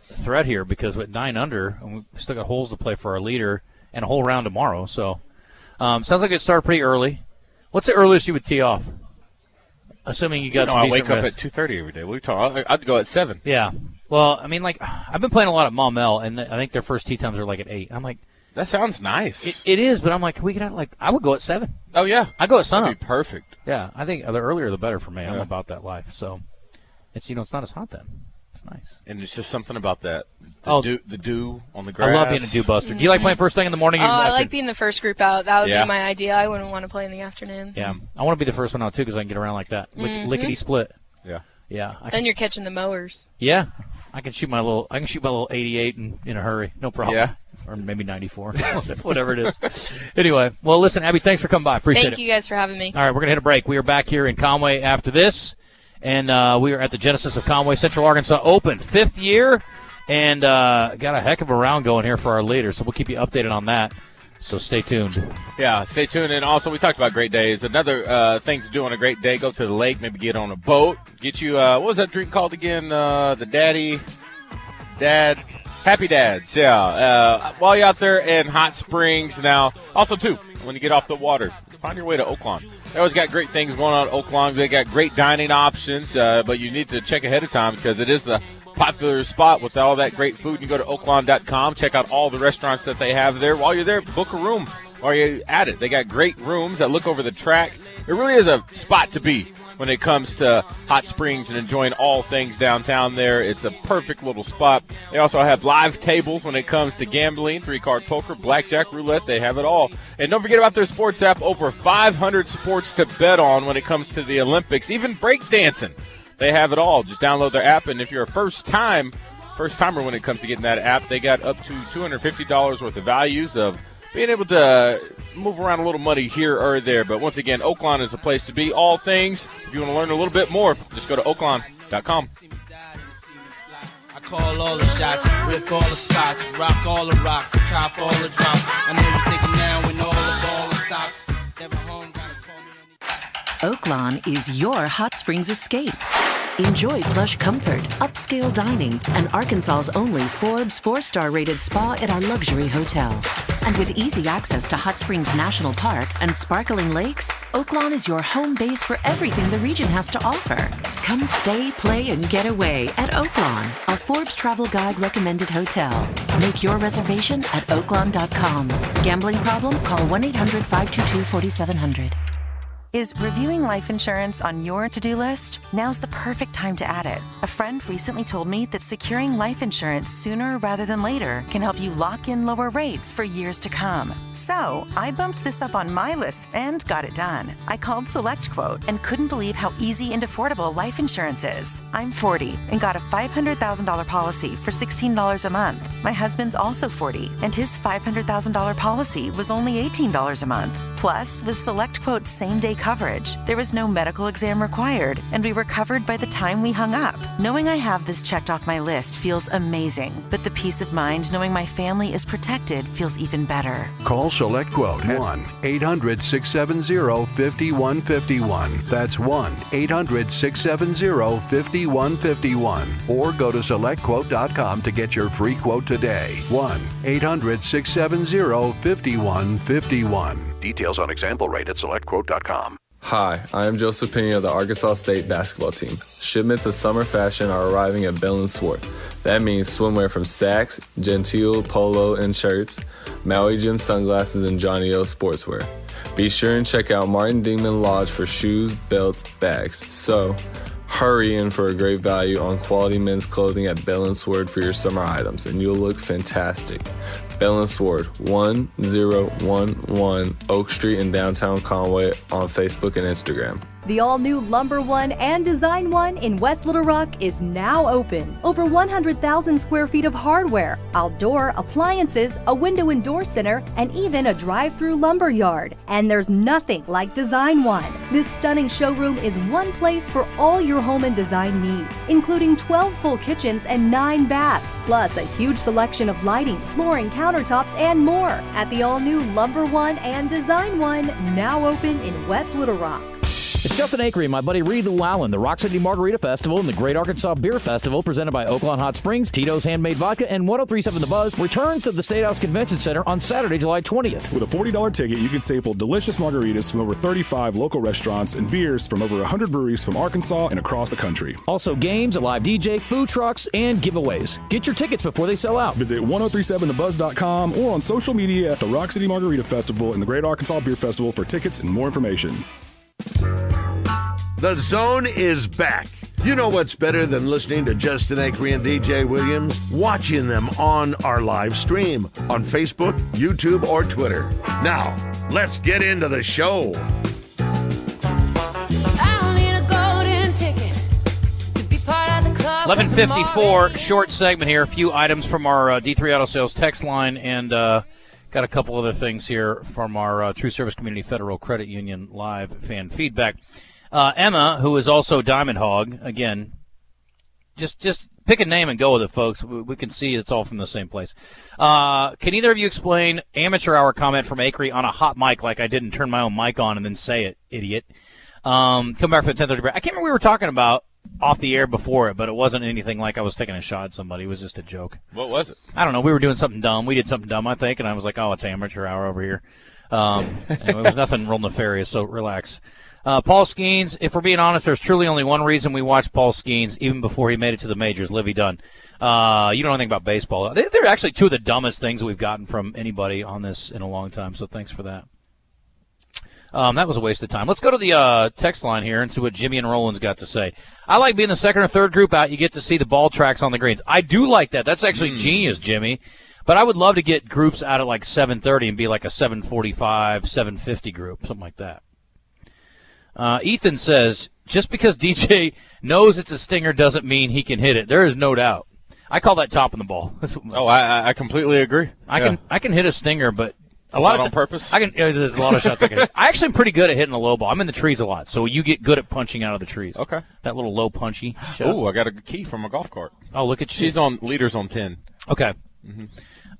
threat here, because with 9 under, and we still got holes to play for our leader and a whole round tomorrow. So sounds like it started pretty early. What's the earliest you would tee off? Assuming you got some decent I wake up rest. at 2:30 every day. What are you talking? I'd go at 7. Yeah. Well, I mean, like, I've been playing a lot at Maumelle, and I think their first tee times are like at 8. I'm like, that sounds nice. It is, but I'm like, we could I would go at 7. Oh yeah, I go at sunup. That'd be perfect. Yeah, I think the earlier the better for me. Yeah. I'm about that life, so it's it's not as hot then. It's nice, and it's just something about that. The dew on the grass. I love being a dew buster. Do you like playing first thing in the morning? I like being the first group out. That would be my idea. I wouldn't want to play in the afternoon. Yeah, I want to be the first one out too, because I can get around like that. Lickety split. Yeah. Yeah. Then you're catching the mowers. Yeah, I can shoot my little 88 in a hurry, no problem. Yeah. Or maybe 94, whatever it is. Anyway, well, listen, Abby, thanks for coming by. Appreciate it. Thank you guys for having me. All right, we're going to hit a break. We are back here in Conway after this, and we are at the Genesis of Conway Central Arkansas Open, 5th year, and got a heck of a round going here for our leader, so we'll keep you updated on that. So stay tuned. Yeah, stay tuned. And also, we talked about great days. Another thing to do on a great day, go to the lake, maybe get on a boat, get you, what was that drink called again? The Happy Dads, yeah. While you're out there in Hot Springs now. Also, too, when you get off the water, find your way to Oaklawn. They always got great things going on at Oaklawn. They got great dining options, but you need to check ahead of time, because it is the popular spot with all that great food. You go to oaklawn.com, check out all the restaurants that they have there. While you're there, book a room while you're at it. They got great rooms that look over the track. It really is a spot to be when it comes to Hot Springs and enjoying all things downtown there. It's a perfect little spot. They also have live tables when it comes to gambling, 3-card poker, blackjack, roulette. They have it all. And don't forget about their sports app. Over 500 sports to bet on when it comes to the Olympics, even breakdancing. They have it all. Just download their app, and if you're a first-timer when it comes to getting that app, they got up to $250 worth of values of being able to move around a little money here or there. But once again, Oaklawn is the place to be. All things. If you want to learn a little bit more, just go to oaklawn.com. I call all the shots, rip all the spots, rock all the rocks, top all the drops. I know you're thinking now when all the balls stop. Never home, gotta call me. Oaklawn is your hot springs escape. Enjoy plush comfort, upscale dining, and Arkansas's only Forbes 4-star rated spa at our luxury hotel. And with easy access to Hot Springs National Park and sparkling lakes, Oaklawn is your home base for everything the region has to offer. Come stay, play, and get away at Oaklawn, a Forbes Travel Guide recommended hotel. Make your reservation at oaklawn.com. Gambling problem? Call 1-800-522-4700. Is reviewing life insurance on your to-do list? Now's the perfect time to add it. A friend recently told me that securing life insurance sooner rather than later can help you lock in lower rates for years to come. So, I bumped this up on my list and got it done. I called SelectQuote and couldn't believe how easy and affordable life insurance is. I'm 40 and got a $500,000 policy for $16 a month. My husband's also 40 and his $500,000 policy was only $18 a month. Plus, with SelectQuote's same-day coverage, there was no medical exam required, and we were covered by the time we hung up. Knowing I have this checked off my list feels amazing, but the peace of mind knowing my family is protected feels even better. Call SelectQuote at 1-800-670-5151. That's 1-800-670-5151. Or go to SelectQuote.com to get your free quote today. 1-800-670-5151. Details on example rate at SelectQuote.com. Hi, I am Joseph Pena of the Arkansas State basketball team. Shipments of summer fashion are arriving at Bell & Swart. That means swimwear from Saks, Gentile, Polo, and shirts, Maui Jim sunglasses, and Johnny O sportswear. Be sure and check out Martin Dingman Lodge for shoes, belts, bags. So, hurry in for a great value on quality men's clothing at Bell & Swart for your summer items, and you'll look fantastic. Bell & Swart, 1011 Oak Street in downtown Conway on Facebook and Instagram. The all-new Lumber One and Design One in West Little Rock is now open. Over 100,000 square feet of hardware, outdoor appliances, a window and door center, and even a drive-through lumber yard. And there's nothing like Design One. This stunning showroom is one place for all your home and design needs, including 12 full kitchens and 9 baths, plus a huge selection of lighting, flooring, countertops, and more at the all-new Lumber One and Design One, now open in West Little Rock. It's Justin Acri and my buddy Reed Llewellyn. The Rock City Margarita Festival and the Great Arkansas Beer Festival, presented by Oaklawn Hot Springs, Tito's Handmade Vodka, and 1037 The Buzz, returns to the State House Convention Center on Saturday, July 20th. With a $40 ticket, you can sample delicious margaritas from over 35 local restaurants and beers from over 100 breweries from Arkansas and across the country. Also games, a live DJ, food trucks, and giveaways. Get your tickets before they sell out. Visit 1037thebuzz.com or on social media at the Rock City Margarita Festival and the Great Arkansas Beer Festival for tickets and more information. The Zone is back. You know what's better than listening to Justin Acri and DJ Williams? Watching them on our live stream on Facebook, YouTube, or Twitter. Now, let's get into the show. 11:54, short segment here. A few items from our D3 Auto Sales text line, and got a couple other things here from our True Service Community Federal Credit Union live fan feedback. Emma, who is also Diamond Hog, again, just pick a name and go with it, folks. We can see it's all from the same place. Can either of you explain amateur hour comment from Acri on a hot mic, like I didn't turn my own mic on and then say it, idiot? Come back for the 10:30 break. I can't remember what we were talking about off the air before it, but it wasn't anything like I was taking a shot at somebody. It was just a joke. What was it? I don't know. We were doing something dumb. We did something dumb, I think, and I was like, oh, it's amateur hour over here. Anyway, it was nothing real nefarious, so relax. Paul Skeens, if we're being honest, there's truly only one reason we watched Paul Skeens, even before he made it to the majors, Livy Dunn. You don't know anything about baseball. They're actually two of the dumbest things we've gotten from anybody on this in a long time, so thanks for that. That was a waste of time. Let's go to the text line here and see what Jimmy and Roland's got to say. I like being the second or third group out. You get to see the ball tracks on the greens. I do like that. That's actually genius, Jimmy. But I would love to get groups out at like 7:30 and be like a 7:45, 7:50 group, something like that. Ethan says, just because DJ knows it's a stinger doesn't mean he can hit it. There is no doubt. I call that topping the ball. I completely agree. I can hit a stinger, but a lot on purpose. There's a lot of shots I can hit. I actually am pretty good at hitting a low ball. I'm in the trees a lot, so you get good at punching out of the trees. Okay. That little low punchy shot. Oh, I got a key from a golf cart. Oh, look at you. She's on leaders on 10. Okay. Mm-hmm.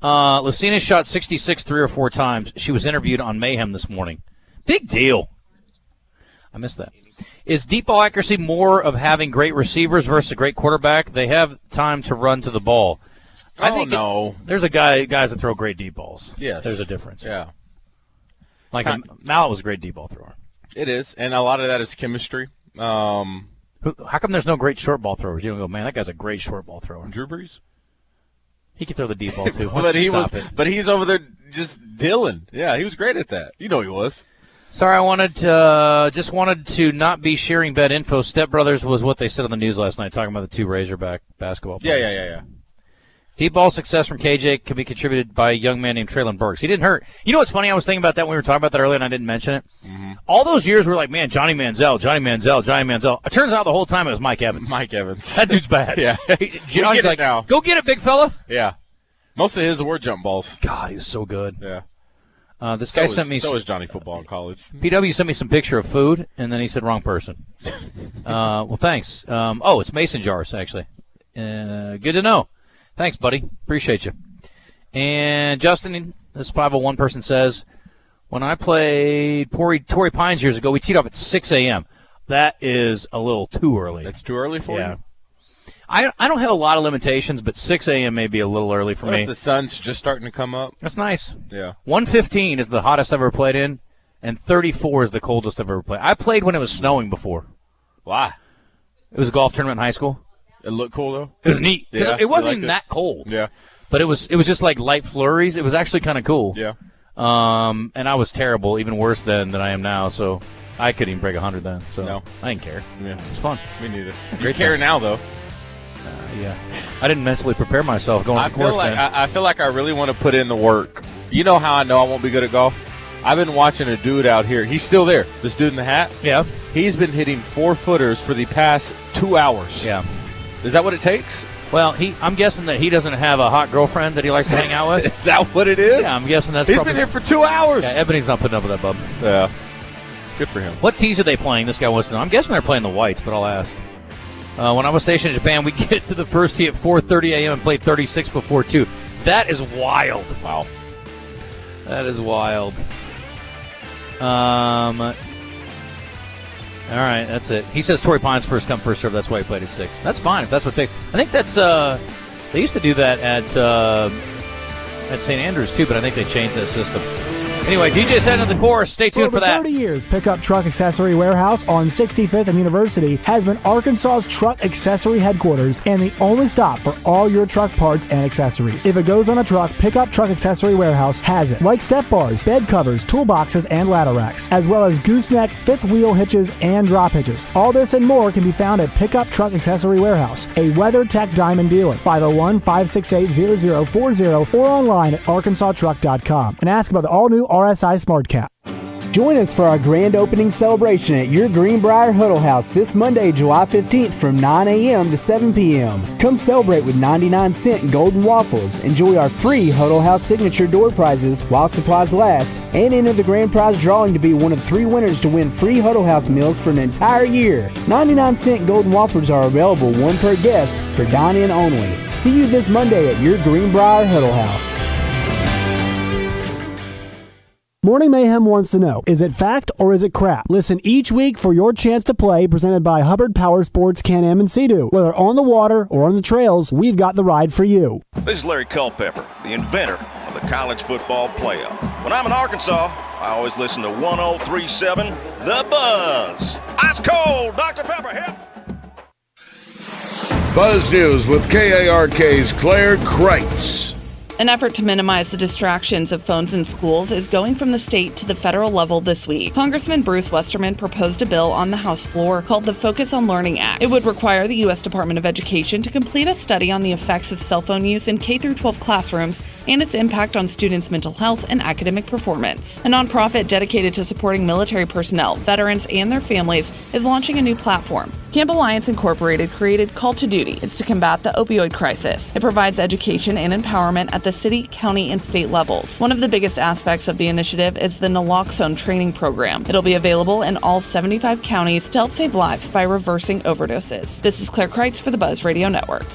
Lucina shot 66 3 or 4 times. She was interviewed on Mayhem this morning. Big deal. I missed that. Is deep ball accuracy more of having great receivers versus a great quarterback? They have time to run to the ball. I think no. There's guys that throw great deep balls. Yes. There's a difference. Yeah. Like Mallet was a great deep ball thrower. It is, and a lot of that is chemistry. How come there's no great short ball throwers? You don't go, man, that guy's a great short ball thrower. Drew Brees? He could throw the deep ball, too. But he's over there just dealing. Yeah, he was great at that. You know he was. Sorry, I wanted to not be sharing bad info. Step Brothers was what they said on the news last night, talking about the 2 Razorback basketball players. Yeah. Deep ball success from KJ can be contributed by a young man named Traylon Burks. He didn't hurt. You know what's funny? I was thinking about that when we were talking about that earlier, and I didn't mention it. Mm-hmm. All those years we were like, man, Johnny Manziel. It turns out the whole time it was Mike Evans. That dude's bad. Yeah. Johnny's like, now. Go get it, big fella. Yeah. Most of his were jump balls. God, he was so good. Yeah. This guy sent me. So was Johnny football in college. PW sent me some picture of food, and then he said wrong person. Well, thanks. It's mason jars, actually. Good to know. Thanks, buddy. Appreciate you. And Justin, this 501 person says, when I played Torrey Pines years ago, we teed off at 6 a.m. That is a little too early. That's too early for you? I don't have a lot of limitations, but 6 a.m. may be a little early for me. If the sun's just starting to come up? That's nice. Yeah. 115 is the hottest I've ever played in, and 34 is the coldest I've ever played. I played when it was snowing before. Why? It was a golf tournament in high school. It looked cool, though? It was neat. Yeah, it wasn't even that cold. Yeah. But it was just like light flurries. It was actually kind of cool. Yeah. And I was terrible, even worse then than I am now, so I couldn't even break 100 then. So no. I didn't care. Yeah. It was fun. Me neither. Great You care time. now, though. Yeah. I didn't mentally prepare myself going to the course then. I feel like I really want to put in the work. You know how I know I won't be good at golf? I've been watching a dude out here. He's still there. This dude in the hat? Yeah. He's been hitting 4-footers for the past 2 hours. Yeah. Is that what it takes? Well, I'm guessing that he doesn't have a hot girlfriend that he likes to hang out with. Is that what it is? Yeah, I'm guessing that's He's probably... been here for 2 hours. Yeah, Ebony's not putting up with that, bub. Yeah. Good for him. What tees are they playing? This guy wants to know. I'm guessing they're playing the whites, but I'll ask. When I was stationed in Japan, we get to the first tee at 4:30 a.m. and play 36 before 2. That is wild. Wow. That is wild. All right, that's it. He says Torrey Pines first come, first serve. That's why he played at 6. That's fine if that's what it takes. I think that's they used to do that at St. Andrews too, but I think they changed that system. Anyway, DJ's heading to the course. Stay tuned for that. For 30 years, Pickup Truck Accessory Warehouse on 65th and University has been Arkansas's truck accessory headquarters and the only stop for all your truck parts and accessories. If it goes on a truck, Pickup Truck Accessory Warehouse has it. Like step bars, bed covers, toolboxes, and ladder racks, as well as gooseneck, fifth wheel hitches, and drop hitches. All this and more can be found at Pickup Truck Accessory Warehouse, a WeatherTech Diamond dealer. 501-568-0040 or online at arkansastruck.com and ask about the all-new RSI Smart Cap. Join us for our grand opening celebration at your Greenbrier Huddle House this Monday, July 15th from 9 a.m. to 7 p.m. Come celebrate with 99-cent golden waffles, enjoy our free Huddle House signature door prizes while supplies last, and enter the grand prize drawing to be one of 3 winners to win free Huddle House meals for an entire year. 99-cent golden waffles are available one per guest for dine-in only. See you this Monday at your Greenbrier Huddle House. Morning Mayhem wants to know, is it fact or is it crap? Listen each week for your chance to play, presented by Hubbard Power Sports Can-Am and Sea-Doo. Whether on the water or on the trails, we've got the ride for you. This is Larry Culpepper, the inventor of the college football playoff. When I'm in Arkansas, I always listen to 103.7 The Buzz. Ice cold, Dr. Pepper, help! Buzz News with KARK's Claire Kreitz. An effort to minimize the distractions of phones in schools is going from the state to the federal level this week. Congressman Bruce Westerman proposed a bill on the House floor called the Focus on Learning Act. It would require the U.S. Department of Education to complete a study on the effects of cell phone use in K-12 classrooms and its impact on students' mental health and academic performance. A nonprofit dedicated to supporting military personnel, veterans, and their families is launching a new platform. Camp Alliance Incorporated created Call to Duty. It's to combat the opioid crisis. It provides education and empowerment at the city, county, and state levels. One of the biggest aspects of the initiative is the naloxone training program. It'll be available in all 75 counties to help save lives by reversing overdoses. This is Claire Kreitz for the Buzz Radio Network.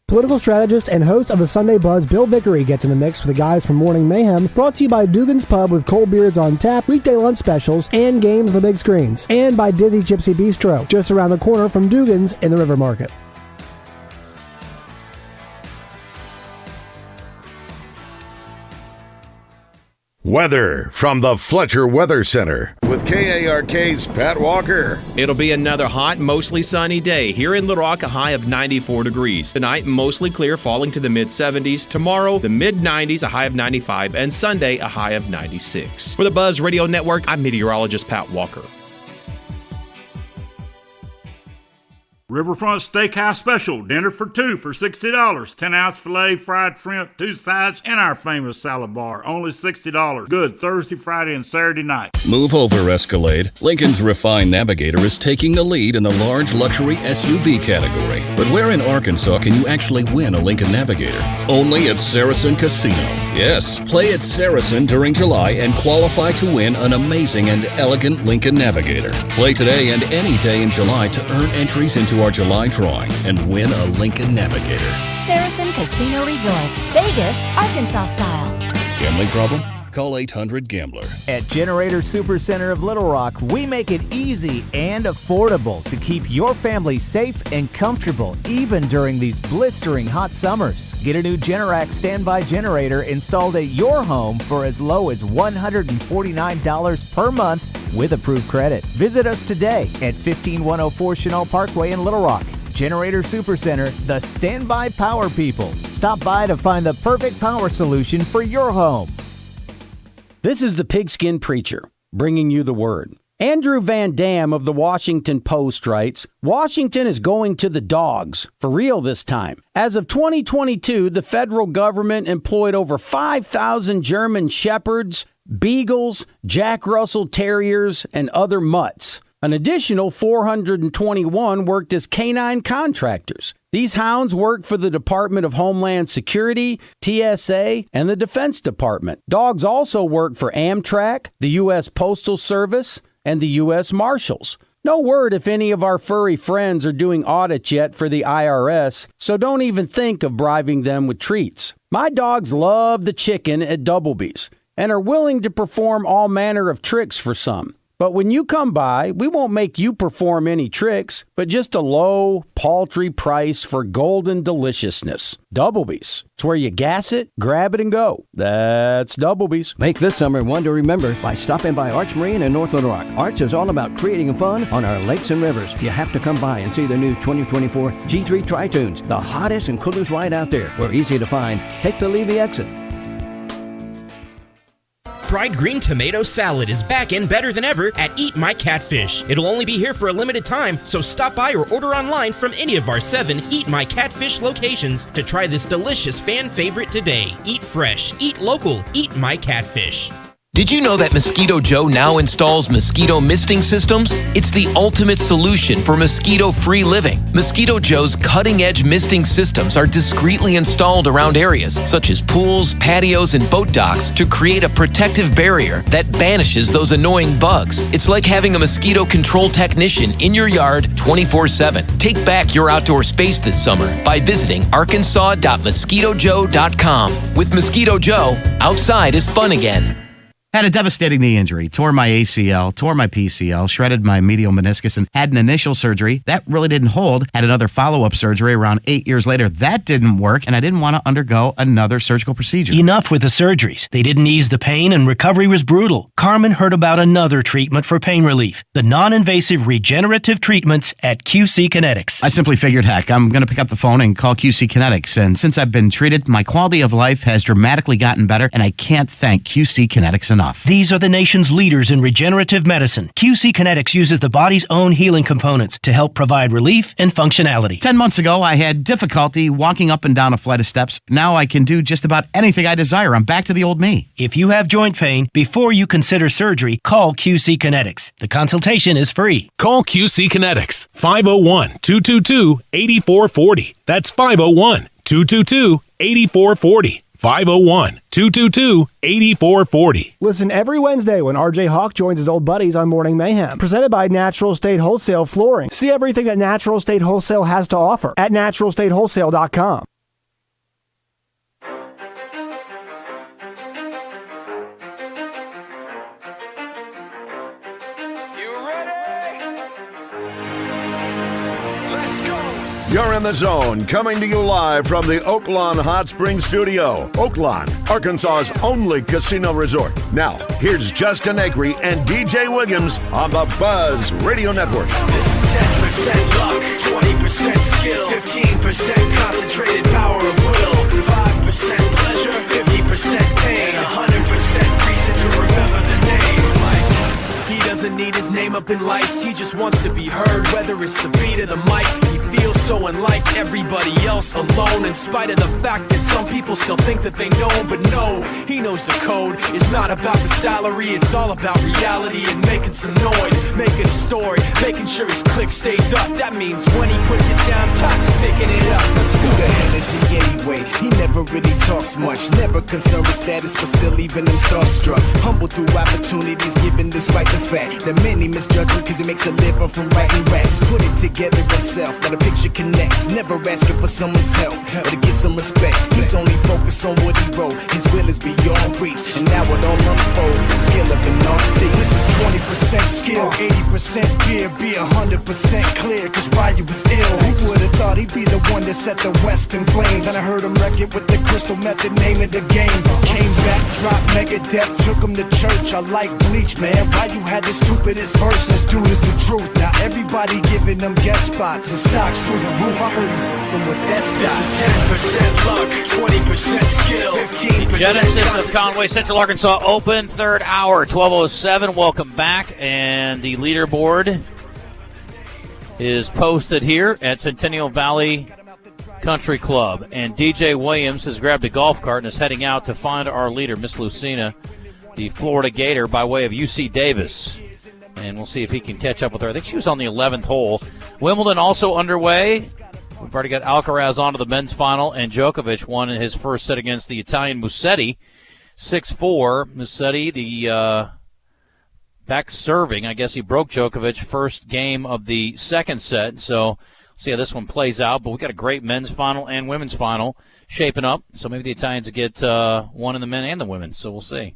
Political strategist and host of the Sunday Buzz, Bill Vickery, gets in the mix with the guys from Morning Mayhem, brought to you by Dugan's Pub with cold beards on tap, weekday lunch specials, and games on the big screens. And by Dizzy Gypsy Bistro, just around the corner from Dugan's in the River Market. Weather from the Fletcher Weather Center with KARK's Pat Walker. It'll be another hot, mostly sunny day. Here in Little Rock, a high of 94 degrees. Tonight, mostly clear, falling to the mid-70s. Tomorrow, the mid-90s, a high of 95. And Sunday, a high of 96. For the Buzz Radio Network, I'm meteorologist Pat Walker. Riverfront Steakhouse Special. Dinner for two for $60. 10-ounce filet, fried shrimp, 2 sides, and our famous salad bar. Only $60. Good Thursday, Friday, and Saturday night. Move over, Escalade. Lincoln's refined Navigator is taking the lead in the large luxury SUV category. But where in Arkansas can you actually win a Lincoln Navigator? Only at Saracen Casino. Yes, play at Saracen during July and qualify to win an amazing and elegant Lincoln Navigator. Play today and any day in July to earn entries into our July drawing and win a Lincoln Navigator. Saracen Casino Resort, Vegas, Arkansas style. Gambling problem? Call 800-GAMBLER. At Generator Supercenter of Little Rock, we make it easy and affordable to keep your family safe and comfortable, even during these blistering hot summers. Get a new Generac standby generator installed at your home for as low as $149 per month with approved credit. Visit us today at 15104 Chanel Parkway in Little Rock. Generator Supercenter, the standby power people. Stop by to find the perfect power solution for your home. This is the Pigskin Preacher, bringing you the word. Andrew Van Dam of the Washington Post writes, Washington is going to the dogs, for real this time. As of 2022, the federal government employed over 5,000 German Shepherds, Beagles, Jack Russell Terriers, and other mutts. An additional 421 worked as canine contractors. These hounds work for the Department of Homeland Security, TSA, and the Defense Department. Dogs also work for Amtrak, the U.S. Postal Service, and the U.S. Marshals. No word if any of our furry friends are doing audits yet for the IRS, so don't even think of bribing them with treats. My dogs love the chicken at Doublebee's and are willing to perform all manner of tricks for some. But when you come by, we won't make you perform any tricks, but just a low, paltry price for golden deliciousness. Doublebee's. It's where you gas it, grab it, and go. That's Doublebee's. Make this summer one to remember by stopping by Arch Marine in North Little Rock. Arch is all about creating fun on our lakes and rivers. You have to come by and see the new 2024 G3 Tri-Tunes, the hottest and coolest ride out there. We're easy to find. Take the Levy exit. Fried green tomato salad is back and better than ever at Eat My Catfish. It'll only be here for a limited time, so stop by or order online from any of our 7 Eat My Catfish locations to try this delicious fan favorite today. Eat fresh, eat local, Eat My Catfish. Did you know that Mosquito Joe now installs mosquito misting systems? It's the ultimate solution for mosquito-free living. Mosquito Joe's cutting-edge misting systems are discreetly installed around areas such as pools, patios, and boat docks to create a protective barrier that banishes those annoying bugs. It's like having a mosquito control technician in your yard 24/7. Take back your outdoor space this summer by visiting arkansas.mosquitojoe.com. With Mosquito Joe, outside is fun again. Had a devastating knee injury, tore my ACL, tore my PCL, shredded my medial meniscus, and had an initial surgery. That really didn't hold. Had another follow-up surgery around 8 years later. That didn't work, and I didn't want to undergo another surgical procedure. Enough with the surgeries. They didn't ease the pain, and recovery was brutal. Carmen heard about another treatment for pain relief, the non-invasive regenerative treatments at QC Kinetics. I simply figured, heck, I'm going to pick up the phone and call QC Kinetics, and since I've been treated, my quality of life has dramatically gotten better, and I can't thank QC Kinetics enough. These are the nation's leaders in regenerative medicine. QC Kinetics uses the body's own healing components to help provide relief and functionality. 10 months ago, I had difficulty walking up and down a flight of steps. Now I can do just about anything I desire. I'm back to the old me. If you have joint pain, before you consider surgery, call QC Kinetics. The consultation is free. Call QC Kinetics, 501-222-8440. That's 501-222-8440. 501-222-8440. Listen every Wednesday when RJ Hawk joins his old buddies on Morning Mayhem. Presented by Natural State Wholesale Flooring. See everything that Natural State Wholesale has to offer at naturalstatewholesale.com. You're in the zone, coming to you live from the Oaklawn Hot Springs Studio. Oaklawn, Arkansas's only casino resort. Now, here's Justin Acri and DJ Williams on the Buzz Radio Network. This is 10% luck, 20% skill, 15% concentrated power of will, 5% pleasure, 50% pain, 100% reason to remember the name. He doesn't need his name up in lights, he just wants to be heard, whether it's the beat or the mic. He feels so unlike everybody else, alone, in spite of the fact that some people still think that they know. But no, he knows the code. It's not about the salary, it's all about reality and making some noise, making a story, making sure his click stays up. That means when he puts it down, Tox picking it up. Let's go. Who the hell is he anyway? He never really talks much, never concerned with status, but still even him starstruck. Humble through opportunities, given despite the fact that many misjudge him cause he makes a living from writing raps. Put it together himself, now the picture connects. Never asking for someone's help or to get some respect. He's only focused on what he wrote. His will is beyond reach, and now it all unfolds. The skill of an artist. This is 20% skill, 80% gear, be 100% clear, cause Ryu was ill. Who would've thought he'd be the one that set the West in flames? And I heard him wreck it with the crystal method, name of the game. Came back, dropped Megadeth, took him to church. I like Bleach, man. Ryu had the stupidest verse, this dude is the truth. Now everybody giving them guest spots and stocks through the roof. I heard him with that stock. This is 10% luck, 20% skill, 15% Genesis of Conway, Central Arkansas Open, third hour, 12:07. Welcome back, and the leaderboard is posted here at Centennial Valley Country Club. And DJ Williams has grabbed a golf cart and is heading out to find our leader, Miss Lucina, the Florida Gator, by way of UC Davis. And we'll see if he can catch up with her. I think she was on the 11th hole. Wimbledon also underway. We've already got Alcaraz on to the men's final, and Djokovic won his first set against the Italian Musetti, 6-4. Musetti, the back serving. I guess he broke Djokovic first game of the second set. So we'll see how this one plays out. But we've got a great men's final and women's final shaping up. So maybe the Italians get one in the men and the women. So we'll see.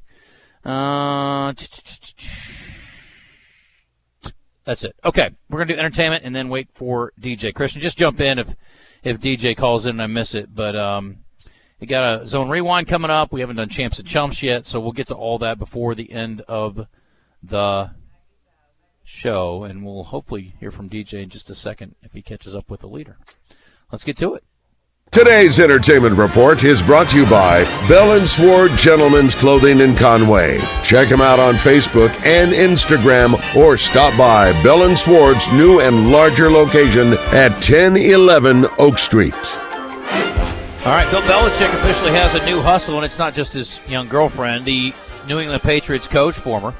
That's it. Okay, we're going to do entertainment and then wait for DJ. Christian, just jump in if DJ calls in and I miss it. But we got a Zone Rewind coming up. We haven't done Champs and Chumps yet, so we'll get to all that before the end of the show. And we'll hopefully hear from DJ in just a second if he catches up with the leader. Let's get to it. Today's entertainment report is brought to you by Bell & Sword Gentlemen's Clothing in Conway. Check them out on Facebook and Instagram, or stop by Bell & Sword's new and larger location at 1011 Oak Street. All right, Bill Belichick officially has a new hustle, and it's not just his young girlfriend. The New England Patriots coach, former,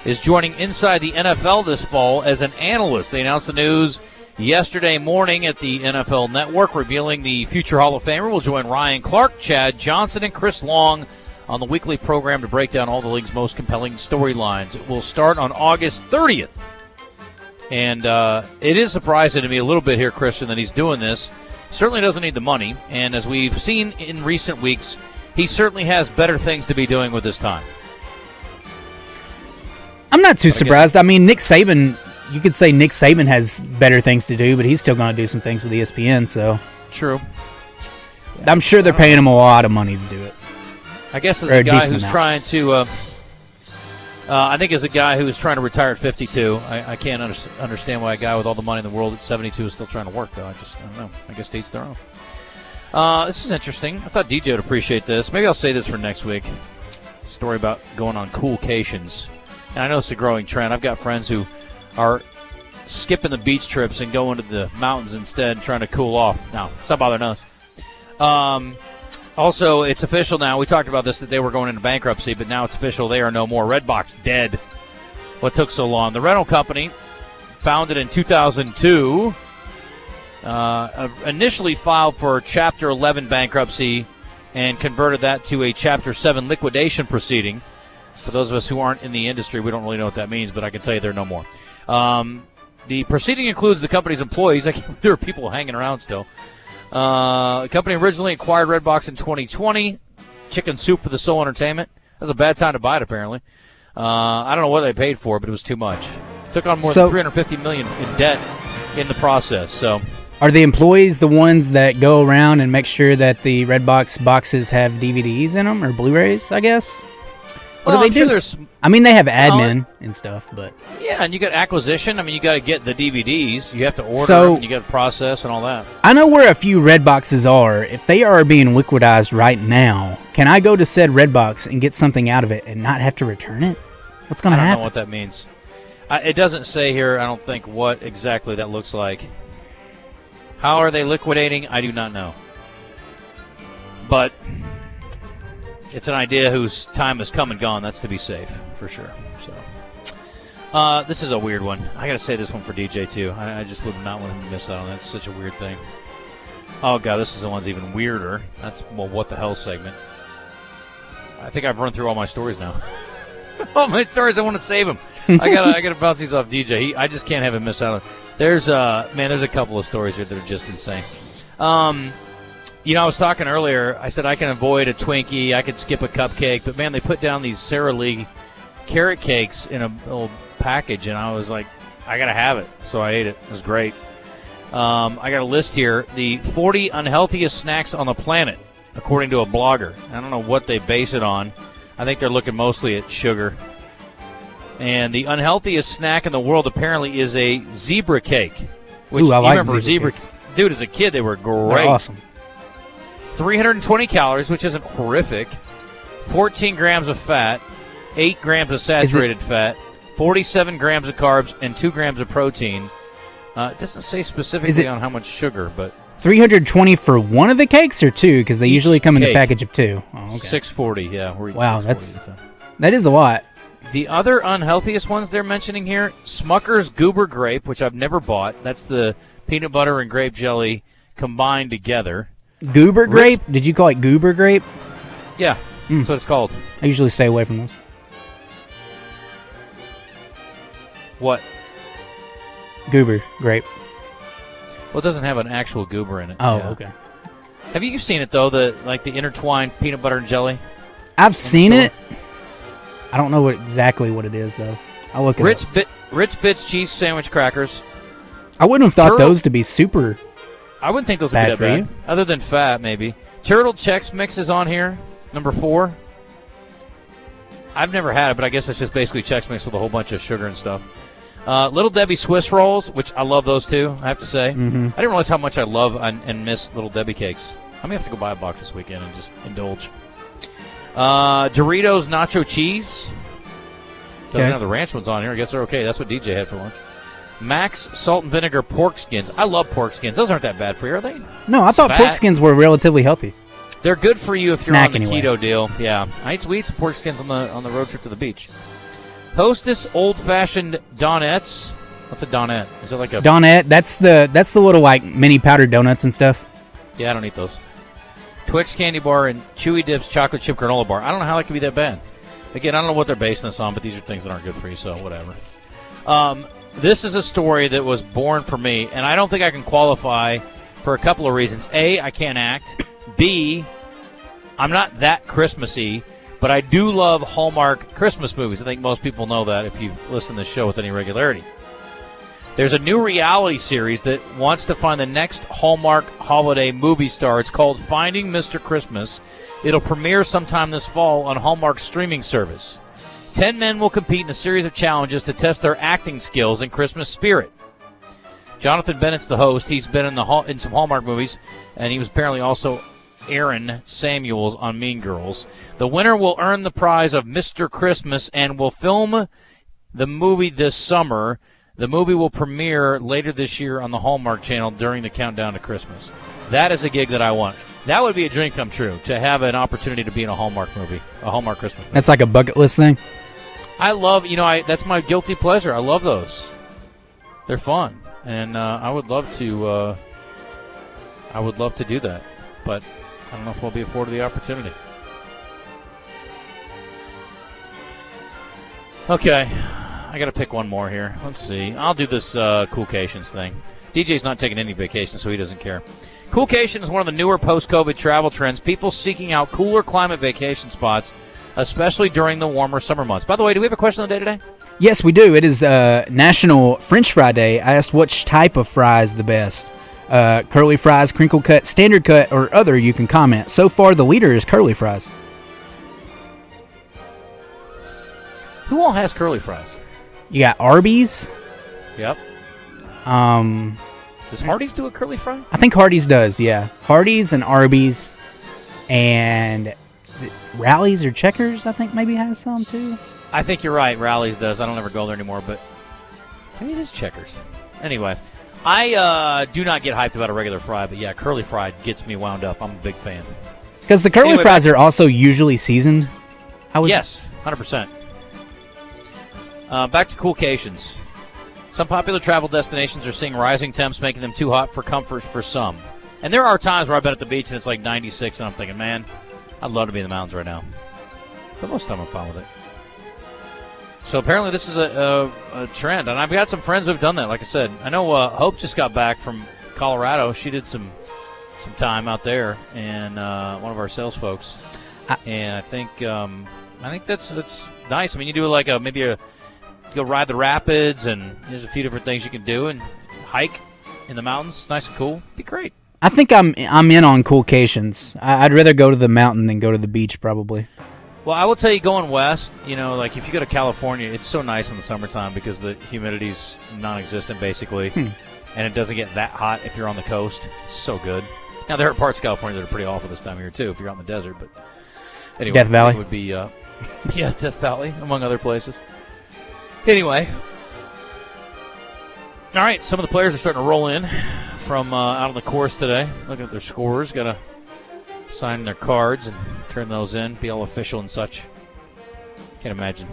is joining Inside the NFL this fall as an analyst. They announced the news yesterday morning at the NFL Network, revealing the future Hall of Famer will join Ryan Clark, Chad Johnson, and Chris Long on the weekly program to break down all the league's most compelling storylines. It will start on August 30th. And it is surprising to me a little bit here, Christian, that he's doing this. Certainly doesn't need the money. And as we've seen in recent weeks, he certainly has better things to be doing with his time. I'm not too surprised. I mean, Nick Saban... You could say Nick Saban has better things to do, but he's still going to do some things with ESPN. So true. Yeah, I'm sure they're paying him a lot of money to do it. I guess as a guy who's trying to, I think as a guy who's trying to retire at 52, I can't understand why a guy with all the money in the world at 72 is still trying to work, though. I don't know. I guess to each their own. This is interesting. I thought DJ would appreciate this. Maybe I'll say this for next week. A story about going on coolcations. And I know it's a growing trend. I've got friends who are skipping the beach trips and going to the mountains instead, trying to cool off. No, stop bothering us. Also, it's official now. We talked about this, that they were going into bankruptcy, but now it's official. They are no more. Redbox dead. What took so long? The rental company, founded in 2002, initially filed for Chapter 11 bankruptcy and converted that to a Chapter 7 liquidation proceeding. For those of us who aren't in the industry, we don't really know what that means, but I can tell you they're no more. The proceeding includes the company's employees. There are people hanging around still. The company originally acquired Redbox in 2020. Chicken soup for the soul entertainment. That was a bad time to buy it, apparently. I don't know what they paid for it, but it was too much. Took on more than $350 million in debt in the process. So Are the employees the ones that go around and make sure that the Redbox boxes have DVDs in them or Blu-rays, I guess? What do they do? There's, I mean, they have admin and stuff, but... Yeah, and you got acquisition. I mean, you got to get the DVDs. You have to order them, and you got to process and all that. I know where a few Redboxes are. If they are being liquidized right now, can I go to said Redbox and get something out of it and not have to return it? What's going to happen? I don't know what that means. It doesn't say here, I don't think, what exactly that looks like. How are they liquidating? I do not know. But it's an idea whose time has come and gone. That's to be safe, for sure. So, this is a weird one. I got to say this one for DJ, too. I just would not want him to miss out on that. It's such a weird thing. Oh, God, this is the one's even weirder. That's, well, what the hell segment. I think I've run through all my stories now. All my stories, I want to save them. I gotta bounce these off DJ. I just can't have him miss out on. There's a couple of stories here that are just insane. I was talking earlier. I said I can avoid a Twinkie, I could skip a cupcake, but man, they put down these Sara Lee carrot cakes in a little package, and I was like, I gotta have it. So I ate it. It was great. I got a list here: the 40 unhealthiest snacks on the planet, according to a blogger. I don't know what they base it on. I think they're looking mostly at sugar. And the unhealthiest snack in the world apparently is a zebra cake. Which, Ooh, I like remember zebra. Dude, as a kid, they were great. They're awesome. 320 calories, which isn't horrific. 14 grams of fat, 8 grams of saturated fat, 47 grams of carbs, and 2 grams of protein. It doesn't say specifically on how much sugar, but 320 for one of the cakes or two? Because they usually come in a package of 2. Oh, okay. 640, yeah. Wow, that is a lot. The other unhealthiest ones they're mentioning here, Smucker's Goober Grape, which I've never bought. That's the peanut butter and grape jelly combined together. Goober grape? Did you call it Goober grape? Yeah, that's what it's called. I usually stay away from those. What? Goober grape. Well, it doesn't have an actual goober in it. Oh, okay. Have you seen it, though, the intertwined peanut butter and jelly? I've seen it. I don't know exactly what it is, though. I'll look it up. Ritz Bits cheese sandwich crackers. I wouldn't have thought those to be super I wouldn't think those would be that bad. Other than fat, maybe. Turtle Chex Mix is on here, number 4. I've never had it, but I guess it's just basically Chex Mix with a whole bunch of sugar and stuff. Little Debbie Swiss Rolls, which I love those, too, I have to say. Mm-hmm. I didn't realize how much I love and miss Little Debbie cakes. I may have to go buy a box this weekend and just indulge. Doritos Nacho Cheese. Doesn't have the ranch ones on here. I guess they're okay. That's what DJ had for lunch. Max Salt and Vinegar Pork Skins. I love pork skins. Those aren't that bad for you, are they? No, I thought pork skins were relatively healthy. They're good for you if you're on the keto deal. Yeah. We ate some pork skins on the road trip to the beach. Hostess Old Fashioned Donettes. What's a donut? Is it like a donut? That's the little like mini powdered donuts and stuff. Yeah, I don't eat those. Twix candy bar and Chewy Dips chocolate chip granola bar. I don't know how that could be that bad. Again, I don't know what they're basing this on, but these are things that aren't good for you, so whatever. This is a story that was born for me, and I don't think I can qualify for a couple of reasons. A, I can't act. B, I'm not that Christmassy, but I do love Hallmark Christmas movies. I think most people know that if you've listened to this show with any regularity. There's a new reality series that wants to find the next Hallmark holiday movie star. It's called Finding Mr. Christmas. It'll premiere sometime this fall on Hallmark's streaming service. 10 men will compete in a series of challenges to test their acting skills and Christmas spirit. Jonathan Bennett's the host. He's been in some Hallmark movies, and he was apparently also Aaron Samuels on Mean Girls. The winner will earn the prize of Mr. Christmas and will film the movie this summer. The movie will premiere later this year on the Hallmark Channel during the countdown to Christmas. That is a gig that I want. That would be a dream come true, to have an opportunity to be in a Hallmark movie, a Hallmark Christmas movie. That's like a bucket list thing? I love, that's my guilty pleasure. I love those. They're fun, and I would love to do that, but I don't know if we'll be afforded the opportunity. Okay, I got to pick one more here. Let's see. I'll do this Coolcations thing. DJ's not taking any vacation, so he doesn't care. Coolcation is one of the newer post-COVID travel trends. People seeking out cooler climate vacation spots, especially during the warmer summer months. By the way, do we have a question of the day today? Yes, we do. It is National French Fry Day. I asked which type of fry is the best. Curly fries, crinkle cut, standard cut, or other, you can comment. So far, the leader is curly fries. Who all has curly fries? You got Arby's. Yep. Does Hardee's do a curly fry? I think Hardee's does, yeah. Hardee's and Arby's, and is it Rally's or Checkers, I think maybe has some too. I think you're right. Rally's does. I don't ever go there anymore, but maybe it is Checkers. Anyway, I do not get hyped about a regular fry, but yeah, curly fry gets me wound up. I'm a big fan. Because the curly fries are also usually seasoned. Yes, 100%. Back to coolcations. Some popular travel destinations are seeing rising temps, making them too hot for comfort for some. And there are times where I've been at the beach and it's like 96, and I'm thinking, man, I'd love to be in the mountains right now. But most of the time I'm fine with it. So apparently this is a trend, and I've got some friends who have done that. Like I said, I know Hope just got back from Colorado. She did some time out there, and one of our sales folks. And I think that's nice. I mean, you do like go ride the rapids, and there's a few different things you can do, and hike in the mountains. It's nice and cool. It'd be great. I think I'm in on coolcations. I'd rather go to the mountain than go to the beach, probably. Well, I will tell you, going west, like if you go to California, it's so nice in the summertime because the humidity's non-existent, basically, and it doesn't get that hot if you're on the coast. It's so good. Now, there are parts of California that are pretty awful this time of year, too, if you're out in the desert. But anyway, Death Valley it would be, Death Valley, among other places. Anyway, all right, some of the players are starting to roll in from out on the course today. Looking at their scores, got to sign their cards and turn those in, be all official and such. Can't imagine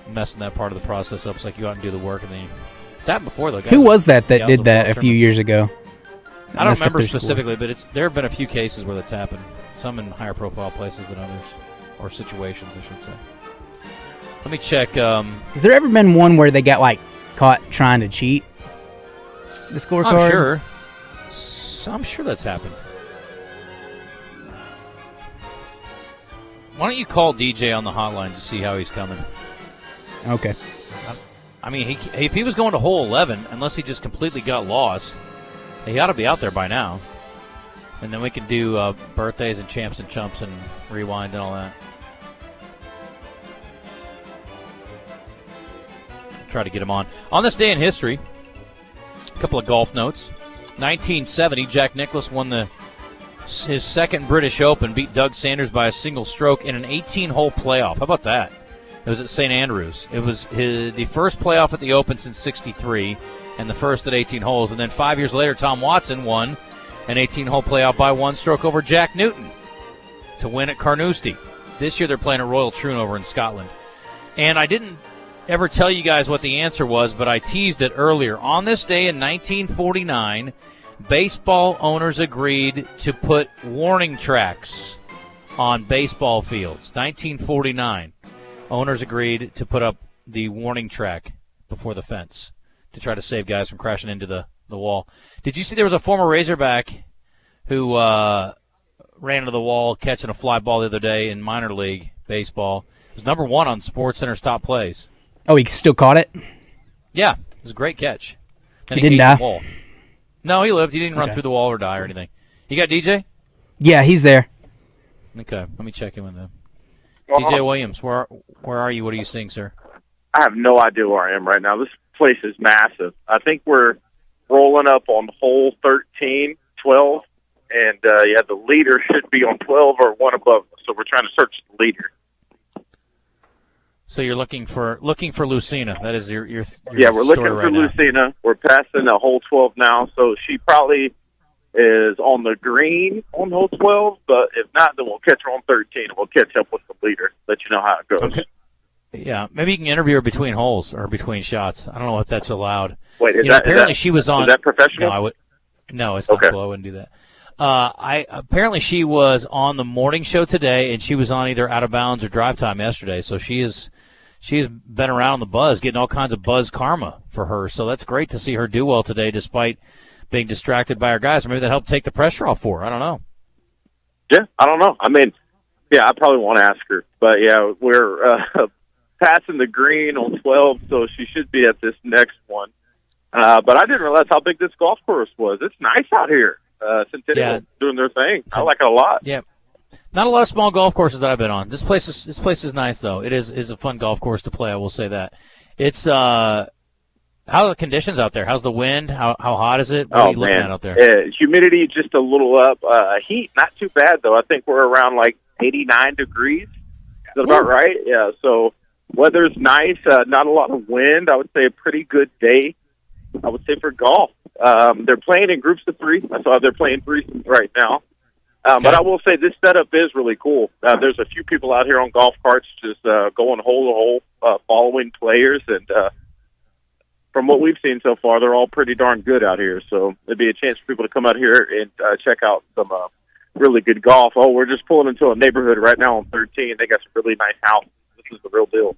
messing that part of the process up. It's like you go out and do the work, and then it's happened before, though. Guys Who was that did that a few years ago? I don't remember specifically, but there have been a few cases where that's happened. Some in higher profile places than others, or situations, I should say. Let me check. Has there ever been one where they got caught trying to cheat the scorecard? I'm sure that's happened. Why don't you call DJ on the hotline to see how he's coming? Okay. I mean, if he was going to hole 11, unless he just completely got lost, he ought to be out there by now. And then we can do birthdays and champs and chumps and rewind and all that. Try to get him on. On this day in history, a couple of golf notes. 1970, Jack Nicklaus won his second British Open, beat Doug Sanders by a single stroke in an 18-hole playoff. How about that? It was at St. Andrews. It was the first playoff at the Open since '63 and the first at 18 holes. And then 5 years later, Tom Watson won an 18-hole playoff by one stroke over Jack Newton to win at Carnoustie. This year they're playing at Royal Troon over in Scotland. And I didn't ever tell you guys what the answer was, but I teased it earlier. On this day in 1949, baseball owners agreed to put warning tracks on baseball fields. 1949, owners agreed to put up the warning track before the fence to try to save guys from crashing into the wall. Did you see there was a former Razorback who ran into the wall catching a fly ball the other day in minor league baseball? It was number one on SportsCenter's top plays. Oh, he still caught it? Yeah, it was a great catch. Then he didn't die? The wall. No, he lived. He didn't run through the wall or die or anything. You got DJ? Yeah, he's there. Okay, let me check in with him. DJ Williams, where are you? What are you seeing, sir? I have no idea where I am right now. This place is massive. I think we're rolling up on hole 13, 12, and the leader should be on 12 or one above us. So we're trying to search the leader. So you're looking for Lucina. That is your yeah, we're looking right for now. Lucina. We're passing hole 12 now, so she probably is on the green on hole 12, but if not, then we'll catch her on 13, and we'll catch up with the leader, let you know how it goes. Okay. Yeah, maybe you can interview her between holes or between shots. I don't know if that's allowed. Wait, apparently she was on. Is that professional? No, it's not cool. I wouldn't do that. Apparently she was on the morning show today, and she was on either Out of Bounds or Drive Time yesterday. So she's been around the buzz, getting all kinds of buzz karma for her. So that's great to see her do well today, despite being distracted by her guys. Or maybe that helped take the pressure off for her. I don't know. Yeah, I don't know. I mean, yeah, I probably want to ask her, but yeah, we're passing the green on 12, so she should be at this next one. But I didn't realize how big this golf course was. It's nice out here. Centennial doing their thing. I like it a lot. Yeah. Not a lot of small golf courses that I've been on. This place is nice though. It is a fun golf course to play. I will say that. It's how are the conditions out there? How's the wind? How hot is it? What are you looking at out there? Humidity just a little up. Heat not too bad though. I think we're around like 89 degrees. Is that about right? Yeah. So weather's nice. Not a lot of wind. I would say a pretty good day. I would say for golf. They're playing in groups of 3. I saw they're playing threesomes right now. But I will say this setup is really cool. There's a few people out here on golf carts just going hole to hole, following players. And from what we've seen so far, they're all pretty darn good out here. So it'd be a chance for people to come out here and check out some really good golf. Oh, we're just pulling into a neighborhood right now on 13. They got some really nice houses. This is the real deal.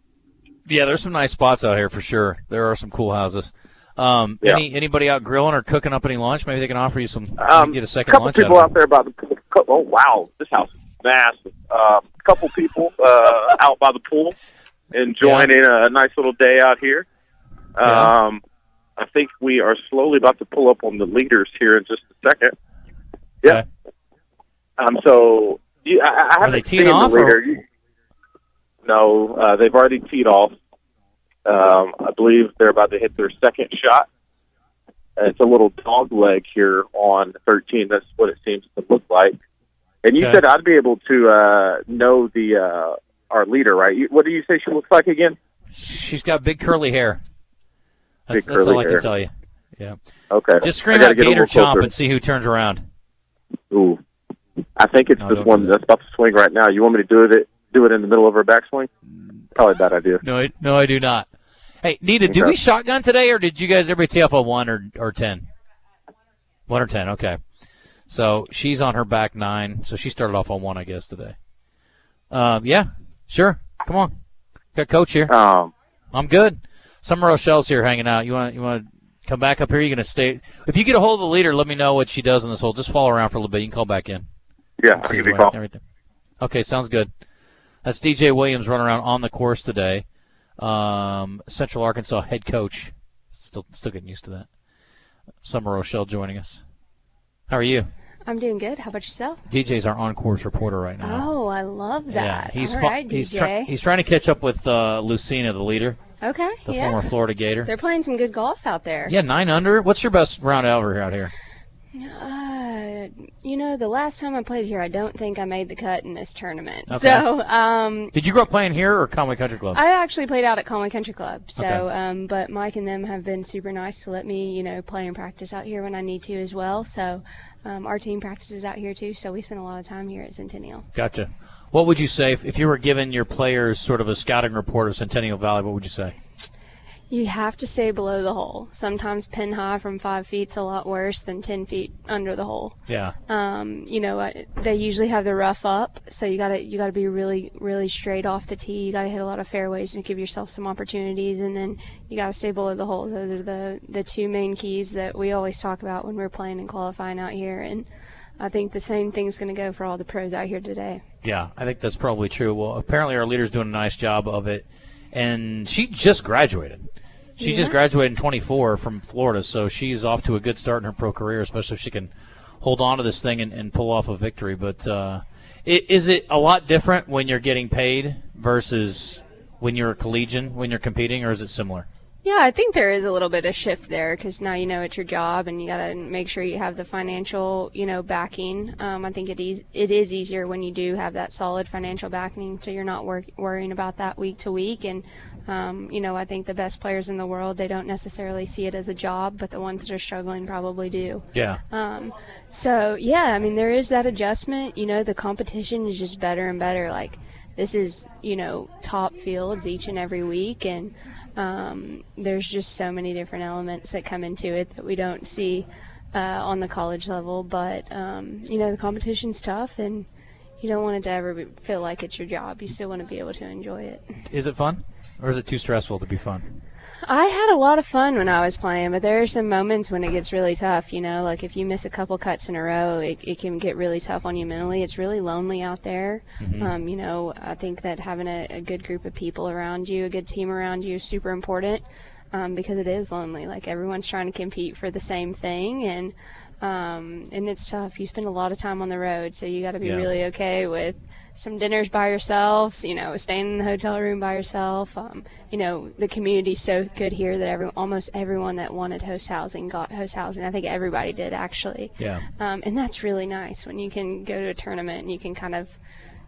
Yeah, there's some nice spots out here for sure. There are some cool houses. Anybody out grilling or cooking up any lunch? Maybe they can offer you some. Get a second lunch. Couple people out there by the pool. Oh wow, this house is massive. Couple people out by the pool enjoying a nice little day out here. I think we are slowly about to pull up on the leaders here in just a second. Yeah. So I haven't seen the leader. No, they've already teed off. I believe they're about to hit their second shot. It's a little dog leg here on 13. That's what it seems to look like. And you said I'd be able to know our leader, right? What do you say she looks like again? She's got big curly hair. That's all I can tell you. Yeah. Okay. Just scream out Gator Chomp and see who turns around. Ooh. I think it's this one that's about to swing right now. You want me to do it in the middle of her backswing? Probably a bad idea. No, I do not. Hey, Nita, did we shotgun today, or did you guys everybody tee off a 1 or 10? 1 or 10, okay. So she's on her back 9, so she started off on 1, I guess, today. Yeah, sure. Come on. Got Coach here. I'm good. Summer Rochelle's here hanging out. You want to come back up here? You're going to stay? If you get a hold of the leader, let me know what she does in this hole. Just follow around for a little bit. You can call back in. Yeah, I'll give you a call. Everything. Okay, sounds good. That's DJ Williams running around on the course today. Central Arkansas head coach. Still getting used to that. Summer Rochelle joining us. How are you? I'm doing good. How about yourself? DJ's our on-course reporter right now. Oh, I love that. Yeah, he's all right, DJ. He's trying to catch up with Lucina, the leader. Okay, the former Florida Gator. They're playing some good golf out there. Yeah, 9 under. What's your best round ever out here? The last time I played here, I don't think I made the cut in this tournament. Okay. So, did you grow up playing here or Conway Country Club? I actually played out at Conway Country Club. So, okay. But Mike and them have been super nice to let me, play and practice out here when I need to as well. So, our team practices out here too. So we spend a lot of time here at Centennial. Gotcha. What would you say if you were giving your players sort of a scouting report of Centennial Valley? What would you say? You have to stay below the hole. Sometimes pin high from 5 feet's a lot worse than 10 feet under the hole. Yeah. They usually have the rough up, so you gotta be really, really straight off the tee. You gotta hit a lot of fairways and give yourself some opportunities, and then you gotta stay below the hole. Those are the 2 main keys that we always talk about when we're playing and qualifying out here, and I think the same thing's going to go for all the pros out here today. Yeah, I think that's probably true. Well, apparently our leader's doing a nice job of it, and she just graduated. She just graduated in 24 from Florida, so she's off to a good start in her pro career, especially if she can hold on to this thing and pull off a victory. But is it a lot different when you're getting paid versus when you're a collegian, when you're competing, or is it similar? Yeah, I think there is a little bit of shift there because now it's your job and you got to make sure you have the financial, backing. I think it is easier when you do have that solid financial backing, so you're not worrying about that week to week. And I think the best players in the world, they don't necessarily see it as a job, but the ones that are struggling probably do. Yeah. There is that adjustment. The competition is just better and better. Like, this is, top fields each and every week, and there's just so many different elements that come into it that we don't see on the college level. But, the competition's tough, and you don't want it to ever feel like it's your job. You still want to be able to enjoy it. Is it fun, or is it too stressful to be fun? I had a lot of fun when I was playing, but there are some moments when it gets really tough, like if you miss a couple cuts in a row, it can get really tough on you mentally. It's really lonely out there. Mm-hmm. I think that having a good group of people around you, a good team around you is super important. because it is lonely. Like, everyone's trying to compete for the same thing, and it's tough. You spend a lot of time on the road, so you got to be really okay with some dinners by yourself, staying in the hotel room by yourself. The community's so good here that almost everyone that wanted host housing got host housing. I think everybody did, actually. Yeah. And that's really nice when you can go to a tournament and you can kind of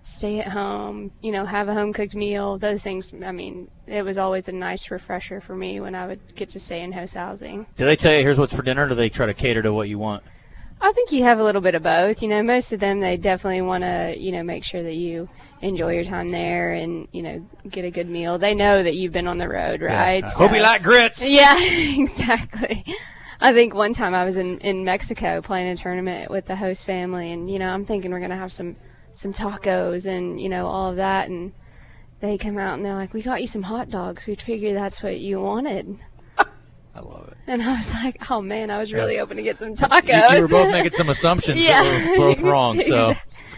stay at home, have a home-cooked meal, those things. I mean, it was always a nice refresher for me when I would get to stay in host housing. Do they tell you, here's what's for dinner, or do they try to cater to what you want? I think you have a little bit of both. Most of them, they definitely want to, make sure that you enjoy your time there and, get a good meal. They know that you've been on the road, right? Yeah. Hope you like grits. Yeah, exactly. I think one time I was in Mexico playing a tournament with the host family, and, I'm thinking we're going to have some tacos and, all of that. And they come out and they're like, we got you some hot dogs. We figured that's what you wanted. I love it. And I was like, oh, man, I was really hoping to get some tacos. You were both making some assumptions that were both wrong, so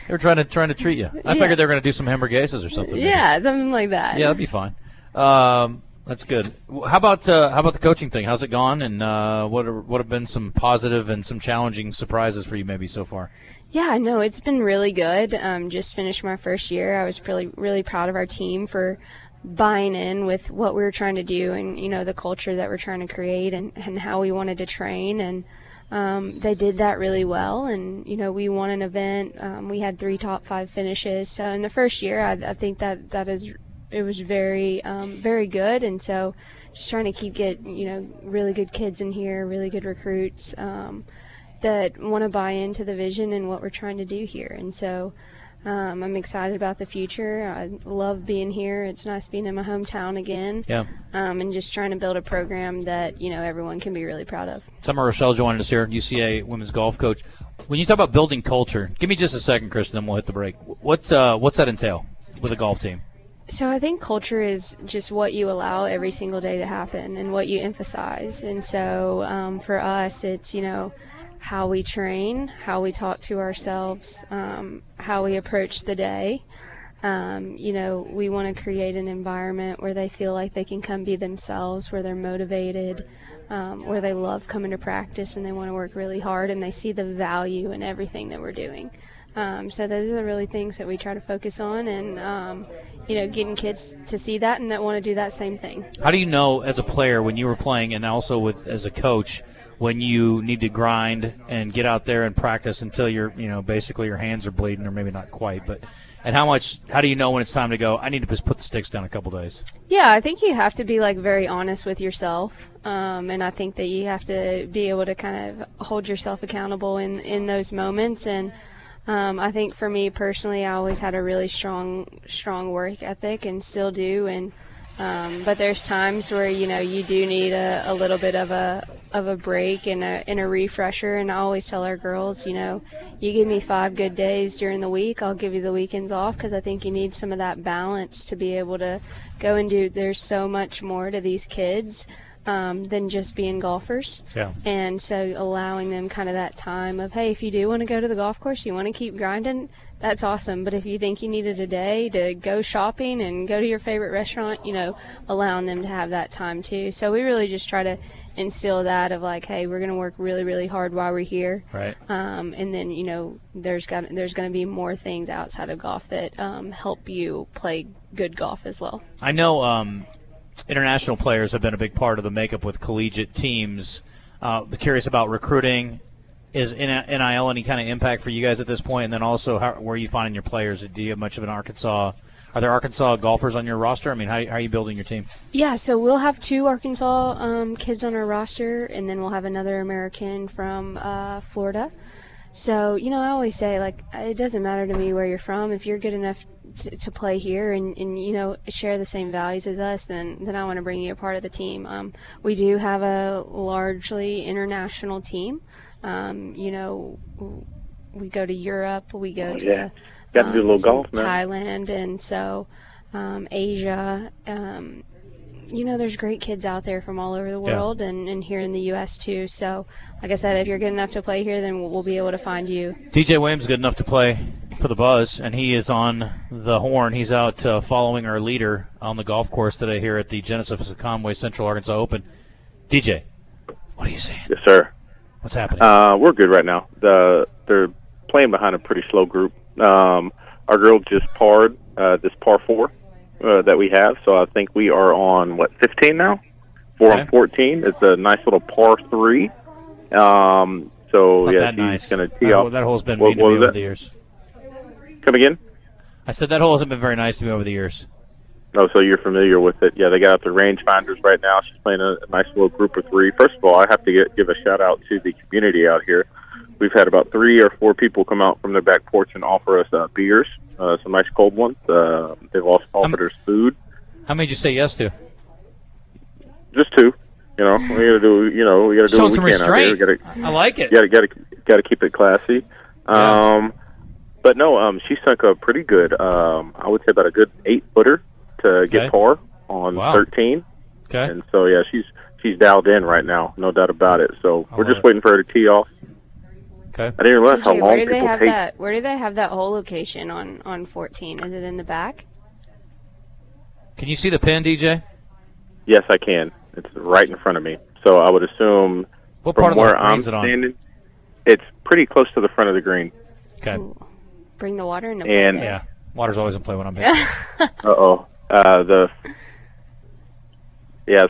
they were trying to treat you. I figured they were going to do some hamburguesas or something. Yeah, something like that. Yeah, that'd be fine. That's good. How about the coaching thing? How's it gone? And what have been some positive and some challenging surprises for you maybe so far? Yeah, no, it's been really good. Just finished my first year. I was really proud of our team for buying in with what we were trying to do and, the culture that we're trying to create and how we wanted to train. And they did that really well. And, we won an event. We had 3 top 5 finishes. So in the first year, I think it was very, very good. And so just trying to get, really good kids in here, really good recruits that want to buy into the vision and what we're trying to do here. And so I'm excited about the future. I love being here. It's nice being in my hometown again. Yeah. And just trying to build a program that, everyone can be really proud of. Summer Rochelle joined us here, UCA women's golf coach. When you talk about building culture, give me just a second, Kristen, then we'll hit the break. What's that entail with a golf team? So I think culture is just what you allow every single day to happen and what you emphasize. And so for us, it's, how we train, how we talk to ourselves, how we approach the day. We want to create an environment where they feel like they can come be themselves, where they're motivated, where they love coming to practice and they want to work really hard and they see the value in everything that we're doing. So those are the really things that we try to focus on and, getting kids to see that and that want to do that same thing. How do you know as a player when you were playing and also as a coach when you need to grind and get out there and practice until basically your hands are bleeding, or maybe not quite, but how do you know when it's time to go, I need to just put the sticks down a couple days? Yeah, I think you have to be very honest with yourself. And I think that you have to be able to kind of hold yourself accountable in those moments. And I think for me personally, I always had a really strong work ethic and still do. And but there's times where you do need a little bit of a break and a refresher. And I always tell our girls, you give me 5 good days during the week, I'll give you the weekends off, because I think you need some of that balance to be able to go and do. There's so much more to these kids than just being golfers. Yeah. And so allowing them kind of that time of, hey, if you do want to go to the golf course, you want to keep grinding, that's awesome. But if you think you needed a day to go shopping and go to your favorite restaurant, allowing them to have that time too. So we really just try to instill that of hey, we're going to work really, really hard while we're here. Right. And then, there's going to be more things outside of golf that help you play good golf as well. I know international players have been a big part of the makeup with collegiate teams. Curious about recruiting. Is NIL any kind of impact for you guys at this point? And then also, where are you finding your players? Do you have much of an Arkansas? Are there Arkansas golfers on your roster? I mean, how are you building your team? Yeah, so we'll have 2 Arkansas kids on our roster, and then we'll have another American from Florida. So, I always say, it doesn't matter to me where you're from. If you're good enough to play here and share the same values as us, then I want to bring you a part of the team. We do have a largely international team. We go to Europe, we go to got to do a little golf now. Thailand, and so Asia. There's great kids out there from all over the world and here in the U.S. too. So, like I said, if you're good enough to play here, then we'll be able to find you. DJ Williams good enough to play for the Buzz, and he is on the horn. He's out following our leader on the golf course today here at the Genesis of Conway Central Arkansas Open. DJ, what are you saying? Yes, sir. What's happening? We're good right now. They're playing behind a pretty slow group. Our girl just parred this par 4 that we have, so I think we are on, 15 now? 4 on 14. It's a nice little par 3. So, yeah, she's going to tee off. That hole's been mean to me over the years. Come again? I said that hole hasn't been very nice to me over the years. Oh, so you're familiar with it. Yeah, they got out the rangefinders right now. She's playing a nice little group of 3. First of all, I have to give a shout-out to the community out here. We've had about 3 or 4 people come out from their back porch and offer us beers, some nice cold ones. They've also offered us food. How many did you say yes to? Just 2. We gotta do. We gotta do what we can out here. I like it. Got to keep it classy. Yeah. But no, she sunk a pretty good. I would say about a good 8-footer to get par on 13. Okay. And so yeah, she's dialed in right now, no doubt about it. So we're just waiting for her to tee off. Okay. I didn't realize how long where do they people have take. that? Where do they have that hole location on 14? Is it in the back? Can you see the pin, DJ? Yes, I can. It's right in front of me. So I would assume what part from of where the I'm green is it on? standing, it's pretty close to the front of the green. Okay. Ooh. Bring the water into play. And yeah, water's always in play when I'm here. the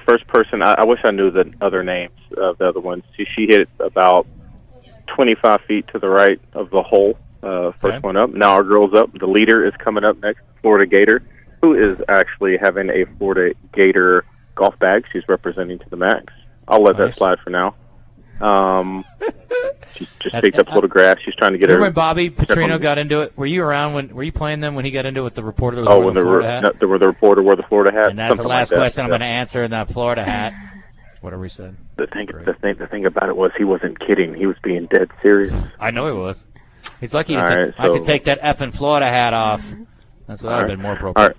first person. I wish I knew the other names of the other ones. She hit it about 25 feet to the right of the hole. First one up. Now our girl's up. The leader is coming up next, Florida Gator, who is actually having a Florida Gator golf bag. She's representing to the max. I'll let that slide for now. She just picked up photographs. She's trying to get her. Remember when Bobby Petrino got into it? Were you around were you playing them when he got into it with the reporter that was wearing the Florida hat? The reporter wore the Florida hat. And that's the last like question I'm going to answer in that Florida hat. Whatever he said. The thing about it was he wasn't kidding. He was being dead serious. I know he was. He's lucky I had to take that effing Florida hat off. That's what would have been more appropriate.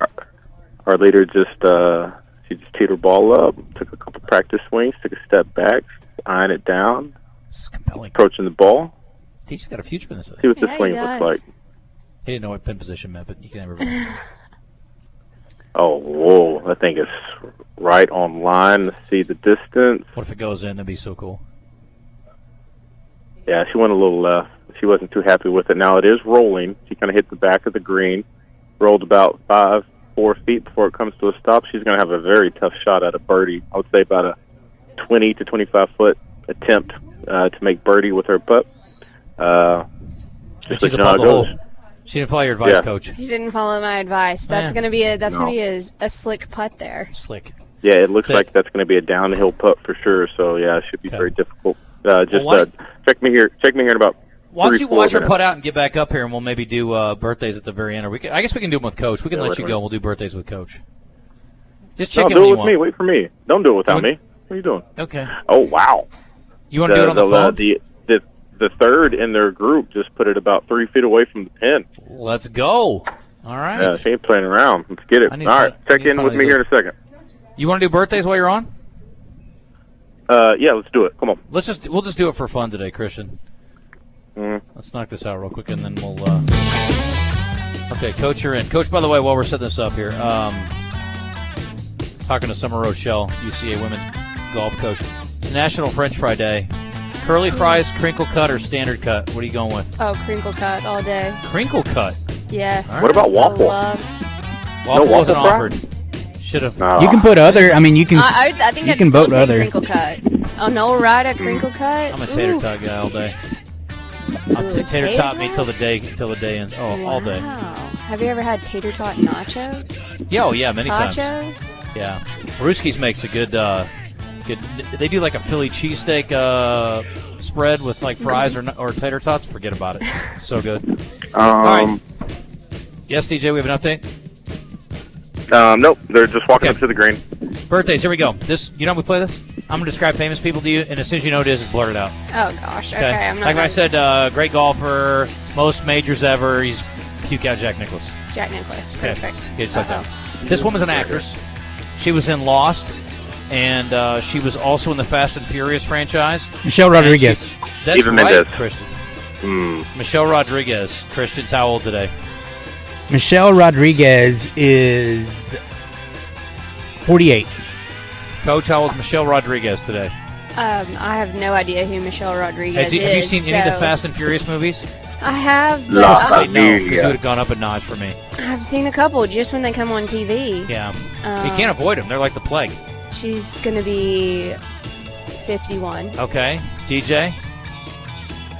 Our leader just she just teed her ball up, took a couple practice swings, took a step back, eyeing it down, approaching the ball. He's got a future in this. See what the swing looks like. He didn't know what pin position meant, but you can never remember. Oh, whoa. That thing is right on line. Let's see the distance. What if it goes in? That'd be so cool. Yeah, she went a little left. She wasn't too happy with it. Now it is rolling. She kind of hit the back of the green, rolled about 4 feet before it comes to a stop. She's going to have a very tough shot at a birdie. I would say about a 20 to 25-foot attempt to make birdie with her putt. Just so you know how it goes. She didn't follow your advice, Coach. She didn't follow my advice. That's going to be a slick putt there. Slick. Yeah, it looks like that's going to be a downhill putt for sure. So yeah, it should be very difficult. Check me here in about. Why don't you watch her putt out and get back up here, and we'll maybe do birthdays at the very end. Or I guess we can do them with Coach. We can let you go, and we'll do birthdays with Coach. Just check in do when it you with me. Wait for me. Don't do it without me. What are you doing? Okay. Oh, wow. You want to do it on the phone? The third in their group just put it about 3 feet away from the pin. Let's go. All right. Yeah, she ain't playing around. Let's get it. All right, check in with me here in a second. You want to do birthdays while you're on? Yeah, let's do it. Come on. We'll just do it for fun today, Christian. Let's knock this out real quick, and then we'll. Okay, Coach, you're in. Coach, by the way, while we're setting this up here, talking to Summer Rochelle, UCA women's golf coach. It's National French Fry Day. Curly fries, crinkle cut, or standard cut? What are you going with? Oh, crinkle cut all day. Crinkle cut? Yes. What about waffle? Waffle wasn't offered. Should have. No. You can put other. I mean, you can. I think you I'd can still vote take other. crinkle cut. Oh, no, right at crinkle cut. I'm a tater tot guy all day. I'll take tater tot me until the day ends. Oh, all day. Have you ever had tater tot nachos? Yeah, many times. Yeah, Ruski's makes a good. They do like a Philly cheesesteak spread with like fries or tater tots. Forget about it. It's so good. All right. Yes, DJ, we have an update. Nope, they're just walking up to the green. Birthdays, here we go. You know how we play this? I'm going to describe famous people to you, and as soon as you know what it is, it's blurt it out. Oh, gosh. Okay, I'm not like I said, great golfer, most majors ever. He's puke out Jack Nicklaus. Jack Nicklaus. Perfect. It's like that. This woman's an actress. She was in Lost, and she was also in the Fast and Furious franchise. Michelle Rodriguez. That's Eva right, Mendes. Christian. Michelle Rodriguez. Christian's how old today? Michelle Rodriguez is 48. Coach, how old is Michelle Rodriguez today? I have no idea who Michelle Rodriguez is. Have you seen any of the Fast and Furious movies? I have. No, because you would have gone up a notch for me. I've seen a couple just when they come on TV. Yeah. You can't avoid them. They're like the plague. She's going to be 51. Okay. DJ?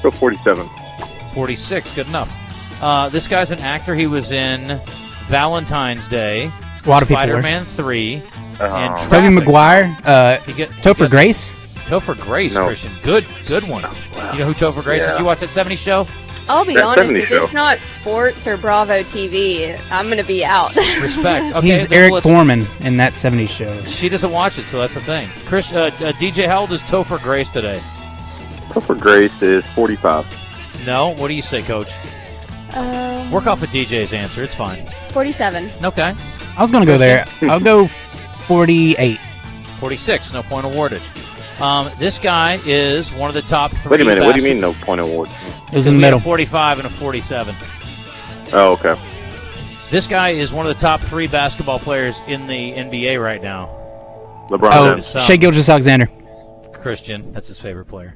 Go 47. 46. Good enough. This guy's an actor. He was in Valentine's Day, A lot of people were. Spider-Man 3, and Tobey Traffic. Maguire, Topher Grace. Topher Grace, No. Christian. Good one. You know who Topher Grace is? Yeah. Did you watch that 70s show? I'll be That honest, 70s if show. it's not sports or Bravo TV, I'm going to be out. Respect. Okay, He's then Eric let's- Foreman in that 70s show. She doesn't watch it, so that's the thing. Chris, DJ, how old is Topher Grace today? Topher Grace is 45. No? What do you say, Coach? Work off of DJ's answer. It's fine. 47. Okay. I was going to go there. I'll go 48. 46. No point awarded. This guy is one of the top three. Wait a minute. What do you mean no point award? It was in the We had middle. a 45 and a 47. Oh, okay. This guy is one of the top three basketball players in the NBA right now. LeBron Oh, James. Shea Gilgeous-Alexander. Christian. That's his favorite player.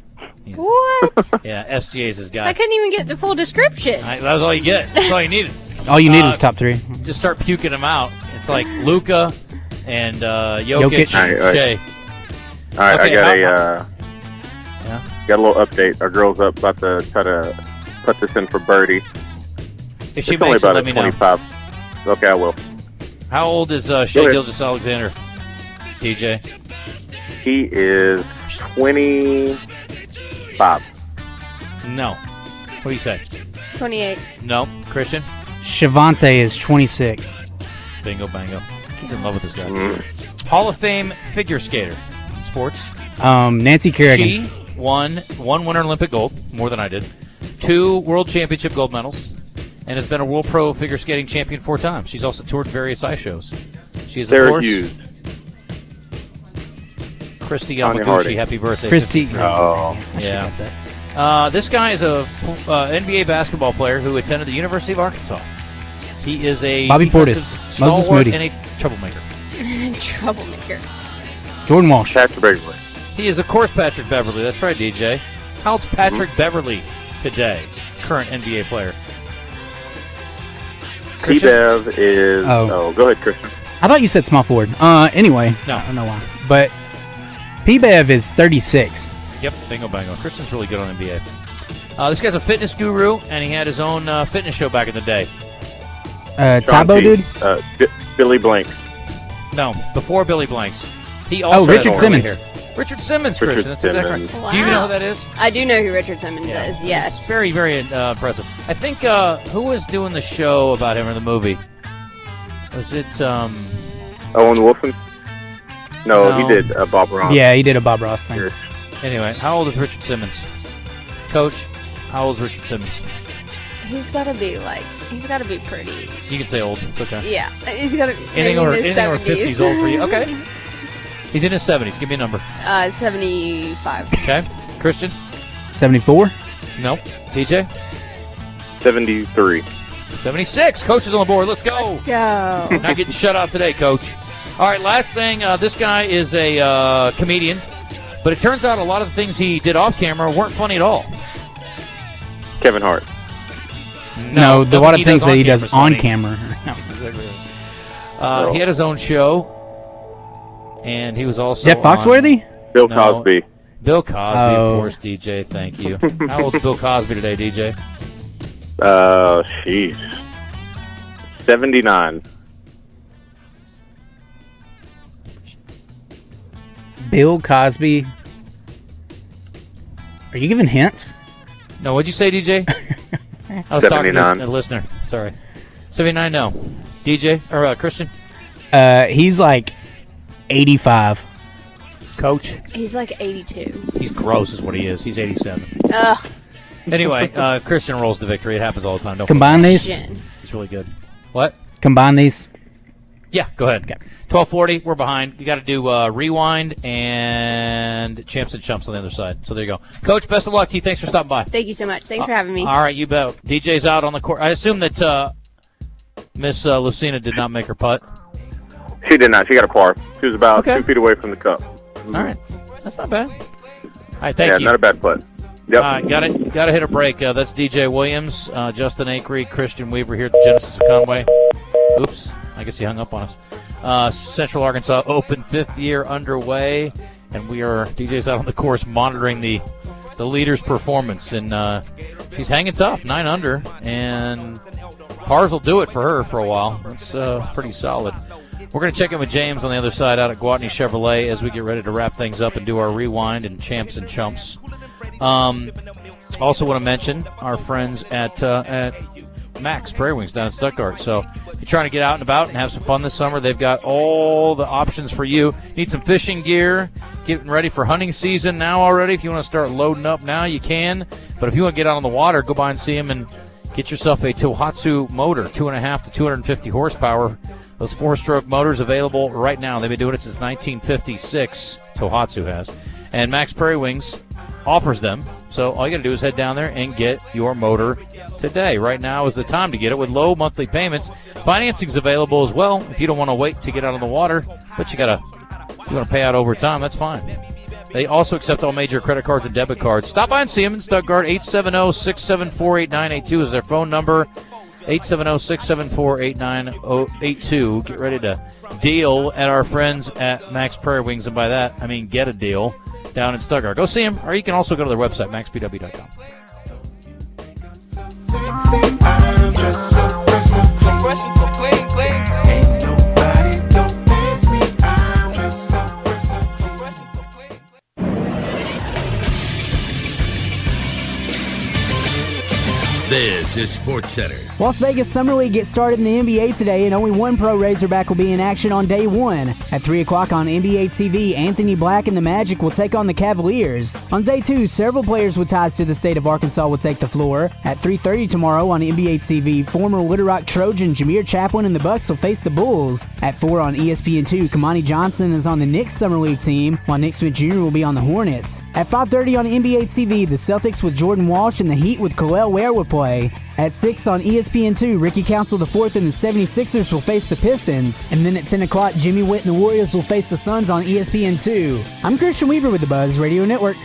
What? Yeah, SGA's his guy. I couldn't even get the full description. That was all you get. That's all you needed. All you need is top three. Just start puking them out. It's like Luka and Jokic, Jokic. All right. Shea. All right, Okay, I got a little update. Our girl's up about to try to put this in for birdie. If she It's only makes it, about let a me know. 25. Okay, I will. How old is Shea ahead. Gilgeous-Alexander? DJ? He is 25. No. What do you say? 28. No. Christian? Shavante is 26. Bingo, bango. He's in love with this guy. Mm. Hall of Fame figure skater. Sports. Nancy Kerrigan. She won one Winter Olympic gold, more than I did, 2 World Championship gold medals, and has been a World Pro figure skating champion 4 times. She's also toured various ice shows. She is, of Sarah course, Hughes. Christy Tanya Yamaguchi. Harding. Happy birthday. Christy. Oh. Yeah. This guy is a NBA basketball player who attended the University of Arkansas. He is a Bobby defensive Portis. Moses stalwart Moody. and a troublemaker. Troublemaker. Jordan Walsh. Patrick Beverly. He is, of course, Patrick Beverly. That's right, DJ. How old's Patrick Beverly today? Current NBA player. Christian? T-Bev is... Oh, go ahead, Christian. I thought you said small forward. Anyway. No. I don't know why. But P-Bev is 36. Yep, bingo bango. Christian's really good on NBA. This guy's a fitness guru, and he had his own fitness show back in the day. Tybo dude? Billy Blank. No, before Billy Blanks. He also Richard has Simmons. hair. Richard Simmons, Richard Christian. That's exactly Simmons. right. Do you even know who that is? I do know who Richard Simmons is, It's yes. very, very impressive. I think, who was doing the show about him in the movie? Was it, Owen Wilson? No, he did Bob Ross. Yeah, he did a Bob Ross thing. Anyway, how old is Richard Simmons? Coach, how old is Richard Simmons? He's got to be pretty. You can say old. It's okay. Yeah, he's got to be Anything over, in his anything over 70s. 50 is old for you. Okay. He's in his 70s. Give me a number. 75. Okay. Christian? 74? No. DJ? 73. 76. Coach is on the board. Let's go. Let's go. Not getting shut out today, Coach. All right, last thing. This guy is a comedian, but it turns out a lot of the things he did off camera weren't funny at all. Kevin Hart. No, a lot of things that he does on camera. camera. He had his own show, and he was also Jeff Foxworthy? Bill No. Cosby. Bill Cosby, Oh. of course, DJ. Thank you. How old is Bill Cosby today, DJ? Jeez. 79. Bill Cosby. Are you giving hints? No, what'd you say, DJ? I was talking 79. to a listener. Sorry. 79, no. DJ, or Christian? He's like 85. Coach? He's like 82. He's gross is what he is. He's 87. Ugh. Anyway, Christian rolls to victory. It happens all the time. Don't Combine these? He's really good. What? Combine these. Yeah, go ahead. Okay. 12:40, we're behind. You got to do Rewind and Champs and Chumps on the other side. So there you go. Coach, best of luck to you. Thanks for stopping by. Thank you so much. Thanks for having me. All right, you bet. DJ's out on the court. I assume that Miss Lucina did not make her putt. She did not. She got a par. She was about 2 feet away from the cup. All right. That's not bad. All right, thank you. Yeah, not a bad putt. Yep. Got to hit a break. That's DJ Williams, Justin Acri, Christian Weaver here at the Genesis of Conway. Oops, I guess he hung up on us. Central Arkansas Open 5th year underway, and DJ's out on the course monitoring the leader's performance, and she's hanging tough, 9 under, and pars will do it for her for a while. That's pretty solid. We're going to check in with James on the other side out at Gwatney Chevrolet as we get ready to wrap things up and do our Rewind and Champs and Chumps. Also want to mention our friends at Max Prairie Wings down in Stuttgart. So if you're trying to get out and about and have some fun this summer, they've got all the options for you. Need some fishing gear, getting ready for hunting season now already. If you want to start loading up now, you can. But if you want to get out on the water, go by and see them and get yourself a Tohatsu motor, 2.5 to 250 horsepower. Those 4-stroke motors available right now. They've been doing it since 1956, Tohatsu has. And Max Prairie Wings offers them. So all you got to do is head down there and get your motor today. Right now is the time to get it with low monthly payments. Financing's available as well if you don't want to wait to get out on the water, but you want to pay out over time, that's fine. They also accept all major credit cards and debit cards. Stop by and see them in Stuttgart. 870-674-8982 is their phone number. 870-674-8982. Get ready to deal at our friends at Max Prairie Wings, and by that I mean get a deal down in Stuttgart. Go see them, or you can also go to their website, maxpw.com. This is Sports Center. Las Vegas Summer League gets started in the NBA today, and only one pro Razorback will be in action on day one. At 3 o'clock on NBA TV, Anthony Black and the Magic will take on the Cavaliers. On day two, several players with ties to the state of Arkansas will take the floor. At 3:30 tomorrow on NBA TV, former Little Rock Trojan Jameer Chaplin and the Bucks will face the Bulls. At 4 on ESPN2, Kamani Johnson is on the Knicks Summer League team, while Nick Smith Jr. will be on the Hornets. At 5:30 on NBA TV, the Celtics with Jordan Walsh and the Heat with Khalil Ware will play. At 6 on ESPN2, Ricky Council IV and the 76ers will face the Pistons. And then at 10 o'clock, Jimmy Witt and the Warriors will face the Suns on ESPN2. I'm Christian Weaver with the Buzz Radio Network.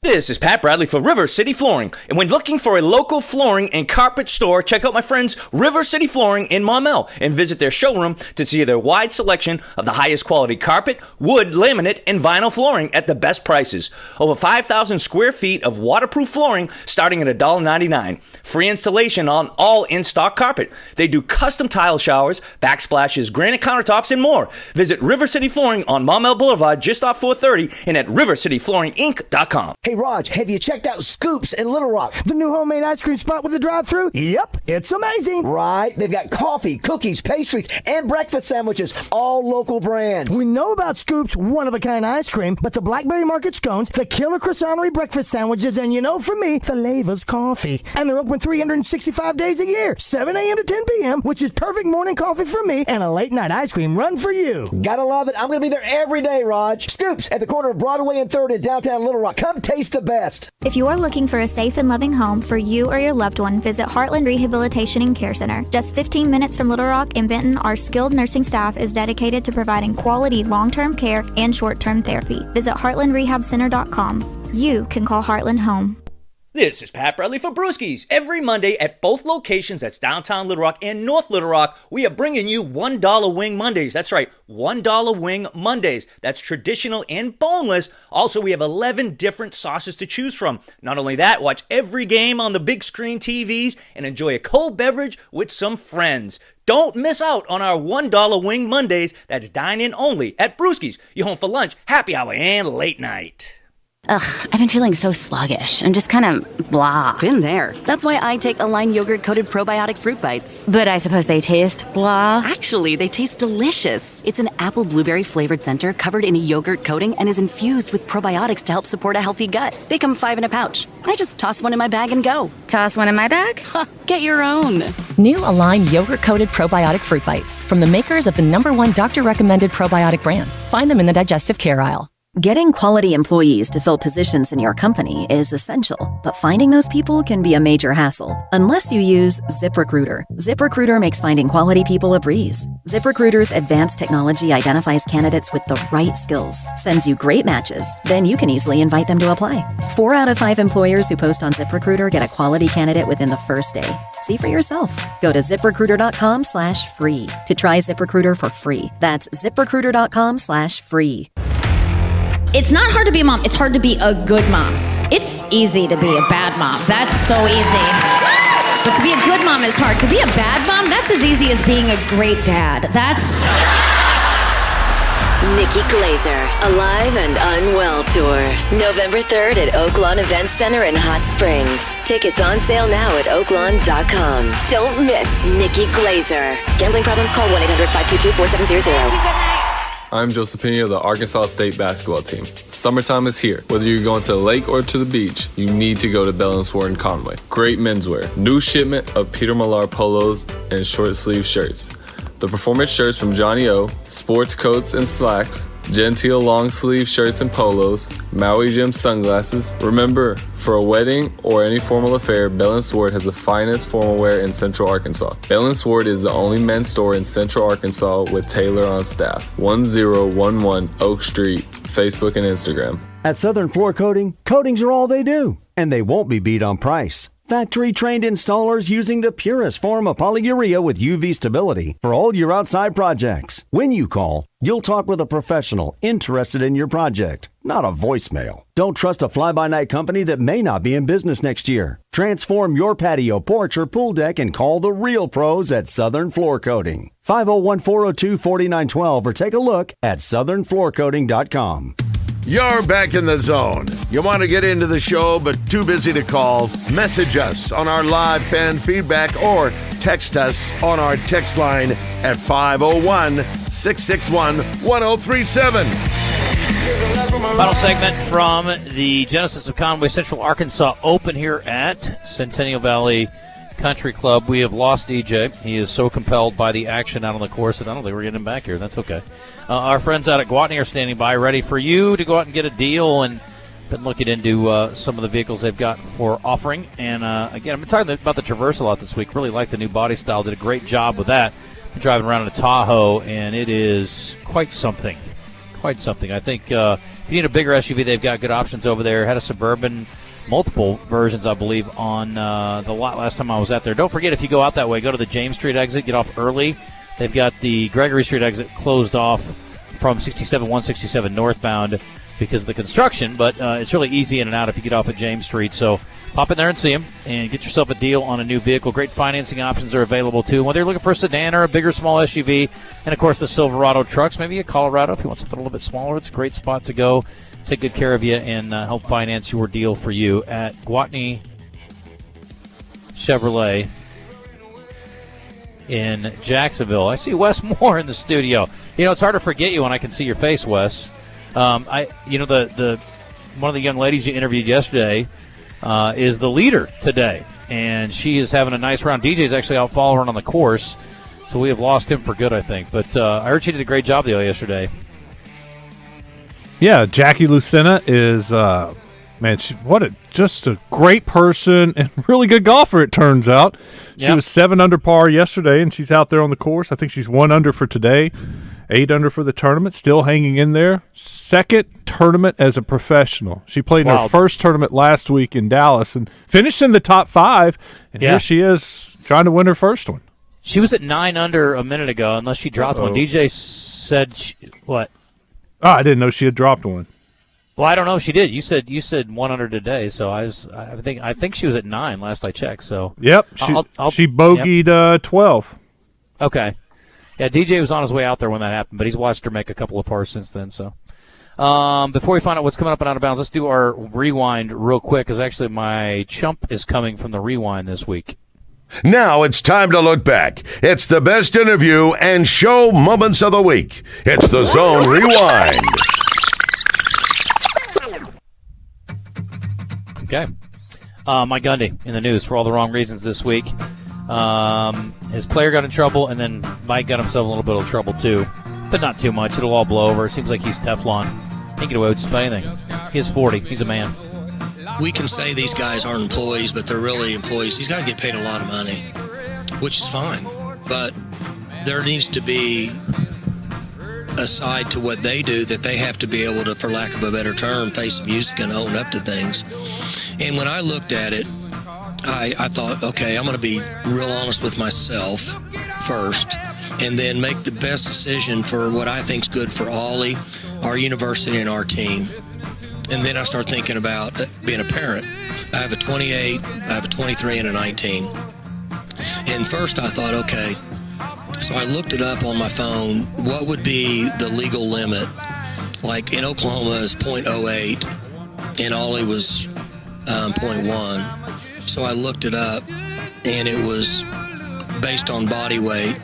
This is Pat Bradley for River City Flooring. And when looking for a local flooring and carpet store, check out my friends River City Flooring in Maumelle and visit their showroom to see their wide selection of the highest quality carpet, wood, laminate, and vinyl flooring at the best prices. Over 5,000 square feet of waterproof flooring starting at $1.99. Free installation on all in-stock carpet. They do custom tile showers, backsplashes, granite countertops, and more. Visit River City Flooring on Maumelle Boulevard just off 430 and at rivercityflooringinc.com. Hey, Raj, have you checked out Scoops in Little Rock? The new homemade ice cream spot with the drive-thru? Yep, it's amazing. Right. They've got coffee, cookies, pastries, and breakfast sandwiches, all local brands. We know about Scoops' one-of-a-kind ice cream, but the Blackberry Market scones, the Killer Croissantery breakfast sandwiches, and you know, for me, the Lava's coffee. And they're open 365 days a year, 7 a.m. to 10 p.m., which is perfect morning coffee for me and a late-night ice cream run for you. Gotta love it. I'm going to be there every day, Raj. Scoops at the corner of Broadway and 3rd in downtown Little Rock. Come taste the best. If you are looking for a safe and loving home for you or your loved one, visit Heartland Rehabilitation and Care Center. Just 15 minutes from Little Rock and Benton, our skilled nursing staff is dedicated to providing quality long-term care and short-term therapy. Visit heartlandrehabcenter.com. You can call Heartland home. This is Pat Bradley for Brewskis. Every Monday at both locations, that's downtown Little Rock and North Little Rock, we are bringing you $1 Wing Mondays. That's right, $1 Wing Mondays. That's traditional and boneless. Also, we have 11 different sauces to choose from. Not only that, watch every game on the big screen TVs and enjoy a cold beverage with some friends. Don't miss out on our $1 Wing Mondays. That's dine-in only at Brewskis. You're home for lunch, happy hour, and late night. Ugh, I've been feeling so sluggish and just kind of blah. Been there. That's why I take Align yogurt-coated probiotic fruit bites. But I suppose they taste blah. Actually, they taste delicious. It's an apple blueberry flavored center covered in a yogurt coating and is infused with probiotics to help support a healthy gut. They come 5 in a pouch. I just toss one in my bag and go. Toss one in my bag? Get your own. New Align yogurt-coated probiotic fruit bites from the makers of the #1 doctor-recommended probiotic brand. Find them in the digestive care aisle. Getting quality employees to fill positions in your company is essential, but finding those people can be a major hassle unless you use ZipRecruiter. ZipRecruiter makes finding quality people a breeze. ZipRecruiter's advanced technology identifies candidates with the right skills, sends you great matches, then you can easily invite them to apply. 4 out of 5 employers who post on ZipRecruiter get a quality candidate within the first day. See for yourself. Go to ZipRecruiter.com/free to try ZipRecruiter for free. That's ZipRecruiter.com/free. It's not hard to be a mom. It's hard to be a good mom. It's easy to be a bad mom. That's so easy. But to be a good mom is hard. To be a bad mom, that's as easy as being a great dad. That's... Nikki Glazer, Alive and Unwell Tour. November 3rd at Oaklawn Event Center in Hot Springs. Tickets on sale now at oaklawn.com. Don't miss Nikki Glazer. Gambling problem? Call 1-800-522-4700. I'm Josephine of the Arkansas State basketball team. Summertime is here. Whether you're going to the lake or to the beach, you need to go to Bell & Sword in Conway. Great menswear. New shipment of Peter Millar polos and short sleeve shirts. The performance shirts from Johnny O, sports coats and slacks, Genteel long sleeve shirts and polos, Maui Jim sunglasses. Remember, for a wedding or any formal affair, Bell & Sword has the finest formal wear in Central Arkansas. Bell & Sword is the only men's store in Central Arkansas with Taylor on staff. 1011 Oak Street, Facebook and Instagram. At Southern Floor Coating, coatings are all they do, and they won't be beat on price. Factory-trained installers using the purest form of polyurea with UV stability for all your outside projects. When you call, you'll talk with a professional interested in your project, not a voicemail. Don't trust a fly-by-night company that may not be in business next year. Transform your patio, porch, or pool deck and call the real pros at Southern Floor Coating. 501-402-4912 or take a look at southernfloorcoating.com. You're back in the zone. You want to get into the show but too busy to call? Message us on our live fan feedback or text us on our text line at 501-661-1037. Final segment from the Genesis of Conway Central Arkansas Open here at Centennial Valley Country Club. We have lost DJ. He is so compelled by the action out on the course that I don't think we're getting him back here. That's okay. Our friends out at Gwatney are standing by, ready for you to go out and get a deal, and been looking into some of the vehicles they've got for offering. And again, I've been talking about the Traverse a lot this week. Really like the new body style. Did a great job with that. Been driving around in a Tahoe, and it is quite something. Quite something. I think if you need a bigger SUV, they've got good options over there. Had a Suburban, multiple versions, I believe, on the lot last time I was out there. Don't forget, if you go out that way, go to the James Street exit, get off early. They've got the Gregory Street exit closed off from 167 northbound because of the construction, but it's really easy in and out if you get off at James Street. So pop in there and see them and get yourself a deal on a new vehicle. Great financing options are available, too. Whether you're looking for a sedan or a bigger, small SUV, and, of course, the Silverado trucks, maybe a Colorado if you want something a little bit smaller, it's a great spot to go. Take good care of you and help finance your deal for you at Gwatney Chevrolet in Jacksonville. I see Wes Moore in the studio. You know, it's hard to forget you when I can see your face, Wes. The one of the young ladies you interviewed yesterday is the leader today, and she is having a nice round. DJ's actually out following on the course, so we have lost him for good, I think. But I heard she did a great job yesterday. Yeah, Jackie Lucena is, just a great person and really good golfer, it turns out. She was 7 under par yesterday, and she's out there on the course. I think she's 1 under for today, 8 under for the tournament, still hanging in there. Second tournament as a professional. She played in her first tournament last week in Dallas and finished in the top 5, and here she is trying to win her first one. She was at 9 under a minute ago, unless she dropped one. DJ said, what? Oh, I didn't know she had dropped one. Well, I don't know if she did. You said 1 under today, so I think she was at 9 last I checked. So yep, she bogeyed 12. Okay, yeah. DJ was on his way out there when that happened, but he's watched her make a couple of pars since then. So Before we find out what's coming up and out of bounds, let's do our rewind real quick, because actually my chump is coming from the rewind this week. Now it's time to look back. It's the best interview and show moments of the week. It's the Zone Rewind. Okay. Mike Gundy in the news for all the wrong reasons this week. His player got in trouble, and then Mike got himself a little bit of trouble too, but not too much. It'll all blow over. It seems like he's Teflon. He can get away with just about anything. He's 40. He's a man. We can say these guys aren't employees, but they're really employees. These guys get paid a lot of money, which is fine. But there needs to be a side to what they do that they have to be able to, for lack of a better term, face music and own up to things. And when I looked at it, I thought, okay, I'm going to be real honest with myself first, and then make the best decision for what I think is good for Ollie, our university, and our team. And then I start thinking about being a parent. I have a 28, I have a 23, and a 19. And first I thought, okay, so I looked it up on my phone. What would be the legal limit? Like in Oklahoma is 0.08, and Ollie was 0.1. So I looked it up, and it was based on body weight.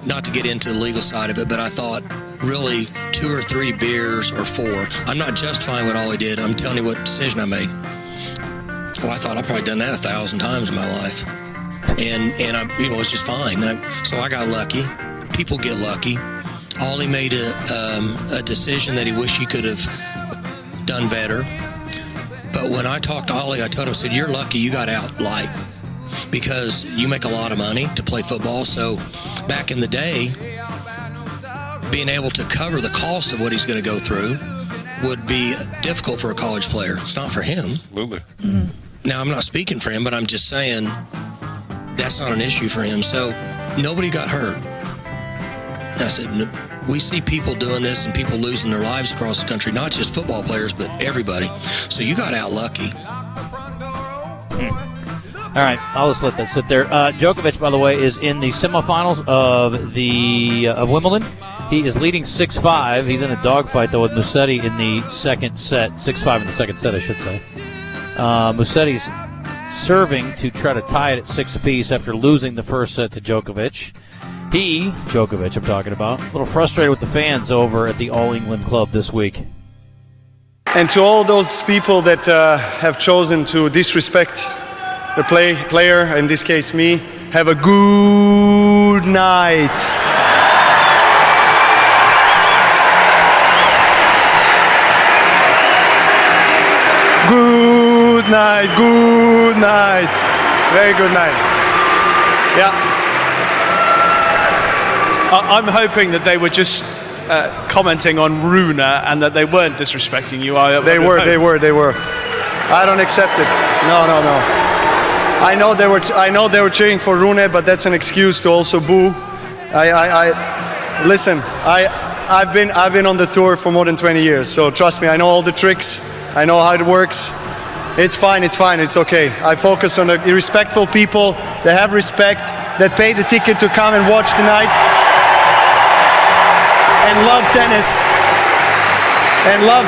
Not to get into the legal side of it, but I thought really 2 or 3 beers or 4. I'm not justifying what Ollie did. I'm telling you what decision I made. Well, I thought I've probably done that 1,000 times in my life. And I, it's just fine. So I got lucky. People get lucky. Ollie made a decision that he wished he could have done better. But when I talked to Ollie, I told him, I said, you're lucky you got out light, because you make a lot of money to play football. So back in the day, being able to cover the cost of what he's going to go through would be difficult for a college player. It's not for him. Absolutely. Mm-hmm. Now, I'm not speaking for him, but I'm just saying that's not an issue for him. So nobody got hurt. I said, we see people doing this and people losing their lives across the country, not just football players, but everybody. So you got out lucky. All right, I'll just let that sit there. Djokovic, by the way, is in the semifinals of Wimbledon. He is leading 6-5. He's in a dogfight, though, with Musetti in the second set. 6-5 in the second set, I should say. Musetti's serving to try to tie it at 6 apiece after losing the first set to Djokovic. Djokovic, I'm talking about, a little frustrated with the fans over at the All England Club this week. And to all those people that have chosen to disrespect the player, in this case me, have a good night. Good night, good night. Very good night. Yeah. I'm hoping that they were just commenting on Runa and that they weren't disrespecting you. They were. I don't accept it. No. I know they were cheering for Rune, but that's an excuse to also boo. Listen. I've been on the tour for more than 20 years, so trust me. I know all the tricks. I know how it works. It's fine. It's okay. I focus on the respectful people that have respect, that pay the ticket to come and watch tonight, and love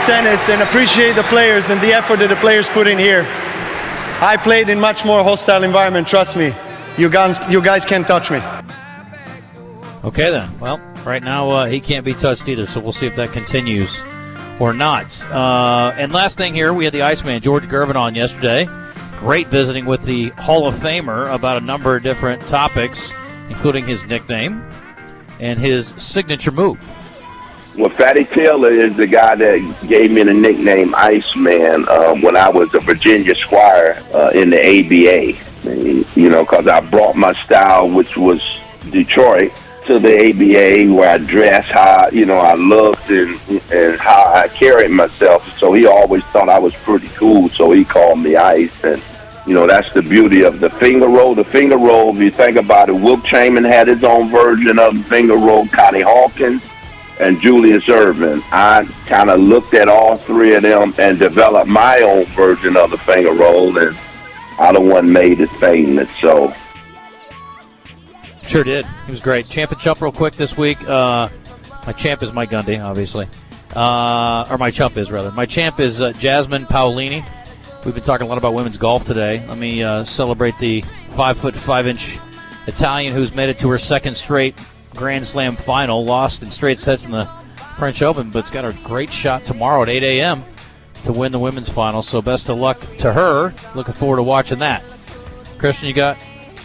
tennis, and appreciate the players and the effort that the players put in here. I played in much more hostile environment, trust me. You guys can't touch me. Okay then. Well, right now he can't be touched either, so we'll see if that continues or not. And last thing here, we had the Iceman, George Gervin, on yesterday. Great visiting with the Hall of Famer about a number of different topics, including his nickname and his signature move. Well, Fatty Taylor is the guy that gave me the nickname Iceman when I was a Virginia Squire in the ABA. Because I brought my style, which was Detroit, to the ABA, where I dressed, how I looked, and how I carried myself. So he always thought I was pretty cool, so he called me Ice. And that's the beauty of the finger roll. The finger roll, if you think about it, Wilt Chamberlain had his own version of the finger roll, Connie Hawkins, and Julius Erving. I kind of looked at all three of them and developed my own version of the finger roll, and I'm the one made it famous. So sure did. He was great. Champ and Chump real quick this week. My champ is Mike Gundy, obviously. Or my chump is, rather. My champ is Jasmine Paolini. We've been talking a lot about women's golf today. Let me celebrate the 5'5" Italian who's made it to her second straight Grand Slam final, lost in straight sets in the French Open, but's got a great shot tomorrow at 8 a.m. to win the women's final. So best of luck to her. Looking forward to watching that. Christian, you got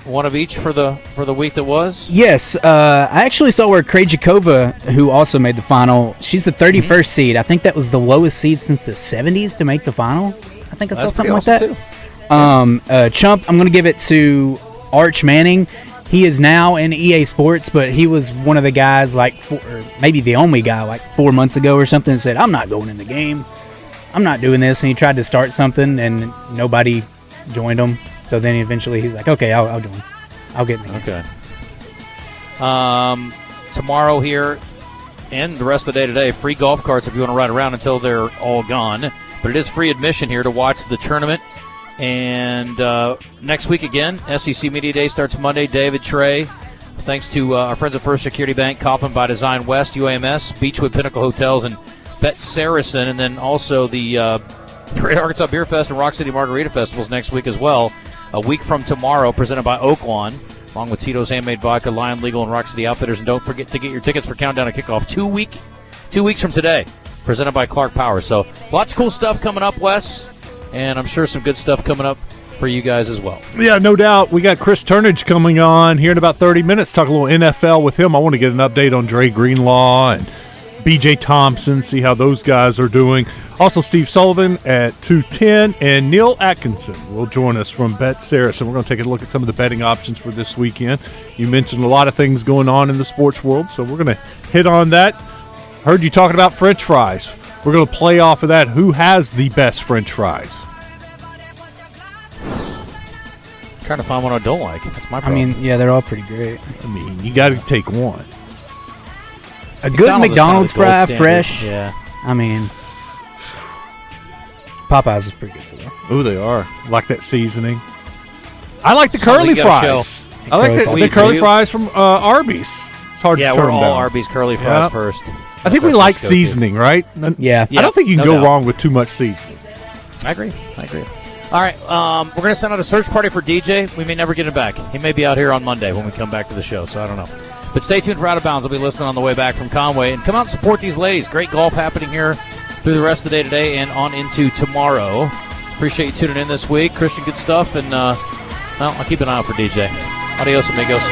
one of each for the week that was? Yes. I actually saw where Krejcikova, who also made the final, she's the 31st seed. I think that was the lowest seed since the 70s to make the final. I think I saw something like that. Too. Chump, I'm going to give it to Arch Manning. He is now in EA Sports, but he was one of the guys, or maybe the only guy, 4 months ago or something, that said, I'm not going in the game. I'm not doing this. And he tried to start something, and nobody joined him. So then eventually he was like, okay, I'll join. I'll get in the game. Okay. Tomorrow here and the rest of the day today, free golf carts if you want to ride around until they're all gone. But it is free admission here to watch the tournament. And next week again, SEC Media Day starts Monday. David Trey, thanks to our friends at First Security Bank, Coffin by Design West, UAMS, Beechwood Pinnacle Hotels, and Bet Saracen. And then also the Great Arkansas Beer Fest and Rock City Margarita Festivals next week as well. A week from tomorrow, presented by Oaklawn, along with Tito's Handmade Vodka, Lion Legal, and Rock City Outfitters. And don't forget to get your tickets for Countdown to Kickoff 2 weeks from today, presented by Clark Power. So lots of cool stuff coming up, Wes. And I'm sure some good stuff coming up for you guys as well. Yeah, no doubt. We got Chris Turnage coming on here in about 30 minutes. Talk a little NFL with him. I want to get an update on Dre Greenlaw and B.J. Thompson, see how those guys are doing. Also, Steve Sullivan at 2:10, and Neil Atkinson will join us from Bet Saracen. We're going to take a look at some of the betting options for this weekend. You mentioned a lot of things going on in the sports world, so we're going to hit on that. Heard you talking about French fries. We're going to play off of that. Who has the best French fries? Trying to find one I don't like. That's my problem. I mean, yeah, they're all pretty great. I mean, you got to take one. A good McDonald's fry, fresh. Yeah. I mean, Popeyes is pretty good too. Oh, they are. I like that seasoning. I like the curly fries. I like the curly fries from Arby's. It's hard to turn we're all down. Arby's curly fries first. I think we like seasoning, right? Yeah. I don't think you can go wrong with too much seasoning. I agree. All right, we're going to send out a search party for DJ. We may never get him back. He may be out here on Monday when we come back to the show, so I don't know. But stay tuned for Out of Bounds. I'll be listening on the way back from Conway. And come out and support these ladies. Great golf happening here through the rest of the day today and on into tomorrow. Appreciate you tuning in this week. Christian, good stuff. And, I'll keep an eye out for DJ. Adios, amigos.